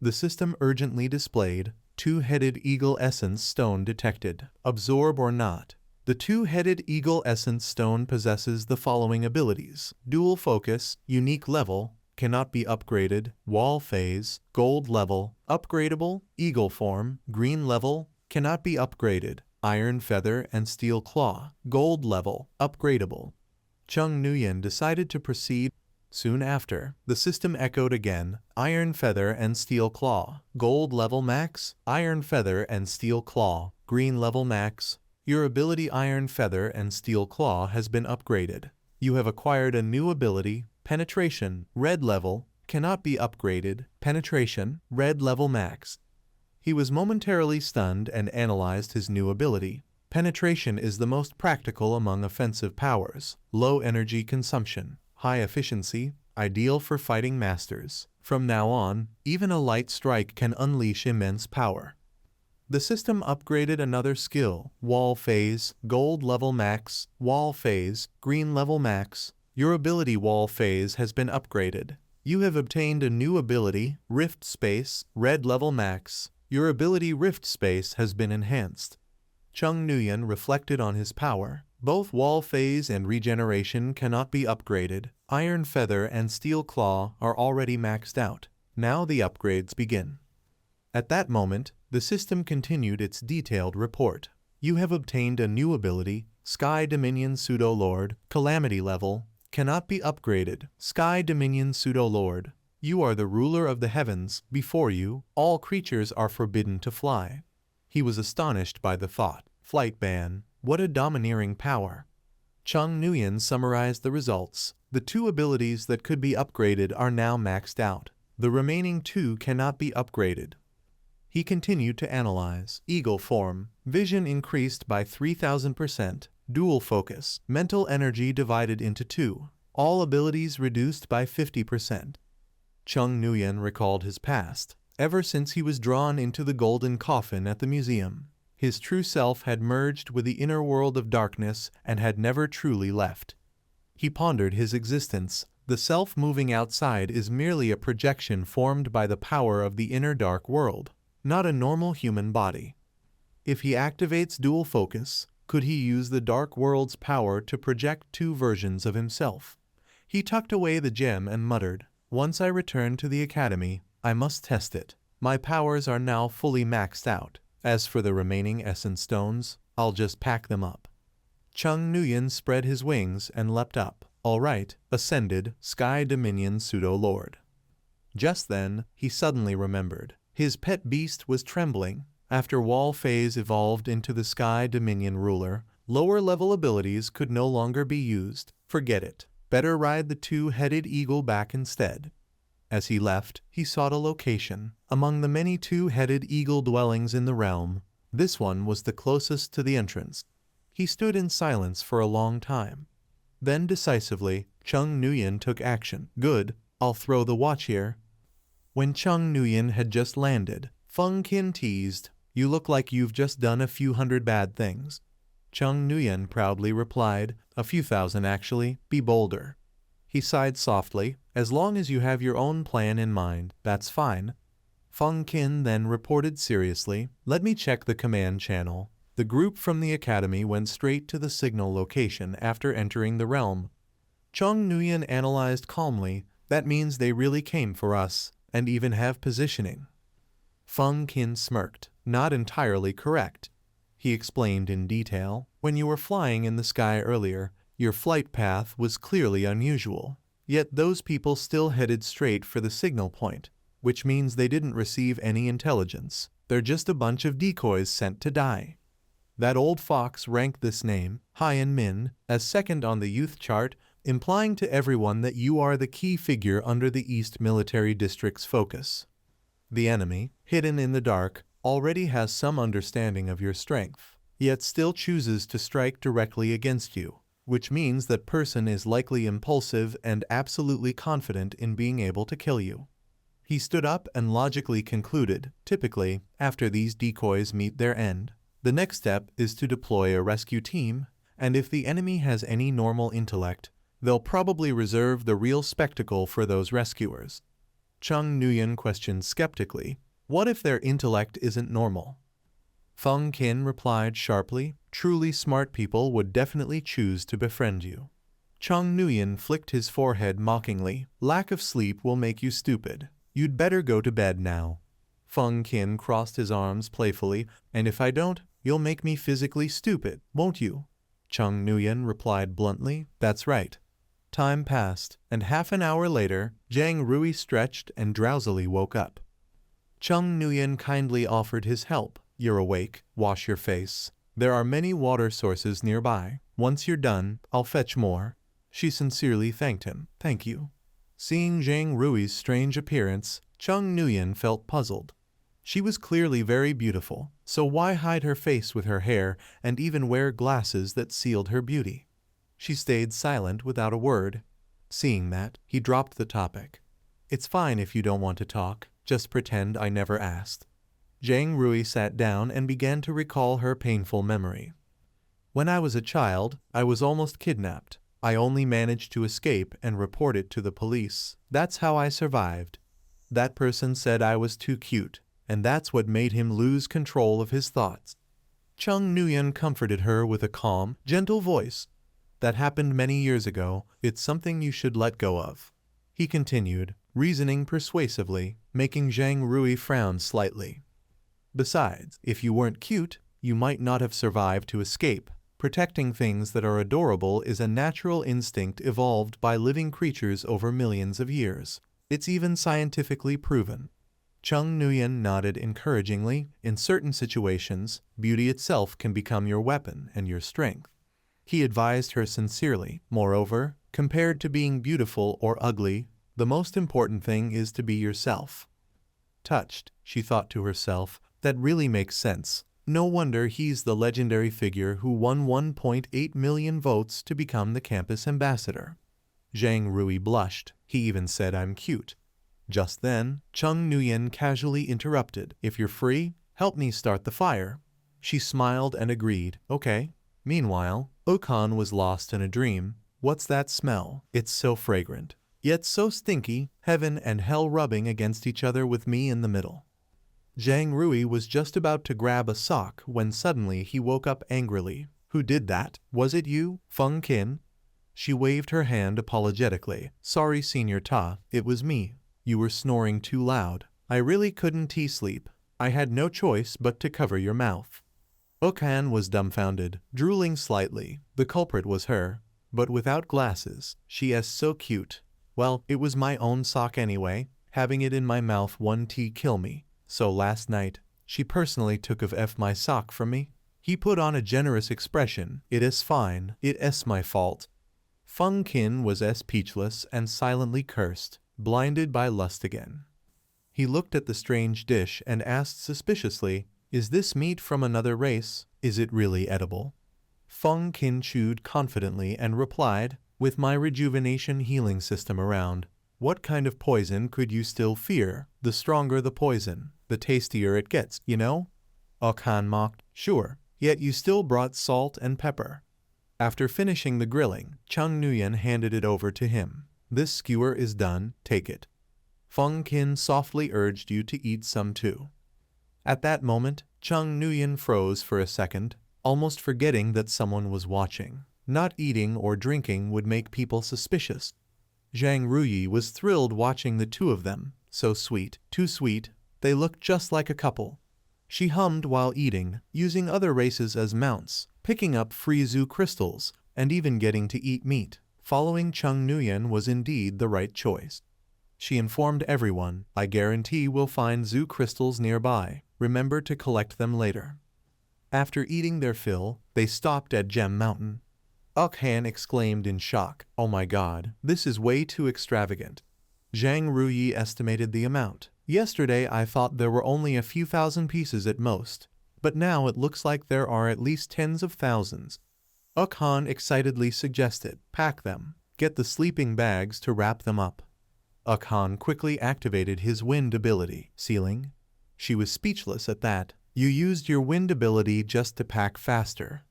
The system urgently displayed, "Two-headed eagle essence stone detected. Absorb or not." The two-headed eagle essence stone possesses the following abilities: dual focus, unique level, cannot be upgraded, wall phase, gold level, upgradable, eagle form, green level, cannot be upgraded, iron feather and steel claw, gold level, upgradable. Chung Nuyen decided to proceed. Soon after, the system echoed again, iron feather and steel claw, gold level max, iron feather and steel claw, green level max. Your ability Iron Feather and Steel Claw has been upgraded. You have acquired a new ability, Penetration, red level, cannot be upgraded, Penetration, red level max. He was momentarily stunned and analyzed his new ability. Penetration is the most practical among offensive powers, low energy consumption, high efficiency, ideal for fighting masters. From now on, even a light strike can unleash immense power. The system upgraded another skill, Wall Phase, Gold Level Max, Wall Phase, Green Level Max. Your ability Wall Phase has been upgraded. You have obtained a new ability, Rift Space, Red Level Max. Your ability Rift Space has been enhanced. Chung Nuyen reflected on his power. Both Wall Phase and Regeneration cannot be upgraded. Iron Feather and Steel Claw are already maxed out. Now the upgrades begin. At that moment, the system continued its detailed report. You have obtained a new ability, Sky Dominion Pseudo-Lord, Calamity Level, cannot be upgraded. Sky Dominion Pseudo-Lord, you are the ruler of the heavens. Before you, all creatures are forbidden to fly. He was astonished by the thought. Flight ban, what a domineering power. Chung Nuyen summarized the results. The two abilities that could be upgraded are now maxed out. The remaining two cannot be upgraded. He continued to analyze. Eagle form, vision increased by 3000%, dual focus, mental energy divided into two, all abilities reduced by 50%. Chung Nuyen recalled his past. Ever since he was drawn into the golden coffin at the museum, his true self had merged with the inner world of darkness and had never truly left. He pondered his existence. The self moving outside is merely a projection formed by the power of the inner dark world, not a normal human body. If he activates dual focus, could he use the dark world's power to project two versions of himself? He tucked away the gem and muttered, "Once I return to the academy, I must test it. My powers are now fully maxed out. As for the remaining essence stones, I'll just pack them up." Chung Nuyen spread his wings and leapt up. All right, ascended, Sky Dominion Pseudo-Lord. Just then, he suddenly remembered. His pet beast was trembling. After Wall Phase evolved into the Sky Dominion ruler, lower-level abilities could no longer be used. Forget it. Better ride the two-headed eagle back instead. As he left, he sought a location. Among the many two-headed eagle dwellings in the realm, this one was the closest to the entrance. He stood in silence for a long time. Then decisively, Chung Nuyen took action. Good, I'll throw the watch here. When Chung Nuyen had just landed, Feng Qin teased, "You look like you've just done a few hundred bad things." Chung Nuyen proudly replied, "A few thousand actually, be bolder." He sighed softly, "As long as you have your own plan in mind, that's fine." Feng Qin then reported seriously, "Let me check the command channel." The group from the academy went straight to the signal location after entering the realm. Chung Nuyen analyzed calmly, "That means they really came for us, and even have positioning. Feng Qin smirked. Not entirely correct. He explained in detail. When you were flying in the sky earlier, your flight path was clearly unusual. Yet those people still headed straight for the signal point, which means they didn't receive any intelligence. They're just a bunch of decoys sent to die. That old fox ranked this name, Hien Min, as second on the youth chart, implying to everyone that you are the key figure under the East Military District's focus. The enemy, hidden in the dark, already has some understanding of your strength, yet still chooses to strike directly against you, which means that person is likely impulsive and absolutely confident in being able to kill you. He stood up and logically concluded, typically, after these decoys meet their end, the next step is to deploy a rescue team, and if the enemy has any normal intellect, they'll probably reserve the real spectacle for those rescuers. Chung Nguyen questioned skeptically, what if their intellect isn't normal? Feng Qin replied sharply, truly smart people would definitely choose to befriend you. Chung Nguyen flicked his forehead mockingly, lack of sleep will make you stupid. You'd better go to bed now. Feng Qin crossed his arms playfully, and if I don't, you'll make me physically stupid, won't you? Chung Nguyen replied bluntly, that's right. Time passed, and half an hour later, Zhang Rui stretched and drowsily woke up. Chung Nguyen kindly offered his help. You're awake, wash your face. There are many water sources nearby. Once you're done, I'll fetch more. She sincerely thanked him. Thank you. Seeing Zhang Rui's strange appearance, Chung Nguyen felt puzzled. She was clearly very beautiful, so why hide her face with her hair and even wear glasses that sealed her beauty? She stayed silent without a word. Seeing that, he dropped the topic. It's fine if you don't want to talk, just pretend I never asked. Zhang Rui sat down and began to recall her painful memory. When I was a child, I was almost kidnapped. I only managed to escape and report it to the police. That's how I survived. That person said I was too cute, and that's what made him lose control of his thoughts. Chung Nguyen comforted her with a calm, gentle voice. That happened many years ago. It's something you should let go of. He continued, reasoning persuasively, making Zhang Rui frown slightly. Besides, if you weren't cute, you might not have survived to escape. Protecting things that are adorable is a natural instinct evolved by living creatures over millions of years. It's even scientifically proven. Chung Nguyen nodded encouragingly. In certain situations, beauty itself can become your weapon and your strength. He advised her sincerely. Moreover, compared to being beautiful or ugly, the most important thing is to be yourself. Touched, she thought to herself, that really makes sense. No wonder he's the legendary figure who won 1.8 million votes to become the campus ambassador. Zhang Rui blushed. He even said I'm cute. Just then, Chung Nguyen casually interrupted. If you're free, help me start the fire. She smiled and agreed. Okay. Meanwhile, Okan was lost in a dream. What's that smell? It's so fragrant. Yet so stinky, heaven and hell rubbing against each other with me in the middle. Zhang Rui was just about to grab a sock when suddenly he woke up angrily. Who did that? Was it you, Feng Qin? She waved her hand apologetically. Sorry, Senior Ta, it was me. You were snoring too loud. I really couldn't sleep. I had no choice but to cover your mouth. Okan was dumbfounded, drooling slightly. The culprit was her, but without glasses. She is so cute. Well, it was my own sock anyway. Having it in my mouth won't kill me. So last night, she personally took of my sock from me. He put on a generous expression. It is fine. It is my fault. Feng Qin was speechless and silently cursed, blinded by lust again. He looked at the strange dish and asked suspiciously, is this meat from another race? Is it really edible? Feng Qin chewed confidently and replied, with my rejuvenation healing system around, what kind of poison could you still fear? The stronger the poison, the tastier it gets, you know? Okan mocked, sure, yet you still brought salt and pepper. After finishing the grilling, Chung Nguyen handed it over to him. This skewer is done, take it. Feng Qin softly urged you to eat some too. At that moment, Chung Nguyen froze for a second, almost forgetting that someone was watching. Not eating or drinking would make people suspicious. Zhang Ruyi was thrilled watching the two of them. So sweet, too sweet. They looked just like a couple. She hummed while eating, using other races as mounts, picking up free zoo crystals, and even getting to eat meat. Following Chung Nguyen was indeed the right choice. She informed everyone, I guarantee we'll find zoo crystals nearby. Remember to collect them later. After eating their fill, they stopped at Gem Mountain. Han exclaimed in shock, oh my god, this is way too extravagant. Zhang Ruyi estimated the amount. Yesterday I thought there were only a few thousand pieces at most, but now it looks like there are at least tens of thousands. Han excitedly suggested, pack them, get the sleeping bags to wrap them up. Han quickly activated his wind ability, sealing. She was speechless at that. You used your wind ability just to pack faster.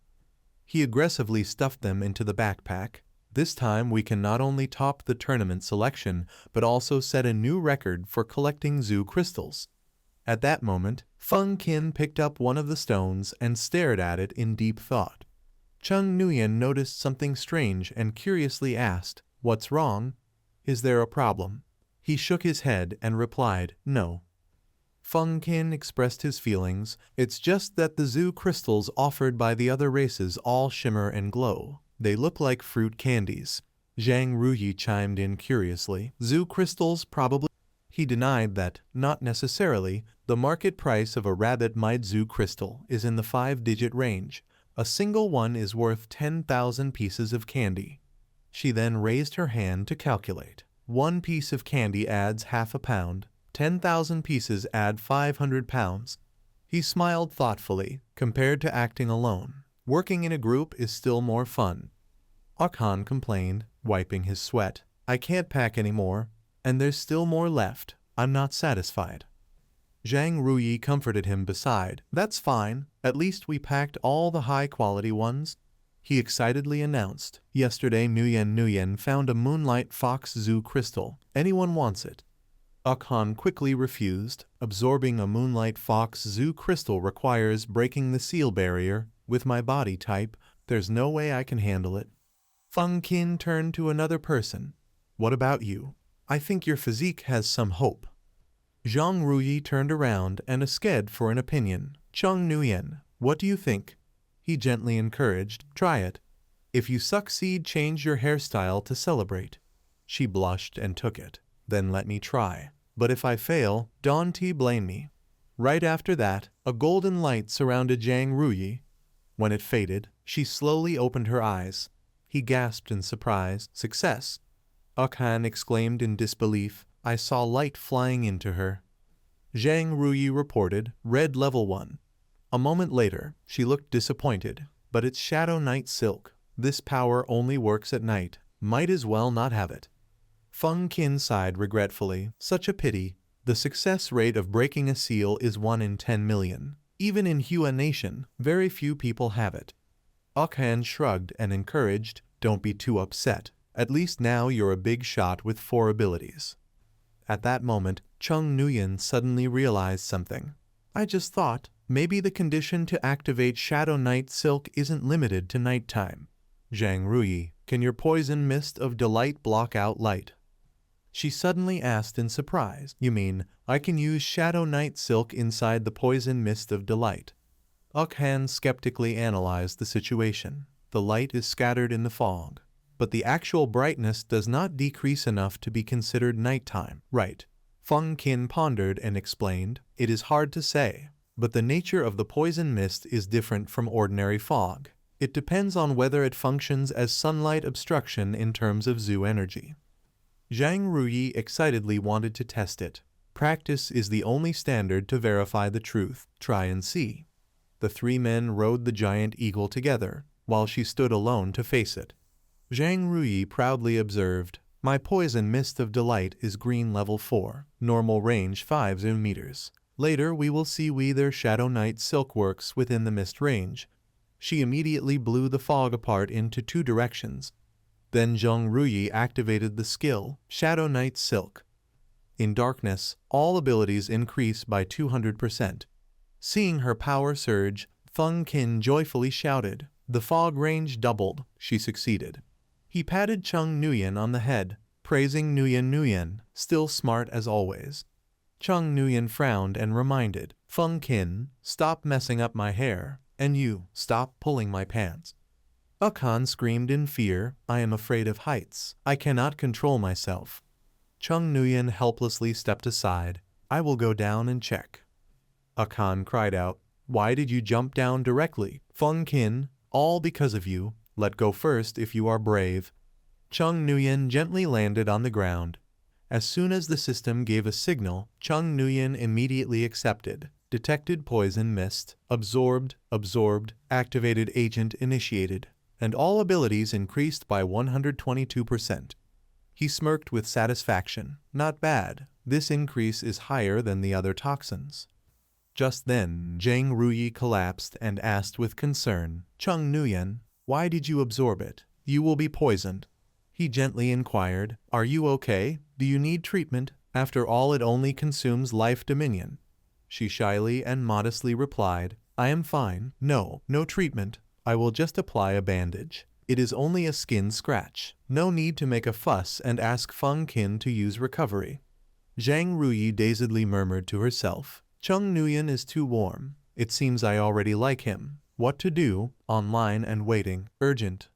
He aggressively stuffed them into the backpack. This time we can not only top the tournament selection, but also set a new record for collecting zoo crystals. At that moment, Feng Qin picked up one of the stones and stared at it in deep thought. Chung Nguyen noticed something strange and curiously asked, what's wrong? Is there a problem? He shook his head and replied, no. Feng Qin expressed his feelings, it's just that the zoo crystals offered by the other races all shimmer and glow. They look like fruit candies. Zhang Ruyi chimed in curiously, zoo crystals probably. He denied that, not necessarily, the market price of a rabbit-mite zoo crystal is in the 5-digit range. A single one is worth 10,000 pieces of candy. She then raised her hand to calculate. One piece of candy adds half a pound. 10,000 pieces add 500 pounds. He smiled thoughtfully. Compared to acting alone, working in a group is still more fun. Han complained, wiping his sweat. I can't pack anymore, and there's still more left. I'm not satisfied. Zhang Ruyi comforted him beside. That's fine. At least we packed all the high-quality ones. He excitedly announced. Yesterday Nguyen found a Moonlight Fox Zoo crystal. Anyone wants it? Han quickly refused. Absorbing a Moonlight Fox Zoo crystal requires breaking the seal barrier. With my body type, there's no way I can handle it. Feng Qin turned to another person. What about you? I think your physique has some hope. Zhang Ruyi turned around and asked for an opinion. Chung Nguyen, what do you think? He gently encouraged, try it. If you succeed, change your hairstyle to celebrate. She blushed and took it. Then let me try. But if I fail, don't blame me. Right after that, a golden light surrounded Zhang Ruyi. When it faded, she slowly opened her eyes. He gasped in surprise. Success! Han exclaimed in disbelief. I saw light flying into her. Zhang Ruyi reported, Red Level 1. A moment later, she looked disappointed. But it's Shadow Night Silk. This power only works at night. Might as well not have it. Feng Qin sighed regretfully. Such a pity. The success rate of breaking a seal is 1 in 10 million. Even in Hua Nation, very few people have it. Han shrugged and encouraged, don't be too upset. At least now you're a big shot with 4 abilities. At that moment, Chung Nguyen suddenly realized something. I just thought, maybe the condition to activate Shadow Night Silk isn't limited to nighttime. Zhang Ruyi, can your poison mist of delight block out light? She suddenly asked in surprise. You mean, I can use Shadow Night Silk inside the poison mist of delight? Han skeptically analyzed the situation. The light is scattered in the fog, but the actual brightness does not decrease enough to be considered nighttime. Right. Feng Qin pondered and explained, it is hard to say, but the nature of the poison mist is different from ordinary fog. It depends on whether it functions as sunlight obstruction in terms of zoo energy. Zhang Ruyi excitedly wanted to test it. Practice is the only standard to verify the truth. Try and see. The 3 men rode the giant eagle together, while she stood alone to face it. Zhang Ruyi proudly observed, my poison mist of delight is green level 4, normal range 5 zoom meters. Later we will see whether Shadow Night Silk works within the mist range. She immediately blew the fog apart into 2 directions. Then Zhang Ruyi activated the skill, Shadow Night Silk. In darkness, all abilities increase by 200%. Seeing her power surge, Feng Qin joyfully shouted. The fog range doubled. She succeeded. He patted Chung Nguyen on the head, praising Nguyen, still smart as always. Chung Nuyen frowned and reminded, Feng Qin, stop messing up my hair, and you, stop pulling my pants. Khan screamed in fear, I am afraid of heights. I cannot control myself. Chung Nuyen helplessly stepped aside. I will go down and check. Khan cried out, why did you jump down directly? Feng Qin, all because of you. Let go first if you are brave. Chung Nuyen gently landed on the ground. As soon as the system gave a signal, Chung Nuyen immediately accepted. Detected poison mist, absorbed, activated agent initiated, and all abilities increased by 122%. He smirked with satisfaction. Not bad. This increase is higher than the other toxins. Just then, Zhang Ruyi collapsed and asked with concern, Chung Nuyen, why did you absorb it? You will be poisoned. He gently inquired, are you okay? Do you need treatment? After all, it only consumes life dominion. She shyly and modestly replied, I am fine. No treatment. I will just apply a bandage. It is only a skin scratch. No need to make a fuss and ask Feng Qin to use recovery. Zhang Ruyi dazedly murmured to herself, Chung Nuyen is too warm. It seems I already like him. What to do? Online and waiting. Urgent.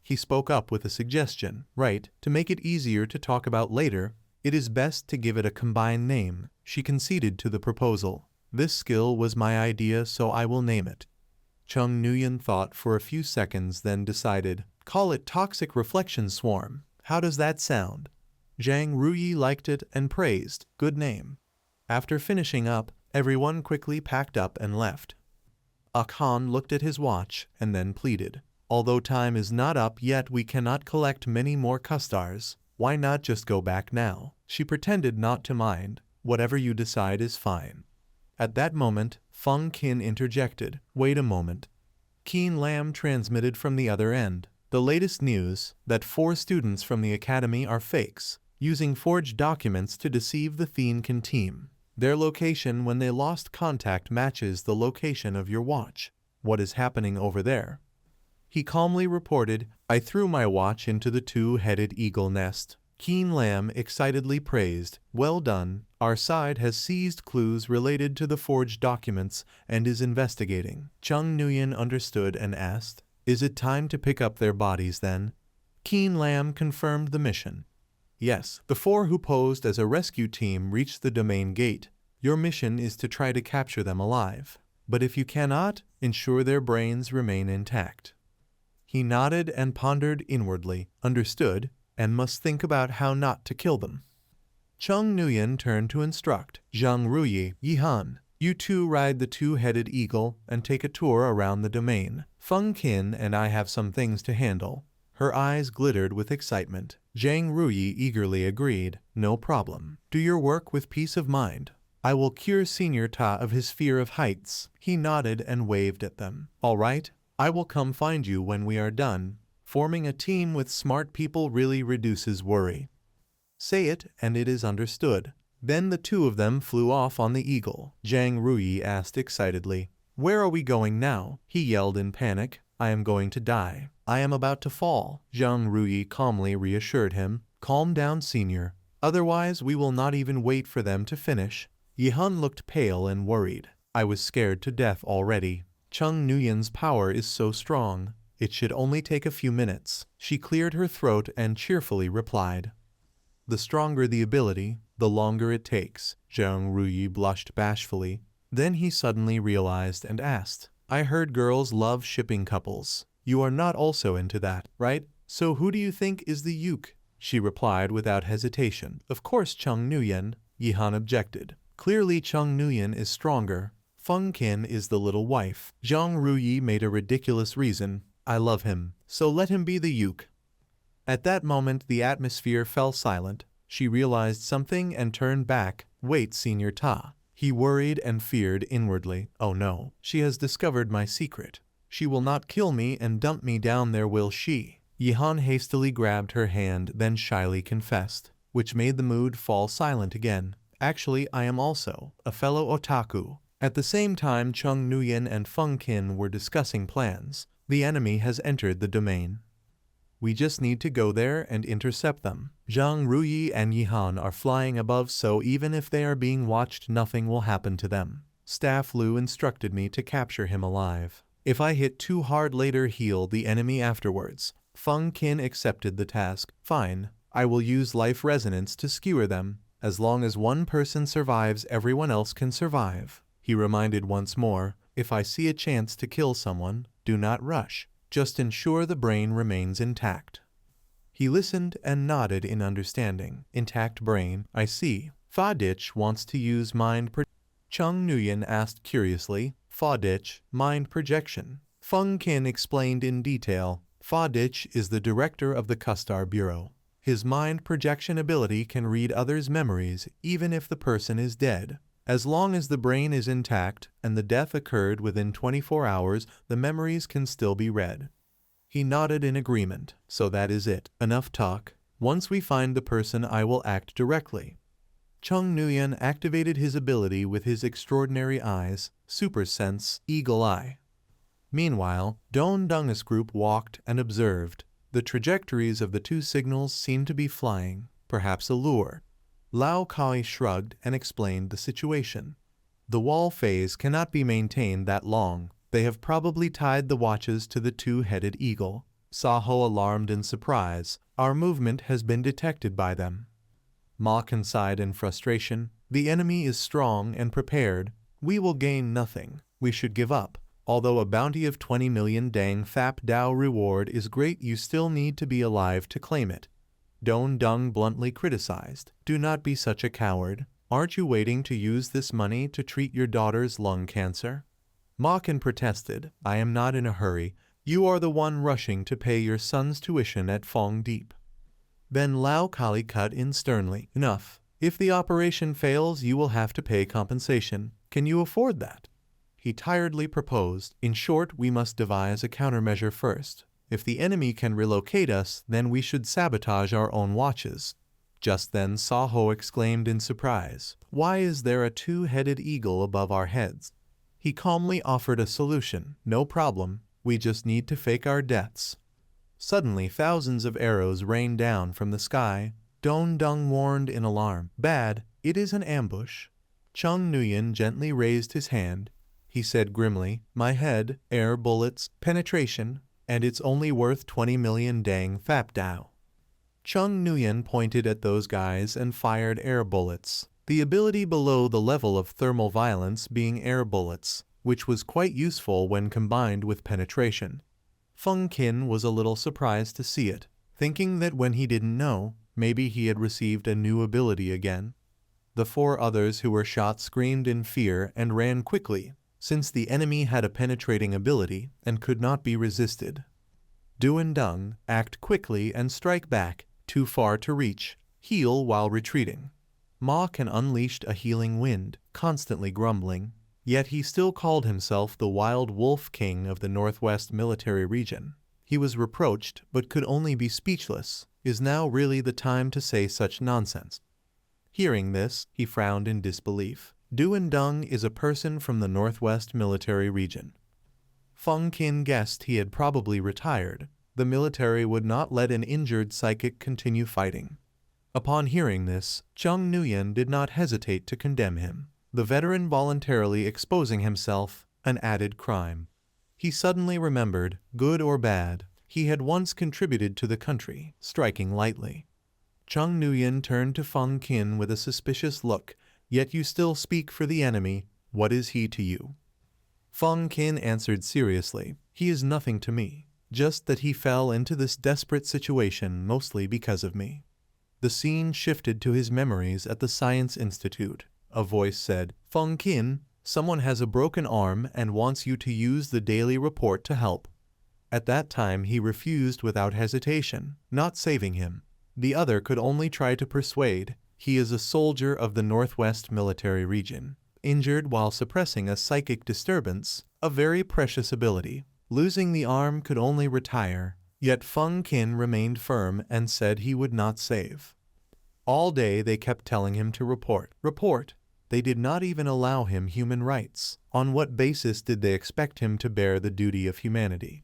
He spoke up with a suggestion. Right, to make it easier to talk about later, it is best to give it a combined name. She conceded to the proposal. This skill was my idea, so I will name it. Chung Nuyen thought for a few seconds, then decided, call it Toxic Reflection Swarm. How does that sound? Zhang Ruyi liked it and praised. Good name. After finishing up, everyone quickly packed up and left. Khan looked at his watch and then pleaded, although time is not up yet, we cannot collect many more custars. Why not just go back now? She pretended not to mind. Whatever you decide is fine. At that moment, Feng Qin interjected. Wait a moment. Keen Lam transmitted from the other end. The latest news, that 4 students from the academy are fakes, using forged documents to deceive the Thienkin team. Their location when they lost contact matches the location of your watch. What is happening over there? He calmly reported, I threw my watch into the 2-headed eagle nest. Keen Lam excitedly praised, well done. Our side has seized clues related to the forged documents and is investigating. Chung Nuyen understood and asked, is it time to pick up their bodies then? Keen Lam confirmed the mission. Yes, the 4 who posed as a rescue team reached the domain gate. Your mission is to try to capture them alive. But if you cannot, ensure their brains remain intact. He nodded and pondered inwardly, understood, and must think about how not to kill them. Chung Nuyen turned to instruct, Zhang Ruyi, Yihan, you 2 ride the 2-headed eagle and take a tour around the domain. Feng Qin and I have some things to handle. Her eyes glittered with excitement. Zhang Ruyi eagerly agreed, no problem. Do your work with peace of mind. I will cure Senior Ta of his fear of heights. He nodded and waved at them. All right, I will come find you when we are done. Forming a team with smart people really reduces worry. Say it and it is understood. Then the 2 of them flew off on the eagle. Zhang Ruyi asked excitedly, where are we going now? He yelled in panic, I am going to die. I am about to fall. Zhang Ruyi calmly reassured him, calm down, Senior. Otherwise we will not even wait for them to finish. Yihan looked pale and worried. I was scared to death already. Chung Nuyen's power is so strong. It should only take a few minutes. She cleared her throat and cheerfully replied. The stronger the ability, the longer it takes. Zhang Ruyi blushed bashfully. Then he suddenly realized and asked, I heard girls love shipping couples. You are not also into that, right? So who do you think is the Yuk? She replied without hesitation. Of course Chung Nuyen, Yihan objected. Clearly Chung Nuyen is stronger. Feng Qin is the little wife. Zhang Ruyi made a ridiculous reason. I love him, so let him be the Yuk. At that moment the atmosphere fell silent. She realized something and turned back. Wait, Senior Ta. He worried and feared inwardly. Oh no, she has discovered my secret. She will not kill me and dump me down there, will she? Yihan hastily grabbed her hand, then shyly confessed, which made the mood fall silent again. Actually, I am also a fellow otaku. At the same time, Chung Nuyen and Feng Qin were discussing plans. The enemy has entered the domain. We just need to go there and intercept them. Zhang Ruyi and Yihan are flying above, so even if they are being watched, nothing will happen to them. Staff Lu instructed me to capture him alive. If I hit too hard later, heal the enemy afterwards. Feng Qin accepted the task. Fine, I will use life resonance to skewer them. As long as one person survives, everyone else can survive. He reminded once more, if I see a chance to kill someone, do not rush. Just ensure the brain remains intact. He listened and nodded in understanding. Intact brain, I see. Fa Dich wants to use mind projection. Chung Nguyen asked curiously. Fa Dich, mind projection. Feng Qin explained in detail. Fa Dich is the director of the Custar Bureau. His mind projection ability can read others' memories even if the person is dead. As long as the brain is intact and the death occurred within 24 hours, the memories can still be read. He nodded in agreement. So that is it. Enough talk. Once we find the person, I will act directly. Chung Nguyen activated his ability with his extraordinary eyes, super sense, eagle eye. Meanwhile, Don Dungus group walked and observed. The trajectories of the two signals seemed to be flying, perhaps a lure. Lao Kai shrugged and explained the situation. The wall phase cannot be maintained that long. They have probably tied the watches to the two-headed eagle. Saho alarmed in surprise. Our movement has been detected by them. Ma Kan sighed in frustration. The enemy is strong and prepared. We will gain nothing. We should give up. Although a bounty of 20 million Dang Fap Dao reward is great, you still need to be alive to claim it. Don Dung bluntly criticized. Do not be such a coward. Aren't you waiting to use this money to treat your daughter's lung cancer? Ma Kan protested. I am not in a hurry. You are the one rushing to pay your son's tuition at Fong Deep. Then Lao Kali cut in sternly. Enough. If the operation fails, you will have to pay compensation. Can you afford that? He tiredly proposed. In short, we must devise a countermeasure first. If the enemy can relocate us, then we should sabotage our own watches. Just then Saho exclaimed in surprise. Why is there a two-headed eagle above our heads? He calmly offered a solution. No problem. We just need to fake our deaths. Suddenly thousands of arrows rained down from the sky. Don Dung warned in alarm. Bad, it is an ambush. Chung Nguyen gently raised his hand. He said grimly, my head, air bullets, penetration, and it's only worth 20 million Dang Fap Dao. Chung Nguyen pointed at those guys and fired air bullets, the ability below the level of thermal violence being air bullets, which was quite useful when combined with penetration. Feng Qin was a little surprised to see it, thinking that when he didn't know, maybe he had received a new ability again. The four others who were shot screamed in fear and ran quickly, since the enemy had a penetrating ability and could not be resisted. Duan Dung, act quickly and strike back, too far to reach, heal while retreating. Ma Kan unleashed a healing wind, constantly grumbling, yet he still called himself the Wild Wolf King of the Northwest Military Region. He was reproached but could only be speechless. Is now really the time to say such nonsense? Hearing this, he frowned in disbelief. Duan Dung is a person from the Northwest Military Region. Feng Qin guessed he had probably retired. The military would not let an injured psychic continue fighting. Upon hearing this, Chung Nguyen did not hesitate to condemn him. The veteran voluntarily exposing himself, an added crime. He suddenly remembered, good or bad, he had once contributed to the country, striking lightly. Chung Nguyen turned to Feng Qin with a suspicious look. Yet you still speak for the enemy. What is he to you? Feng Qin answered seriously. He is nothing to me. Just that he fell into this desperate situation mostly because of me. The scene shifted to his memories at the Science Institute. A voice said, Feng Qin, someone has a broken arm and wants you to use the daily report to help. At that time he refused without hesitation, not saving him. The other could only try to persuade. He is a soldier of the Northwest Military Region, injured while suppressing a psychic disturbance, a very precious ability. Losing the arm could only retire, yet Feng Qin remained firm and said he would not save. All day they kept telling him to report. Report. They did not even allow him human rights. On what basis did they expect him to bear the duty of humanity?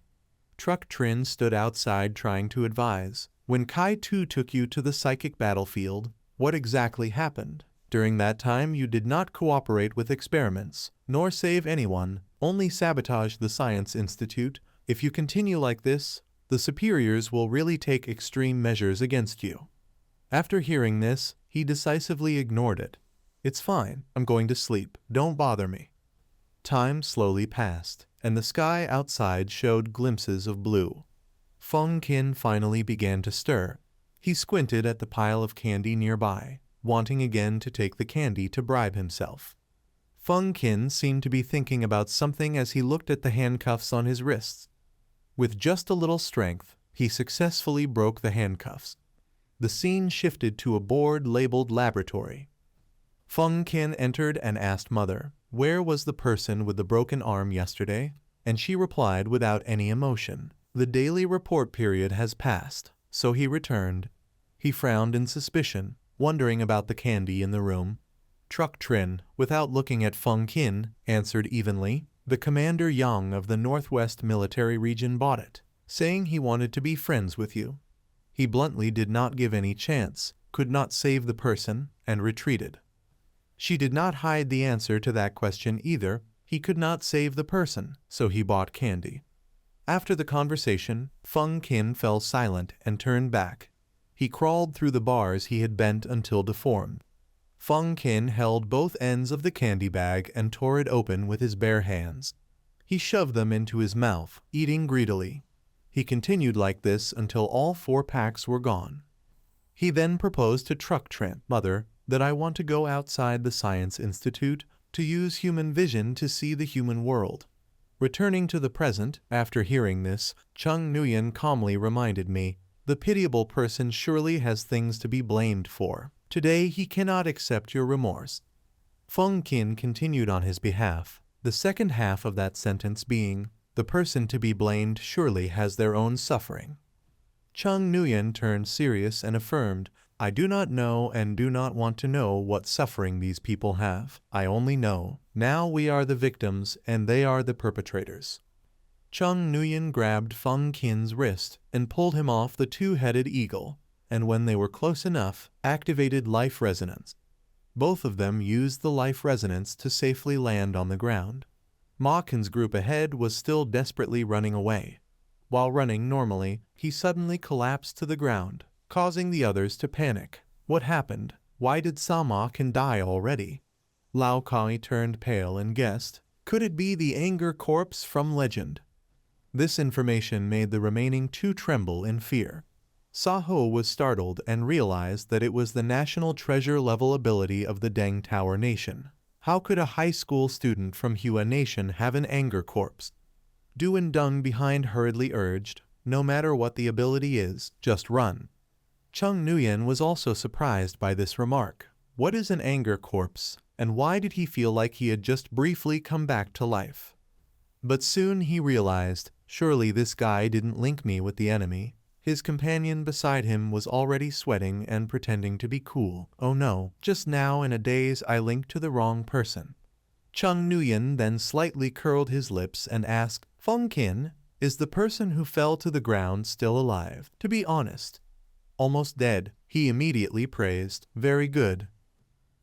Truck Trin stood outside trying to advise. When Kai Tu took you to the psychic battlefield, what exactly happened? During that time you did not cooperate with experiments, nor save anyone, only sabotage the Science Institute. If you continue like this, the superiors will really take extreme measures against you. After hearing this, he decisively ignored it. It's fine, I'm going to sleep, don't bother me. Time slowly passed, and the sky outside showed glimpses of blue. Feng Qin finally began to stir. He squinted at the pile of candy nearby, wanting again to take the candy to bribe himself. Feng Qin seemed to be thinking about something as he looked at the handcuffs on his wrists. With just a little strength, he successfully broke the handcuffs. The scene shifted to a board labeled laboratory. Feng Qin entered and asked Mother, "Where was the person with the broken arm yesterday?" And she replied without any emotion, "The daily report period has passed." So he returned. He frowned in suspicion, wondering about the candy in the room. Truck Trin, without looking at Feng Qin, answered evenly, "The Commander Yang of the Northwest Military Region bought it, saying he wanted to be friends with you." He bluntly did not give any chance, could not save the person, and retreated. She did not hide the answer to that question either. He could not save the person, so he bought candy. After the conversation, Feng Qin fell silent and turned back. He crawled through the bars he had bent until deformed. Feng Qin held both ends of the candy bag and tore it open with his bare hands. He shoved them into his mouth, eating greedily. He continued like this until all 4 packs were gone. He then proposed to Truck Trin, "Mother, that I want to go outside the Science Institute to use human vision to see the human world." Returning to the present, after hearing this, Chung Nguyen calmly reminded me, "The pitiable person surely has things to be blamed for. Today he cannot accept your remorse." Feng Qin continued on his behalf, the second half of that sentence being, "The person to be blamed surely has their own suffering." Chung Nguyen turned serious and affirmed, "I do not know and do not want to know what suffering these people have. I only know, now we are the victims and they are the perpetrators." Chung Nguyen grabbed Feng Qin's wrist and pulled him off the 2-headed eagle, and when they were close enough, activated life resonance. Both of them used the life resonance to safely land on the ground. Ma Kin's group ahead was still desperately running away. While running normally, he suddenly collapsed to the ground, causing the others to panic. What happened? Why did Ma Kin die already? Lao Kai turned pale and guessed, could it be the anger corpse from legend? This information made the remaining 2 tremble in fear. Saho was startled and realized that it was the national treasure level ability of the Deng Tower Nation. How could a high school student from Hua Nation have an anger corpse? Du and Dung behind hurriedly urged, "No matter what the ability is, just run." Chung Nguyen was also surprised by this remark. What is an anger corpse, and why did he feel like he had just briefly come back to life? But soon he realized, surely this guy didn't link me with the enemy. His companion beside him was already sweating and pretending to be cool. Oh no, just now in a daze I linked to the wrong person. Chung Nguyen then slightly curled his lips and asked, "Feng Qin, is the person who fell to the ground still alive? To be honest." "Almost dead," he immediately praised. "Very good."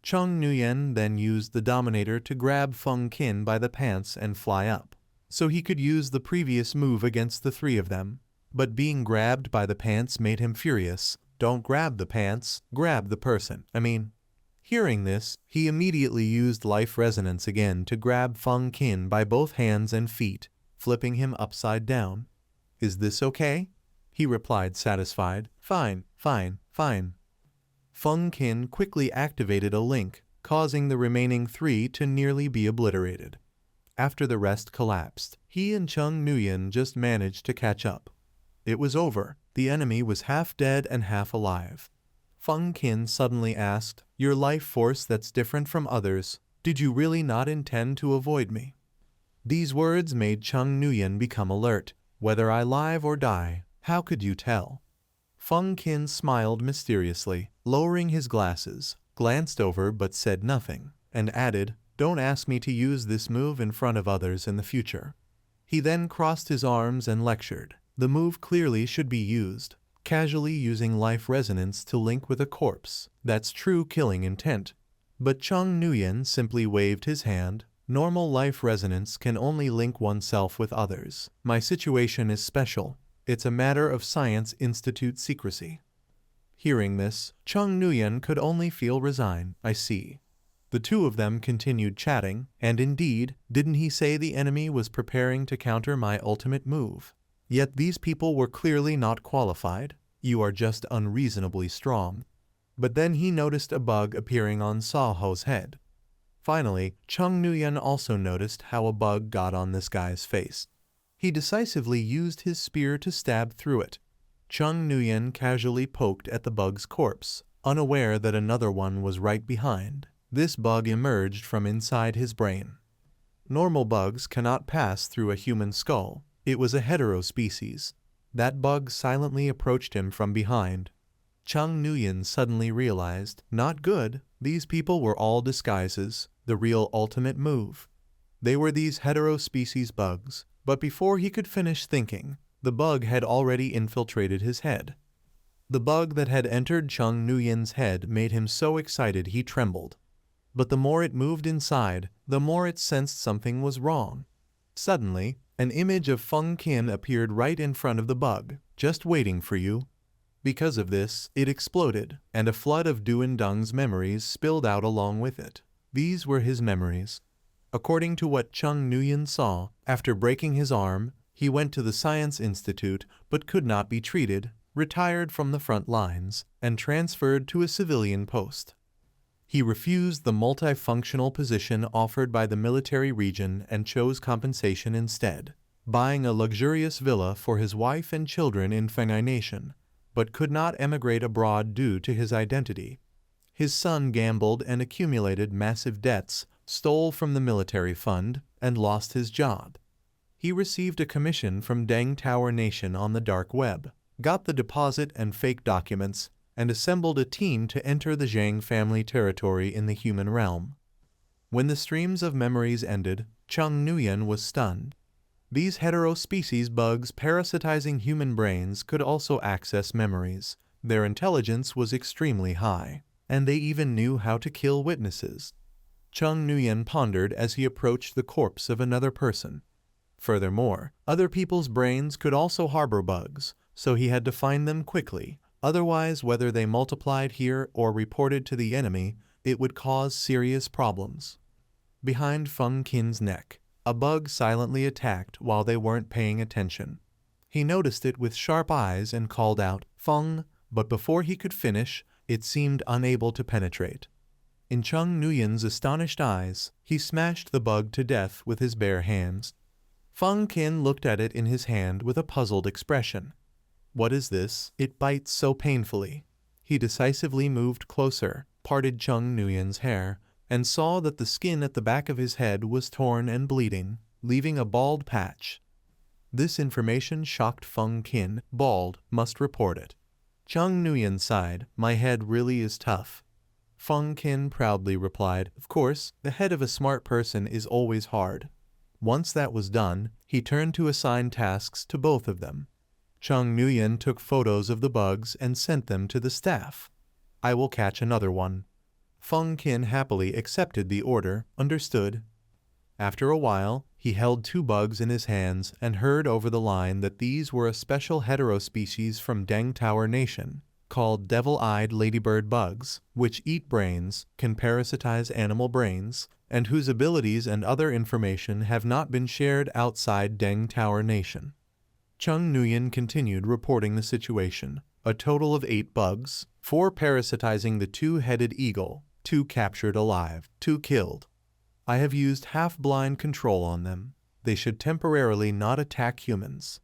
Chung Nguyen then used the Dominator to grab Feng Qin by the pants and fly up, so he could use the previous move against the 3 of them. But being grabbed by the pants made him furious. Don't grab the pants, grab the person. Hearing this, he immediately used life resonance again to grab Feng Qin by both hands and feet, flipping him upside down. "Is this okay?" he replied satisfied. "Fine, fine, fine." Feng Qin quickly activated a link, causing the remaining 3 to nearly be obliterated. After the rest collapsed, he and Chung Nguyen just managed to catch up. It was over. The enemy was half dead and half alive. Feng Qin suddenly asked, "Your life force that's different from others, did you really not intend to avoid me?" These words made Chung Nguyen become alert. "Whether I live or die, how could you tell?" Feng Qin smiled mysteriously, lowering his glasses, glanced over but said nothing, and added, "Don't ask me to use this move in front of others in the future." He then crossed his arms and lectured, "The move clearly should be used. casually using life resonance to link with a corpse. That's true killing intent. But Chung Nguyen simply waved his hand. Normal life resonance can only link oneself with others. My situation is special. It's a matter of Science Institute secrecy. Hearing this, Chung Nguyen could only feel resigned. I see. The two of them continued chatting, and indeed, didn't he say the enemy was preparing to counter my ultimate move? Yet these people were clearly not qualified. You are just unreasonably strong. But then he noticed a bug appearing on Saoho's head. Finally, Chung Nguyen also noticed how a bug got on this guy's face. He decisively used his spear to stab through it. Chung Nguyen casually poked at the bug's corpse, unaware that another one was right behind. This bug emerged from inside his brain. Normal bugs cannot pass through a human skull. It was a heterospecies. That bug silently approached him from behind. Chung Nguyen suddenly realized, not good, these people were all disguises, the real ultimate move. They were these heterospecies bugs, but before he could finish thinking, the bug had already infiltrated his head. The bug that had entered Chung Nguyen's head made him so excited he trembled. But the more it moved inside, the more it sensed something was wrong. Suddenly, an image of Feng Qin appeared right in front of the bug, just waiting for you. Because of this, it exploded, and a flood of Duandong's memories spilled out along with it. These were his memories. According to what Chung Nguyen saw, after breaking his arm, he went to the Science Institute but could not be treated, retired from the front lines, and transferred to a civilian post. He refused the multifunctional position offered by the military region and chose compensation instead, buying a luxurious villa for his wife and children in Fenghai Nation, but could not emigrate abroad due to his identity. His son gambled and accumulated massive debts, stole from the military fund, and lost his job. He received a commission from Deng Tower Nation on the dark web, got the deposit and fake documents, and assembled a team to enter the Zhang family territory in the human realm. When the streams of memories ended, Chung Nguyen was stunned. These heterospecies bugs parasitizing human brains could also access memories. Their intelligence was extremely high, and they even knew how to kill witnesses. Chung Nguyen pondered as he approached the corpse of another person. Furthermore, other people's brains could also harbor bugs, so he had to find them quickly. Otherwise, whether they multiplied here or reported to the enemy, it would cause serious problems. Behind Feng Qin's neck, a bug silently attacked while they weren't paying attention. He noticed it with sharp eyes and called out, "Feng," but before he could finish, it seemed unable to penetrate. In Chung Nguyen's astonished eyes, he smashed the bug to death with his bare hands. Feng Qin looked at it in his hand with a puzzled expression. "What is this? It bites so painfully." He decisively moved closer, parted Chung Nguyen's hair, and saw that the skin at the back of his head was torn and bleeding, leaving a bald patch. This information shocked Feng Qin. "Bald, must report it." Chung Nguyen sighed. "My head really is tough." Feng Qin proudly replied, "Of course, the head of a smart person is always hard." Once that was done, he turned to assign tasks to both of them. Chung Nguyen took photos of the bugs and sent them to the staff. "I will catch another one." Feng Qin happily accepted the order. "Understood." After a while, he held 2 bugs in his hands and heard over the line that these were a special heterospecies from Deng Tower Nation, called devil-eyed ladybird bugs, which eat brains, can parasitize animal brains, and whose abilities and other information have not been shared outside Deng Tower Nation. Chung Nguyen continued reporting the situation. A total of 8 bugs, 4 parasitizing the 2-headed eagle, 2 captured alive, 2 killed. I have used half-blind control on them. They should temporarily not attack humans.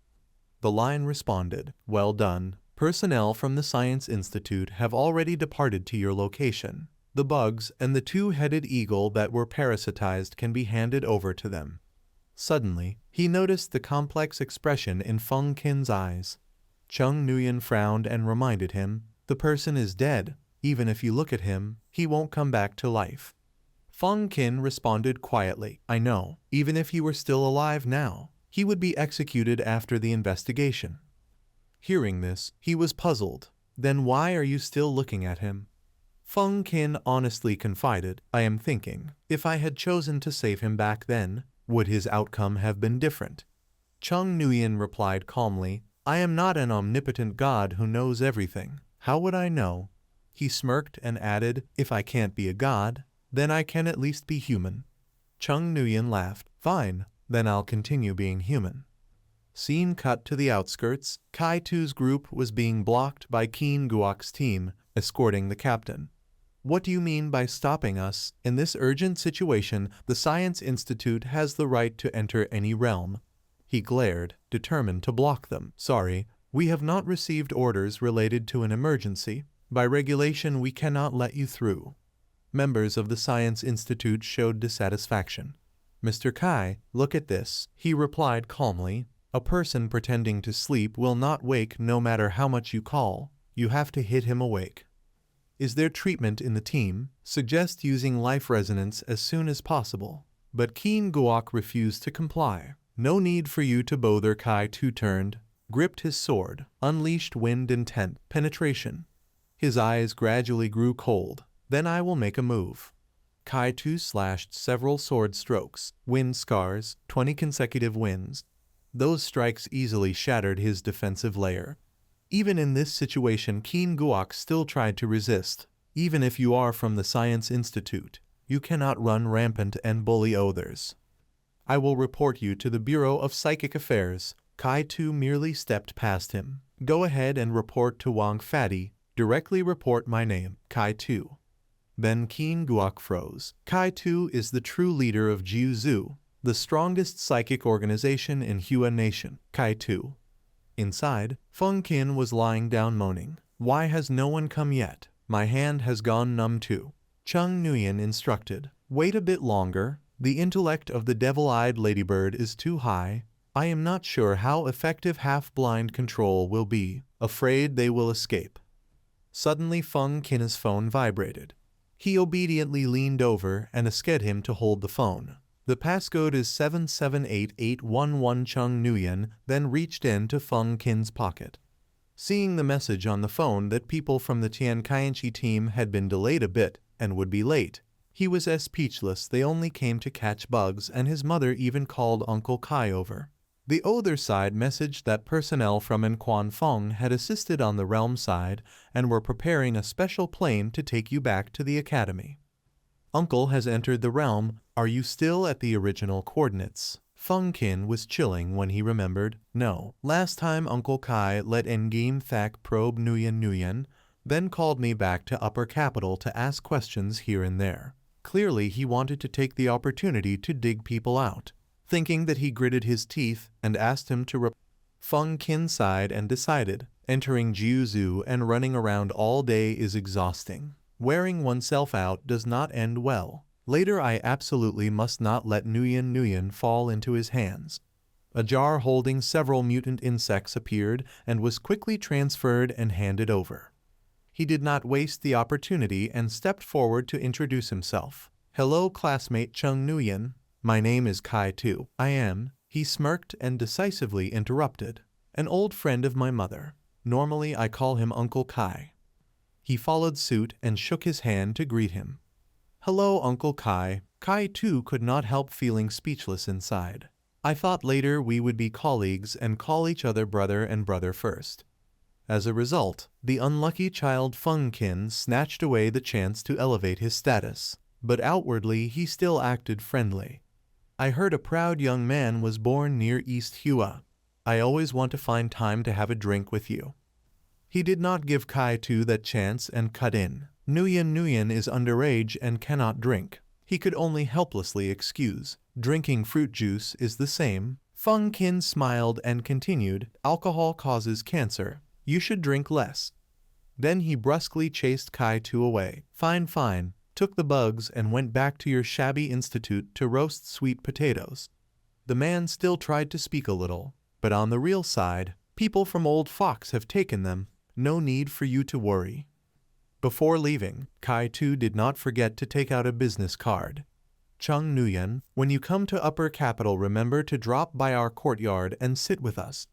The line responded, "Well done. Personnel from the Science Institute have already departed to your location. The bugs and the 2-headed eagle that were parasitized can be handed over to them." Suddenly, he noticed the complex expression in Feng Qin's eyes. Chung Nguyen frowned and reminded him, "The person is dead. Even if you look at him, he won't come back to life." Feng Qin responded quietly, "I know. Even if he were still alive now, he would be executed after the investigation." Hearing this, he was puzzled. Then why are you still looking at him? Feng Qin honestly confided, I am thinking, if I had chosen to save him back then, would his outcome have been different? Chung Nuyen replied calmly, I am not an omnipotent god who knows everything. How would I know? He smirked and added, if I can't be a god, then I can at least be human. Chung Nuyen laughed, fine, then I'll continue being human. Scene cut to the outskirts. Kai Tu's group was being blocked by Qin Guok's team, escorting the captain. What do you mean by stopping us? In this urgent situation, the Science Institute has the right to enter any realm. He glared, determined to block them. Sorry, we have not received orders related to an emergency. By regulation, we cannot let you through. Members of the Science Institute showed dissatisfaction. Mr. Kai, look at this, he replied calmly. A person pretending to sleep will not wake no matter how much you call. You have to hit him awake. Is there treatment in the team? Suggest using life resonance as soon as possible. But Qin Guok refused to comply. No need for you to bother. Kai Tu turned, gripped his sword, unleashed wind intent, penetration. His eyes gradually grew cold. Then I will make a move. Kai Tu slashed several sword strokes, wind scars, 20 consecutive winds. Those strikes easily shattered his defensive layer. Even in this situation, Qin Guok still tried to resist. Even if you are from the Science Institute, you cannot run rampant and bully others. I will report you to the Bureau of Psychic Affairs. Kai Tu merely stepped past him. Go ahead and report to Wang Fatty. Directly report my name, Kai Tu. Then Qin Guok froze. Kai Tu is the true leader of Jiu Zhu, the strongest psychic organization in Hua Nation. Kai Tu. Inside, Feng Qin was lying down moaning. Why has no one come yet? My hand has gone numb too. Chung Nuyen instructed. Wait a bit longer. The intellect of the devil-eyed ladybird is too high. I am not sure how effective half-blind control will be. Afraid they will escape. Suddenly Feng Qin's phone vibrated. He obediently leaned over and asked him to hold the phone. The passcode is 778811. Chung Nuyen then reached into Feng Qin's pocket. Seeing the message on the phone that people from the Tian Kaienchi team had been delayed a bit and would be late, he was as speechless. They only came to catch bugs, and his mother even called Uncle Kai over. The other side messaged that personnel from Enquan Feng had assisted on the realm side and were preparing a special plane to take you back to the academy. Uncle has entered the realm. Are you still at the original coordinates? Feng Qin was chilling when he remembered. No. Last time Uncle Kai let Ngame Thak probe Nuyen, then called me back to Upper Capital to ask questions here and there. Clearly he wanted to take the opportunity to dig people out. Thinking that he gritted his teeth and asked him to Feng Qin sighed and decided, entering Jiu Zhu and running around all day is exhausting. Wearing oneself out does not end well. Later I absolutely must not let Nuyen fall into his hands. A jar holding several mutant insects appeared and was quickly transferred and handed over. He did not waste the opportunity and stepped forward to introduce himself. Hello classmate Chung Nuyen. My name is Kai Tu. I am, he smirked and decisively interrupted, an old friend of my mother. Normally I call him Uncle Kai. He followed suit and shook his hand to greet him. Hello Uncle Kai. Kai Tu could not help feeling speechless inside. I thought later we would be colleagues and call each other brother and brother first. As a result, the unlucky child Feng Qin snatched away the chance to elevate his status, but outwardly he still acted friendly. I heard a proud young man was born near East Hua. I always want to find time to have a drink with you. He did not give Kai Tu that chance and cut in. Nuyen is underage and cannot drink. He could only helplessly excuse. Drinking fruit juice is the same. Feng Qin smiled and continued, alcohol causes cancer. You should drink less. Then he brusquely chased Kai Tu away. Fine. Took the bugs and went back to your shabby institute to roast sweet potatoes. The man still tried to speak a little, but on the real side, people from Old Fox have taken them. No need for you to worry. Before leaving, Kai Tu did not forget to take out a business card. Chung Nuyen, when you come to Upper Capital, remember to drop by our courtyard and sit with us.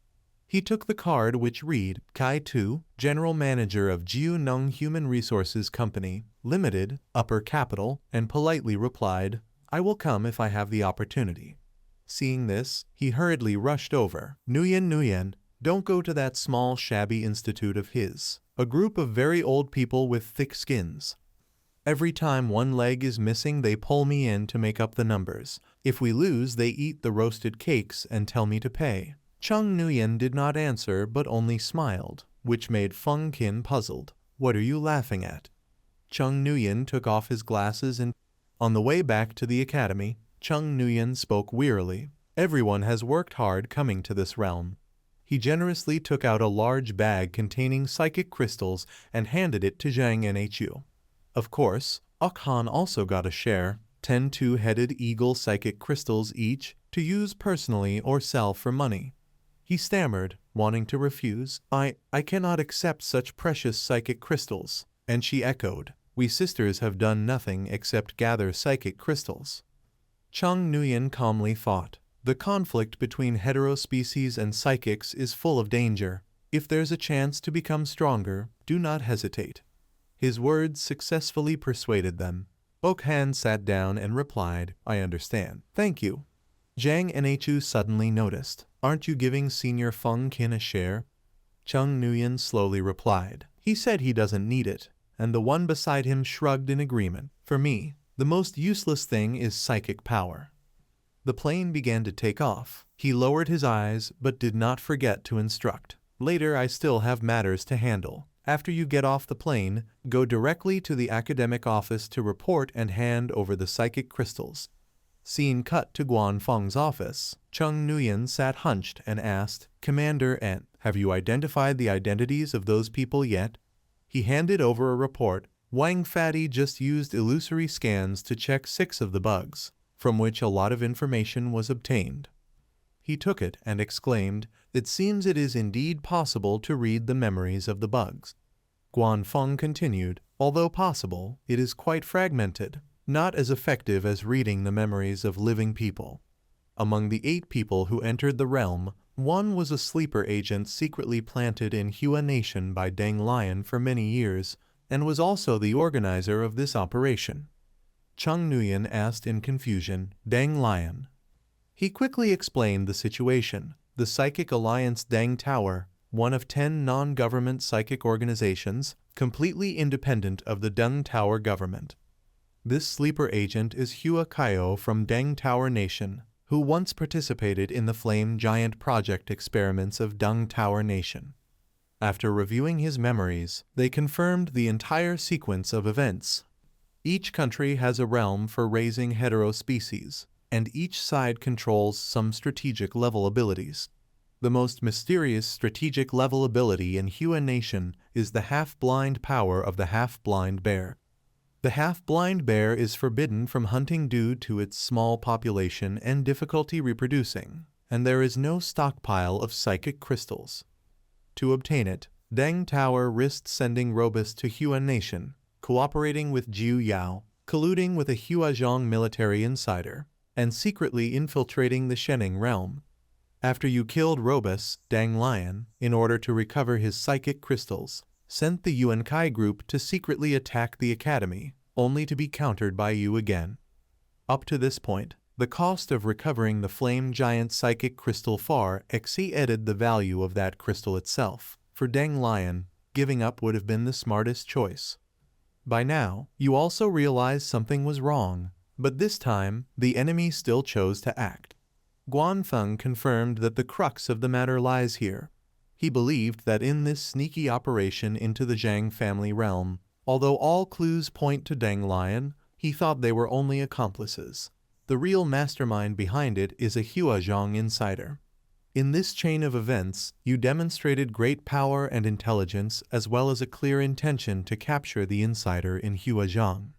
He took the card which read, Kai Tu, General Manager of Jiu Nung Human Resources Company, Limited, Upper Capital, and politely replied, I will come if I have the opportunity. Seeing this, he hurriedly rushed over. Nguyen, don't go to that small shabby institute of his. A group of very old people with thick skins. Every time one leg is missing they pull me in to make up the numbers. If we lose they eat the roasted cakes and tell me to pay. Chung Nguyen did not answer but only smiled, which made Feng Qin puzzled. What are you laughing at? Chung Nguyen took off his glasses and, on the way back to the academy, Chung Nguyen spoke wearily. Everyone has worked hard coming to this realm. He generously took out a large bag containing psychic crystals and handed it to Zhang Nhu. Of course, Okhan also got a share, 10 two-headed eagle psychic crystals each, to use personally or sell for money. He stammered, wanting to refuse. I cannot accept such precious psychic crystals. And she echoed, we sisters have done nothing except gather psychic crystals. Chung Nguyen calmly thought, the conflict between heterospecies and psychics is full of danger. If there's a chance to become stronger, do not hesitate. His words successfully persuaded them. Okhan sat down and replied, I understand. Thank you. Zhang Nhu suddenly noticed. Aren't you giving Senior Feng Qin a share? Chung Nguyen slowly replied. He said he doesn't need it, and the one beside him shrugged in agreement. For me, the most useless thing is psychic power. The plane began to take off. He lowered his eyes, but did not forget to instruct. Later I still have matters to handle. After you get off the plane, go directly to the academic office to report and hand over the psychic crystals. Scene cut to Guan Feng's office. Chung Nguyen sat hunched and asked, Commander N, have you identified the identities of those people yet? He handed over a report. Wang Fadi just used illusory scans to check 6 of the bugs, from which a lot of information was obtained. He took it and exclaimed, it seems it is indeed possible to read the memories of the bugs. Guan Feng continued, although possible, it is quite fragmented, not as effective as reading the memories of living people. Among the 8 people who entered the realm, one was a sleeper agent secretly planted in Hua Nation by Deng Lion for many years, and was also the organizer of this operation. Chung Nguyen asked in confusion, Deng Lion. He quickly explained the situation. The Psychic Alliance Deng Tower, one of 10 non-government psychic organizations, completely independent of the Deng Tower government. This sleeper agent is Hua Kaio from Deng Tower Nation, who once participated in the Flame Giant Project experiments of Deng Tower Nation. After reviewing his memories, they confirmed the entire sequence of events. Each country has a realm for raising heterospecies, and each side controls some strategic level abilities. The most mysterious strategic level ability in Hua Nation is the half-blind power of the half-blind bear. The half-blind bear is forbidden from hunting due to its small population and difficulty reproducing, and there is no stockpile of psychic crystals. To obtain it, Deng Tower risked sending Robus to Hua Nation, cooperating with Jiu Yao, colluding with a Huazhong military insider, and secretly infiltrating the Shening realm. After you killed Robus, Deng Lion, in order to recover his psychic crystals, sent the Yuan Kai group to secretly attack the academy, only to be countered by you again. Up to this point, the cost of recovering the Flame Giant psychic crystal far exceeded the value of that crystal itself. For Deng Lion, giving up would have been the smartest choice. By now, you also realized something was wrong, but this time, the enemy still chose to act. Guan Feng confirmed that the crux of the matter lies here. He believed that in this sneaky operation into the Zhang family realm, although all clues point to Deng Lion, he thought they were only accomplices. The real mastermind behind it is a Huazhong insider. In this chain of events, you demonstrated great power and intelligence as well as a clear intention to capture the insider in Huazhong.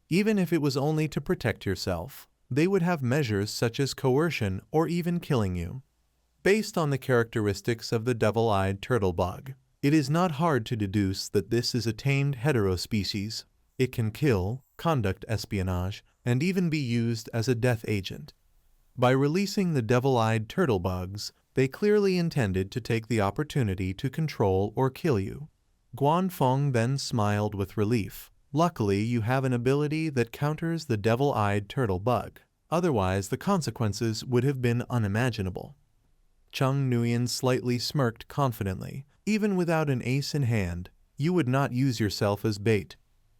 Even if it was only to protect yourself, they would have measures such as coercion or even killing you. Based on the characteristics of the devil-eyed turtle bug, it is not hard to deduce that this is a tamed heterospecies. It can kill, conduct espionage, and even be used as a death agent. By releasing the devil-eyed turtle bugs, They clearly intended to take the opportunity to control or kill you. Guanfeng then smiled with relief. Luckily, you have an ability that counters the devil-eyed turtle bug. Otherwise, the consequences would have been unimaginable. Chung Nguyen slightly smirked confidently. Even without an ace in hand, you would not use yourself as bait.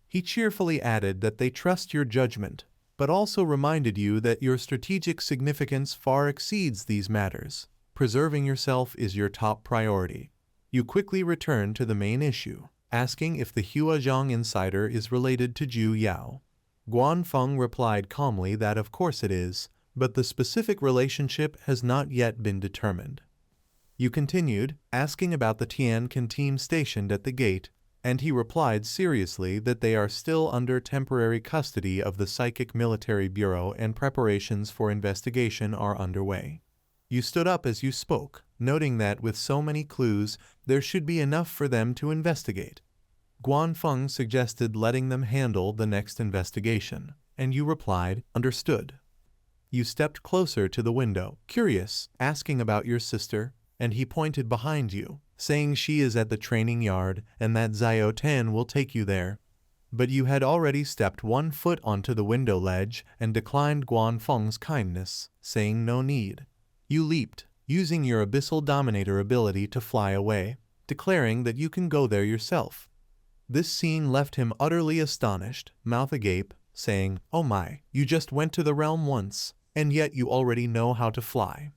He cheerfully added that they trust your judgment, but also reminded you that your strategic significance far exceeds these matters. Preserving yourself is your top priority. You quickly return to the main issue, asking if the Huazhong insider is related to Zhu Yao. Guanfeng replied calmly that of course it is, but the specific relationship has not yet been determined. You continued, asking about the Tianqin team stationed at the gate, and he replied seriously that they are still under temporary custody of the Psychic Military Bureau and preparations for investigation are underway. You stood up as you spoke, noting that with so many clues, there should be enough for them to investigate. Guanfeng suggested letting them handle the next investigation, and you replied, understood. You stepped closer to the window, curious, asking about your sister, and he pointed behind you, saying she is at the training yard and that Xiao Tan will take you there. But you had already stepped 1 foot onto the window ledge and declined Guanfeng's kindness, saying no need. You leaped, using your Abyssal Dominator ability to fly away, declaring that you can go there yourself. This scene left him utterly astonished, mouth agape, saying, "Oh my, you just went to the realm once, and yet you already know how to fly."